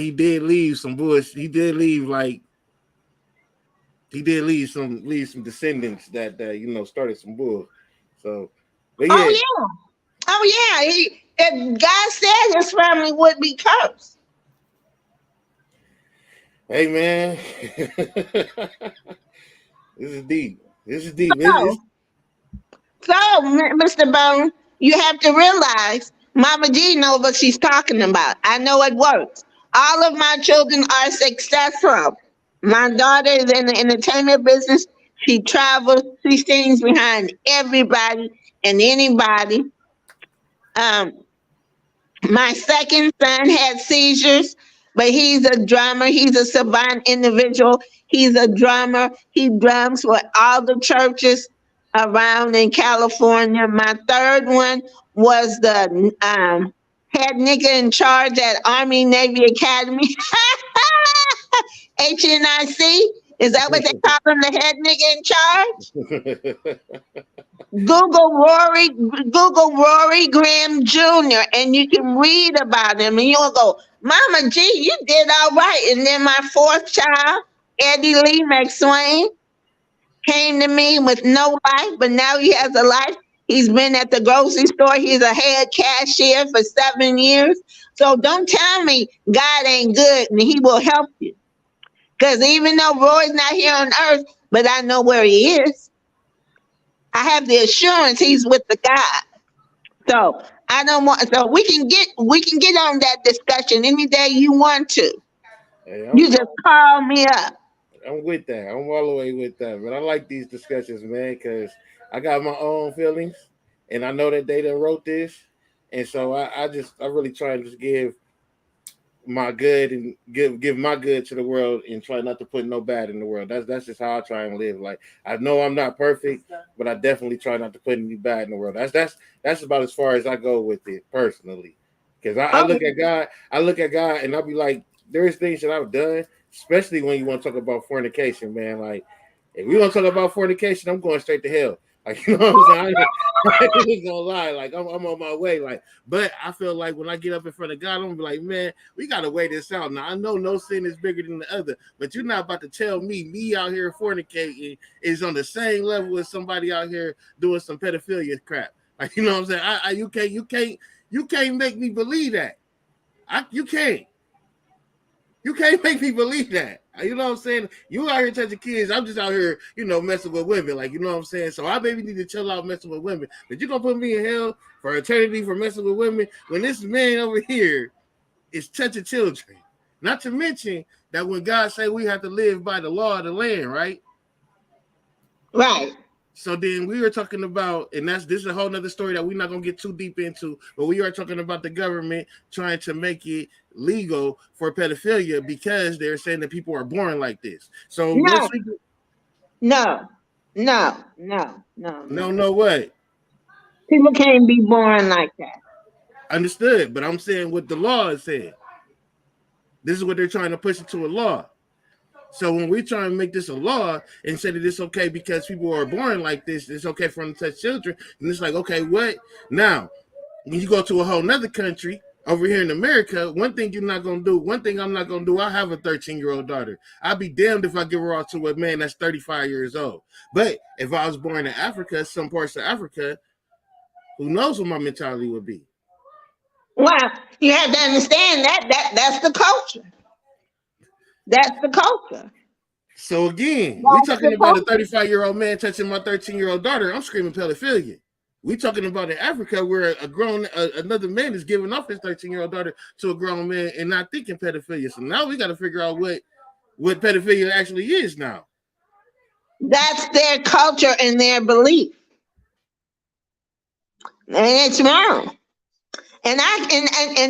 he did leave some bush. He did leave some descendants that started some bull. So, but Oh yeah, yeah, oh yeah. If God said his family would be cursed. hey man, this is deep. This is deep. So, Mr. Bone, you have to realize Mama G knows what she's talking about. I know it works. All of my children are successful. My daughter is in the entertainment business. She travels. She sings behind everybody and anybody. Um, my second son had seizures, but he's a drummer. He's a savant individual. He's a drummer. He drums for all the churches around in California. My third one was the head nigga in charge at Army Navy Academy. HNIC. Is that what they call him, the head nigga in charge? Google Rory Graham Jr. and you can read about him and you'll go, Mama G, you did all right. And then my fourth child, Eddie Lee McSwain, came to me with no life, but now he has a life. He's been at the grocery store. He's a head cashier for 7 years. So don't tell me God ain't good and he will help you. Because even though Roy's not here on earth, but I know where he is. I have the assurance he's with the God. So I don't want. So we can get on that discussion any day you want to. hey, You just call me up. I'm with that. I'm all the way with that. But I like these discussions, man, because I got my own feelings, and I know that they done wrote this, and so I really try and just give my good and give my good to the world and try not to put no bad in the world. That's just how I try and live. Like I know I'm not perfect, but I definitely try not to put any bad in the world. That's about as far as I go with it personally. Because I Oh, look at God, and I'll be like, there is things that I've done, especially when you want to talk about fornication, man. Like if we want to talk about fornication, I'm going straight to hell. Like, you know what I'm saying? I ain't gonna lie. Like, I'm on my way. Like, but I feel like when I get up in front of God, I'm gonna be like, man, we gotta weigh this out. Now I know no sin is bigger than the other, but you're not about to tell me out here fornicating is on the same level as somebody out here doing some pedophilia crap. Like, you know what I'm saying? You can't make me believe that. You can't. You can't make me believe that. You know what I'm saying? You out here touching kids. I'm just out here, messing with women. Like, you know what I'm saying? So I maybe need to chill out messing with women. But you gonna put me in hell for eternity for messing with women when this man over here is touching children. Not to mention that when God say we have to live by the law of the land, right? Right. So then we were talking about, and this is a whole nother story that we're not gonna get too deep into, but we are talking about the government trying to make it legal for pedophilia because they're saying that people are born like this. So once No, we no way. People can't be born like that. Understood, but I'm saying what the law is saying. This is what they're trying to push into a law. So when we try and make this a law and say that it's okay because people are born like this, it's okay for them to touch children, and it's like, okay, what? Now, when you go to a whole nother country, over here in America, one thing you're not going to do, one thing I'm not going to do, I have a 13-year-old daughter. I'll be damned if I give her off to a man that's 35 years old. But if I was born in Africa, some parts of Africa, who knows what my mentality would be? Well, you have to understand that's the culture. That's the culture. So again, we That's talking the about a culture. 35-year-old man touching my 13-year-old daughter. I'm screaming pedophilia. We talking about in Africa where another man is giving off his 13-year-old daughter to a grown man and not thinking pedophilia. So now we got to figure out what pedophilia actually is now. That's their culture and their belief, and it's wrong. And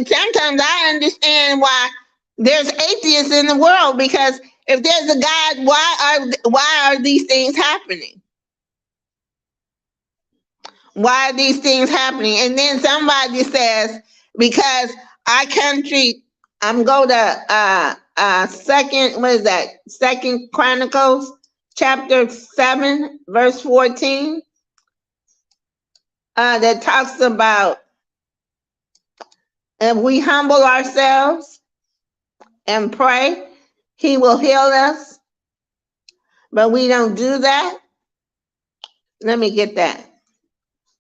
sometimes I understand why there's atheists in the world, because if there's a God, why are these things happening? Why are these things happening? And then somebody says, because our country, I'm go to second, what is that? Second Chronicles chapter 7, verse 14. That talks about if we humble ourselves and pray, he will heal us. But we don't do that. Let me get that.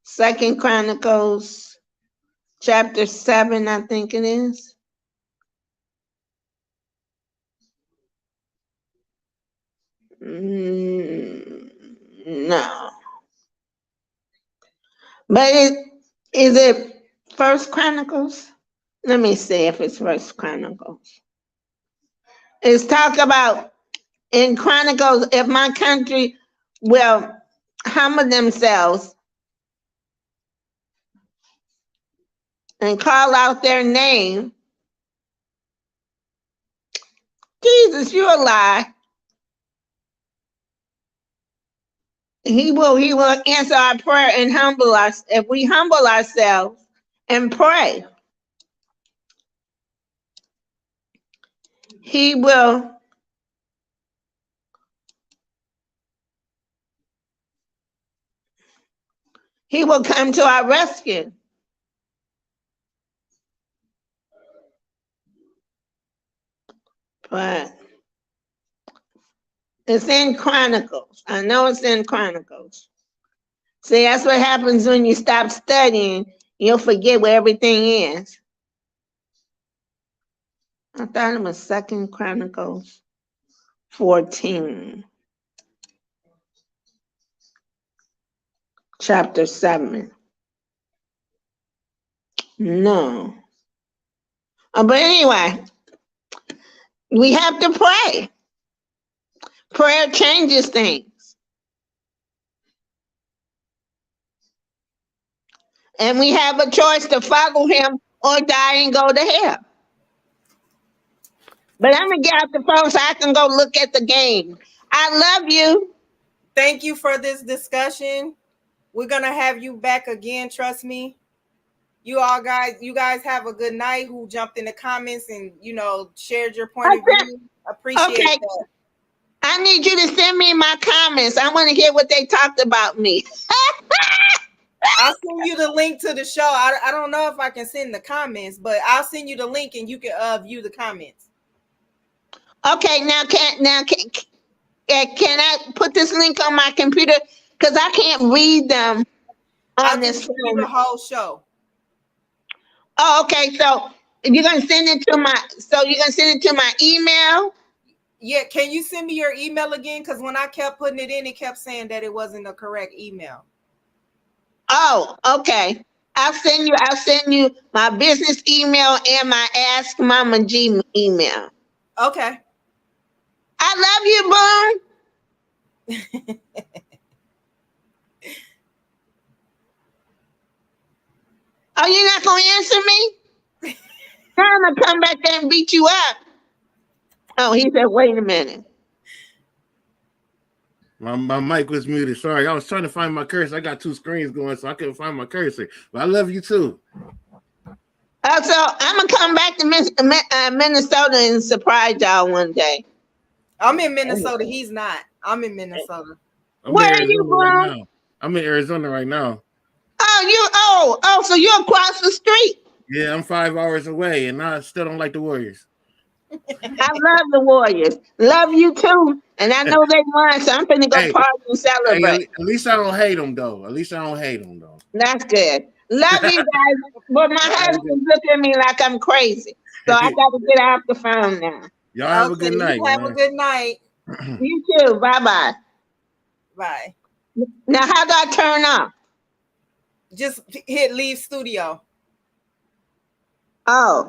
Second Chronicles chapter 7, I think it is. No. But is it First Chronicles? Let me see if it's First Chronicles. It's talk about in Chronicles, if my country will humble themselves and call out their name. Jesus, you're a lie. He will answer our prayer and humble us. If we humble ourselves and pray, he will come to our rescue. But it's in Chronicles. I know it's in Chronicles. See, that's what happens when you stop studying. You'll forget where everything is. I thought it was Second Chronicles 14, chapter 7. No. But anyway, we have to pray. Prayer changes things. And we have a choice to follow him or die and go to hell. But I'm going to get out the phone so I can go look at the game. I love you. Thank you for this discussion. We're going to have you back again. Trust me. You guys have a good night who jumped in the comments and, shared your point of view. Appreciate Okay. that. I need you to send me my comments. I want to hear what they talked about me. I'll send you the link to the show. I don't know if I can send the comments, but I'll send you the link and you can view the comments. Okay, can I put this link on my computer? Because I can't read them I'll on just this give you the phone. whole show. Oh, okay. So you're gonna send it to my email. Yeah, can you send me your email again? Because when I kept putting it in, it kept saying that it wasn't the correct email. Oh, okay. I'll send you my business email and my Ask Mama G email. Okay. I love you, Boone. Are you not gonna answer me? Now I'm gonna come back there and beat you up. Oh, he said, wait a minute. My mic was muted. Sorry, I was trying to find my cursor. I got two screens going, so I couldn't find my cursor. But I love you too. So I'm gonna come back to Minnesota and surprise y'all one day. I'm in Minnesota. He's not. I'm in Minnesota. I'm in Where are you, Arizona right Boone? now. I'm in Arizona right now. So you're across the street. Yeah, I'm 5 hours away, and I still don't like the Warriors. I love the Warriors. Love you too. And I know they won, so I'm finna go Hey, party and hey, celebrate. at least I don't hate them though. At least I don't hate them though. That's good. Love you guys. But my Y'all have a good, husband's looking at me like I'm crazy. So I gotta get off the phone now. y'all have a Okay, good you night, have a man. good night. You too. Bye-bye. Bye. Now how do I turn off? Just hit leave studio. Oh.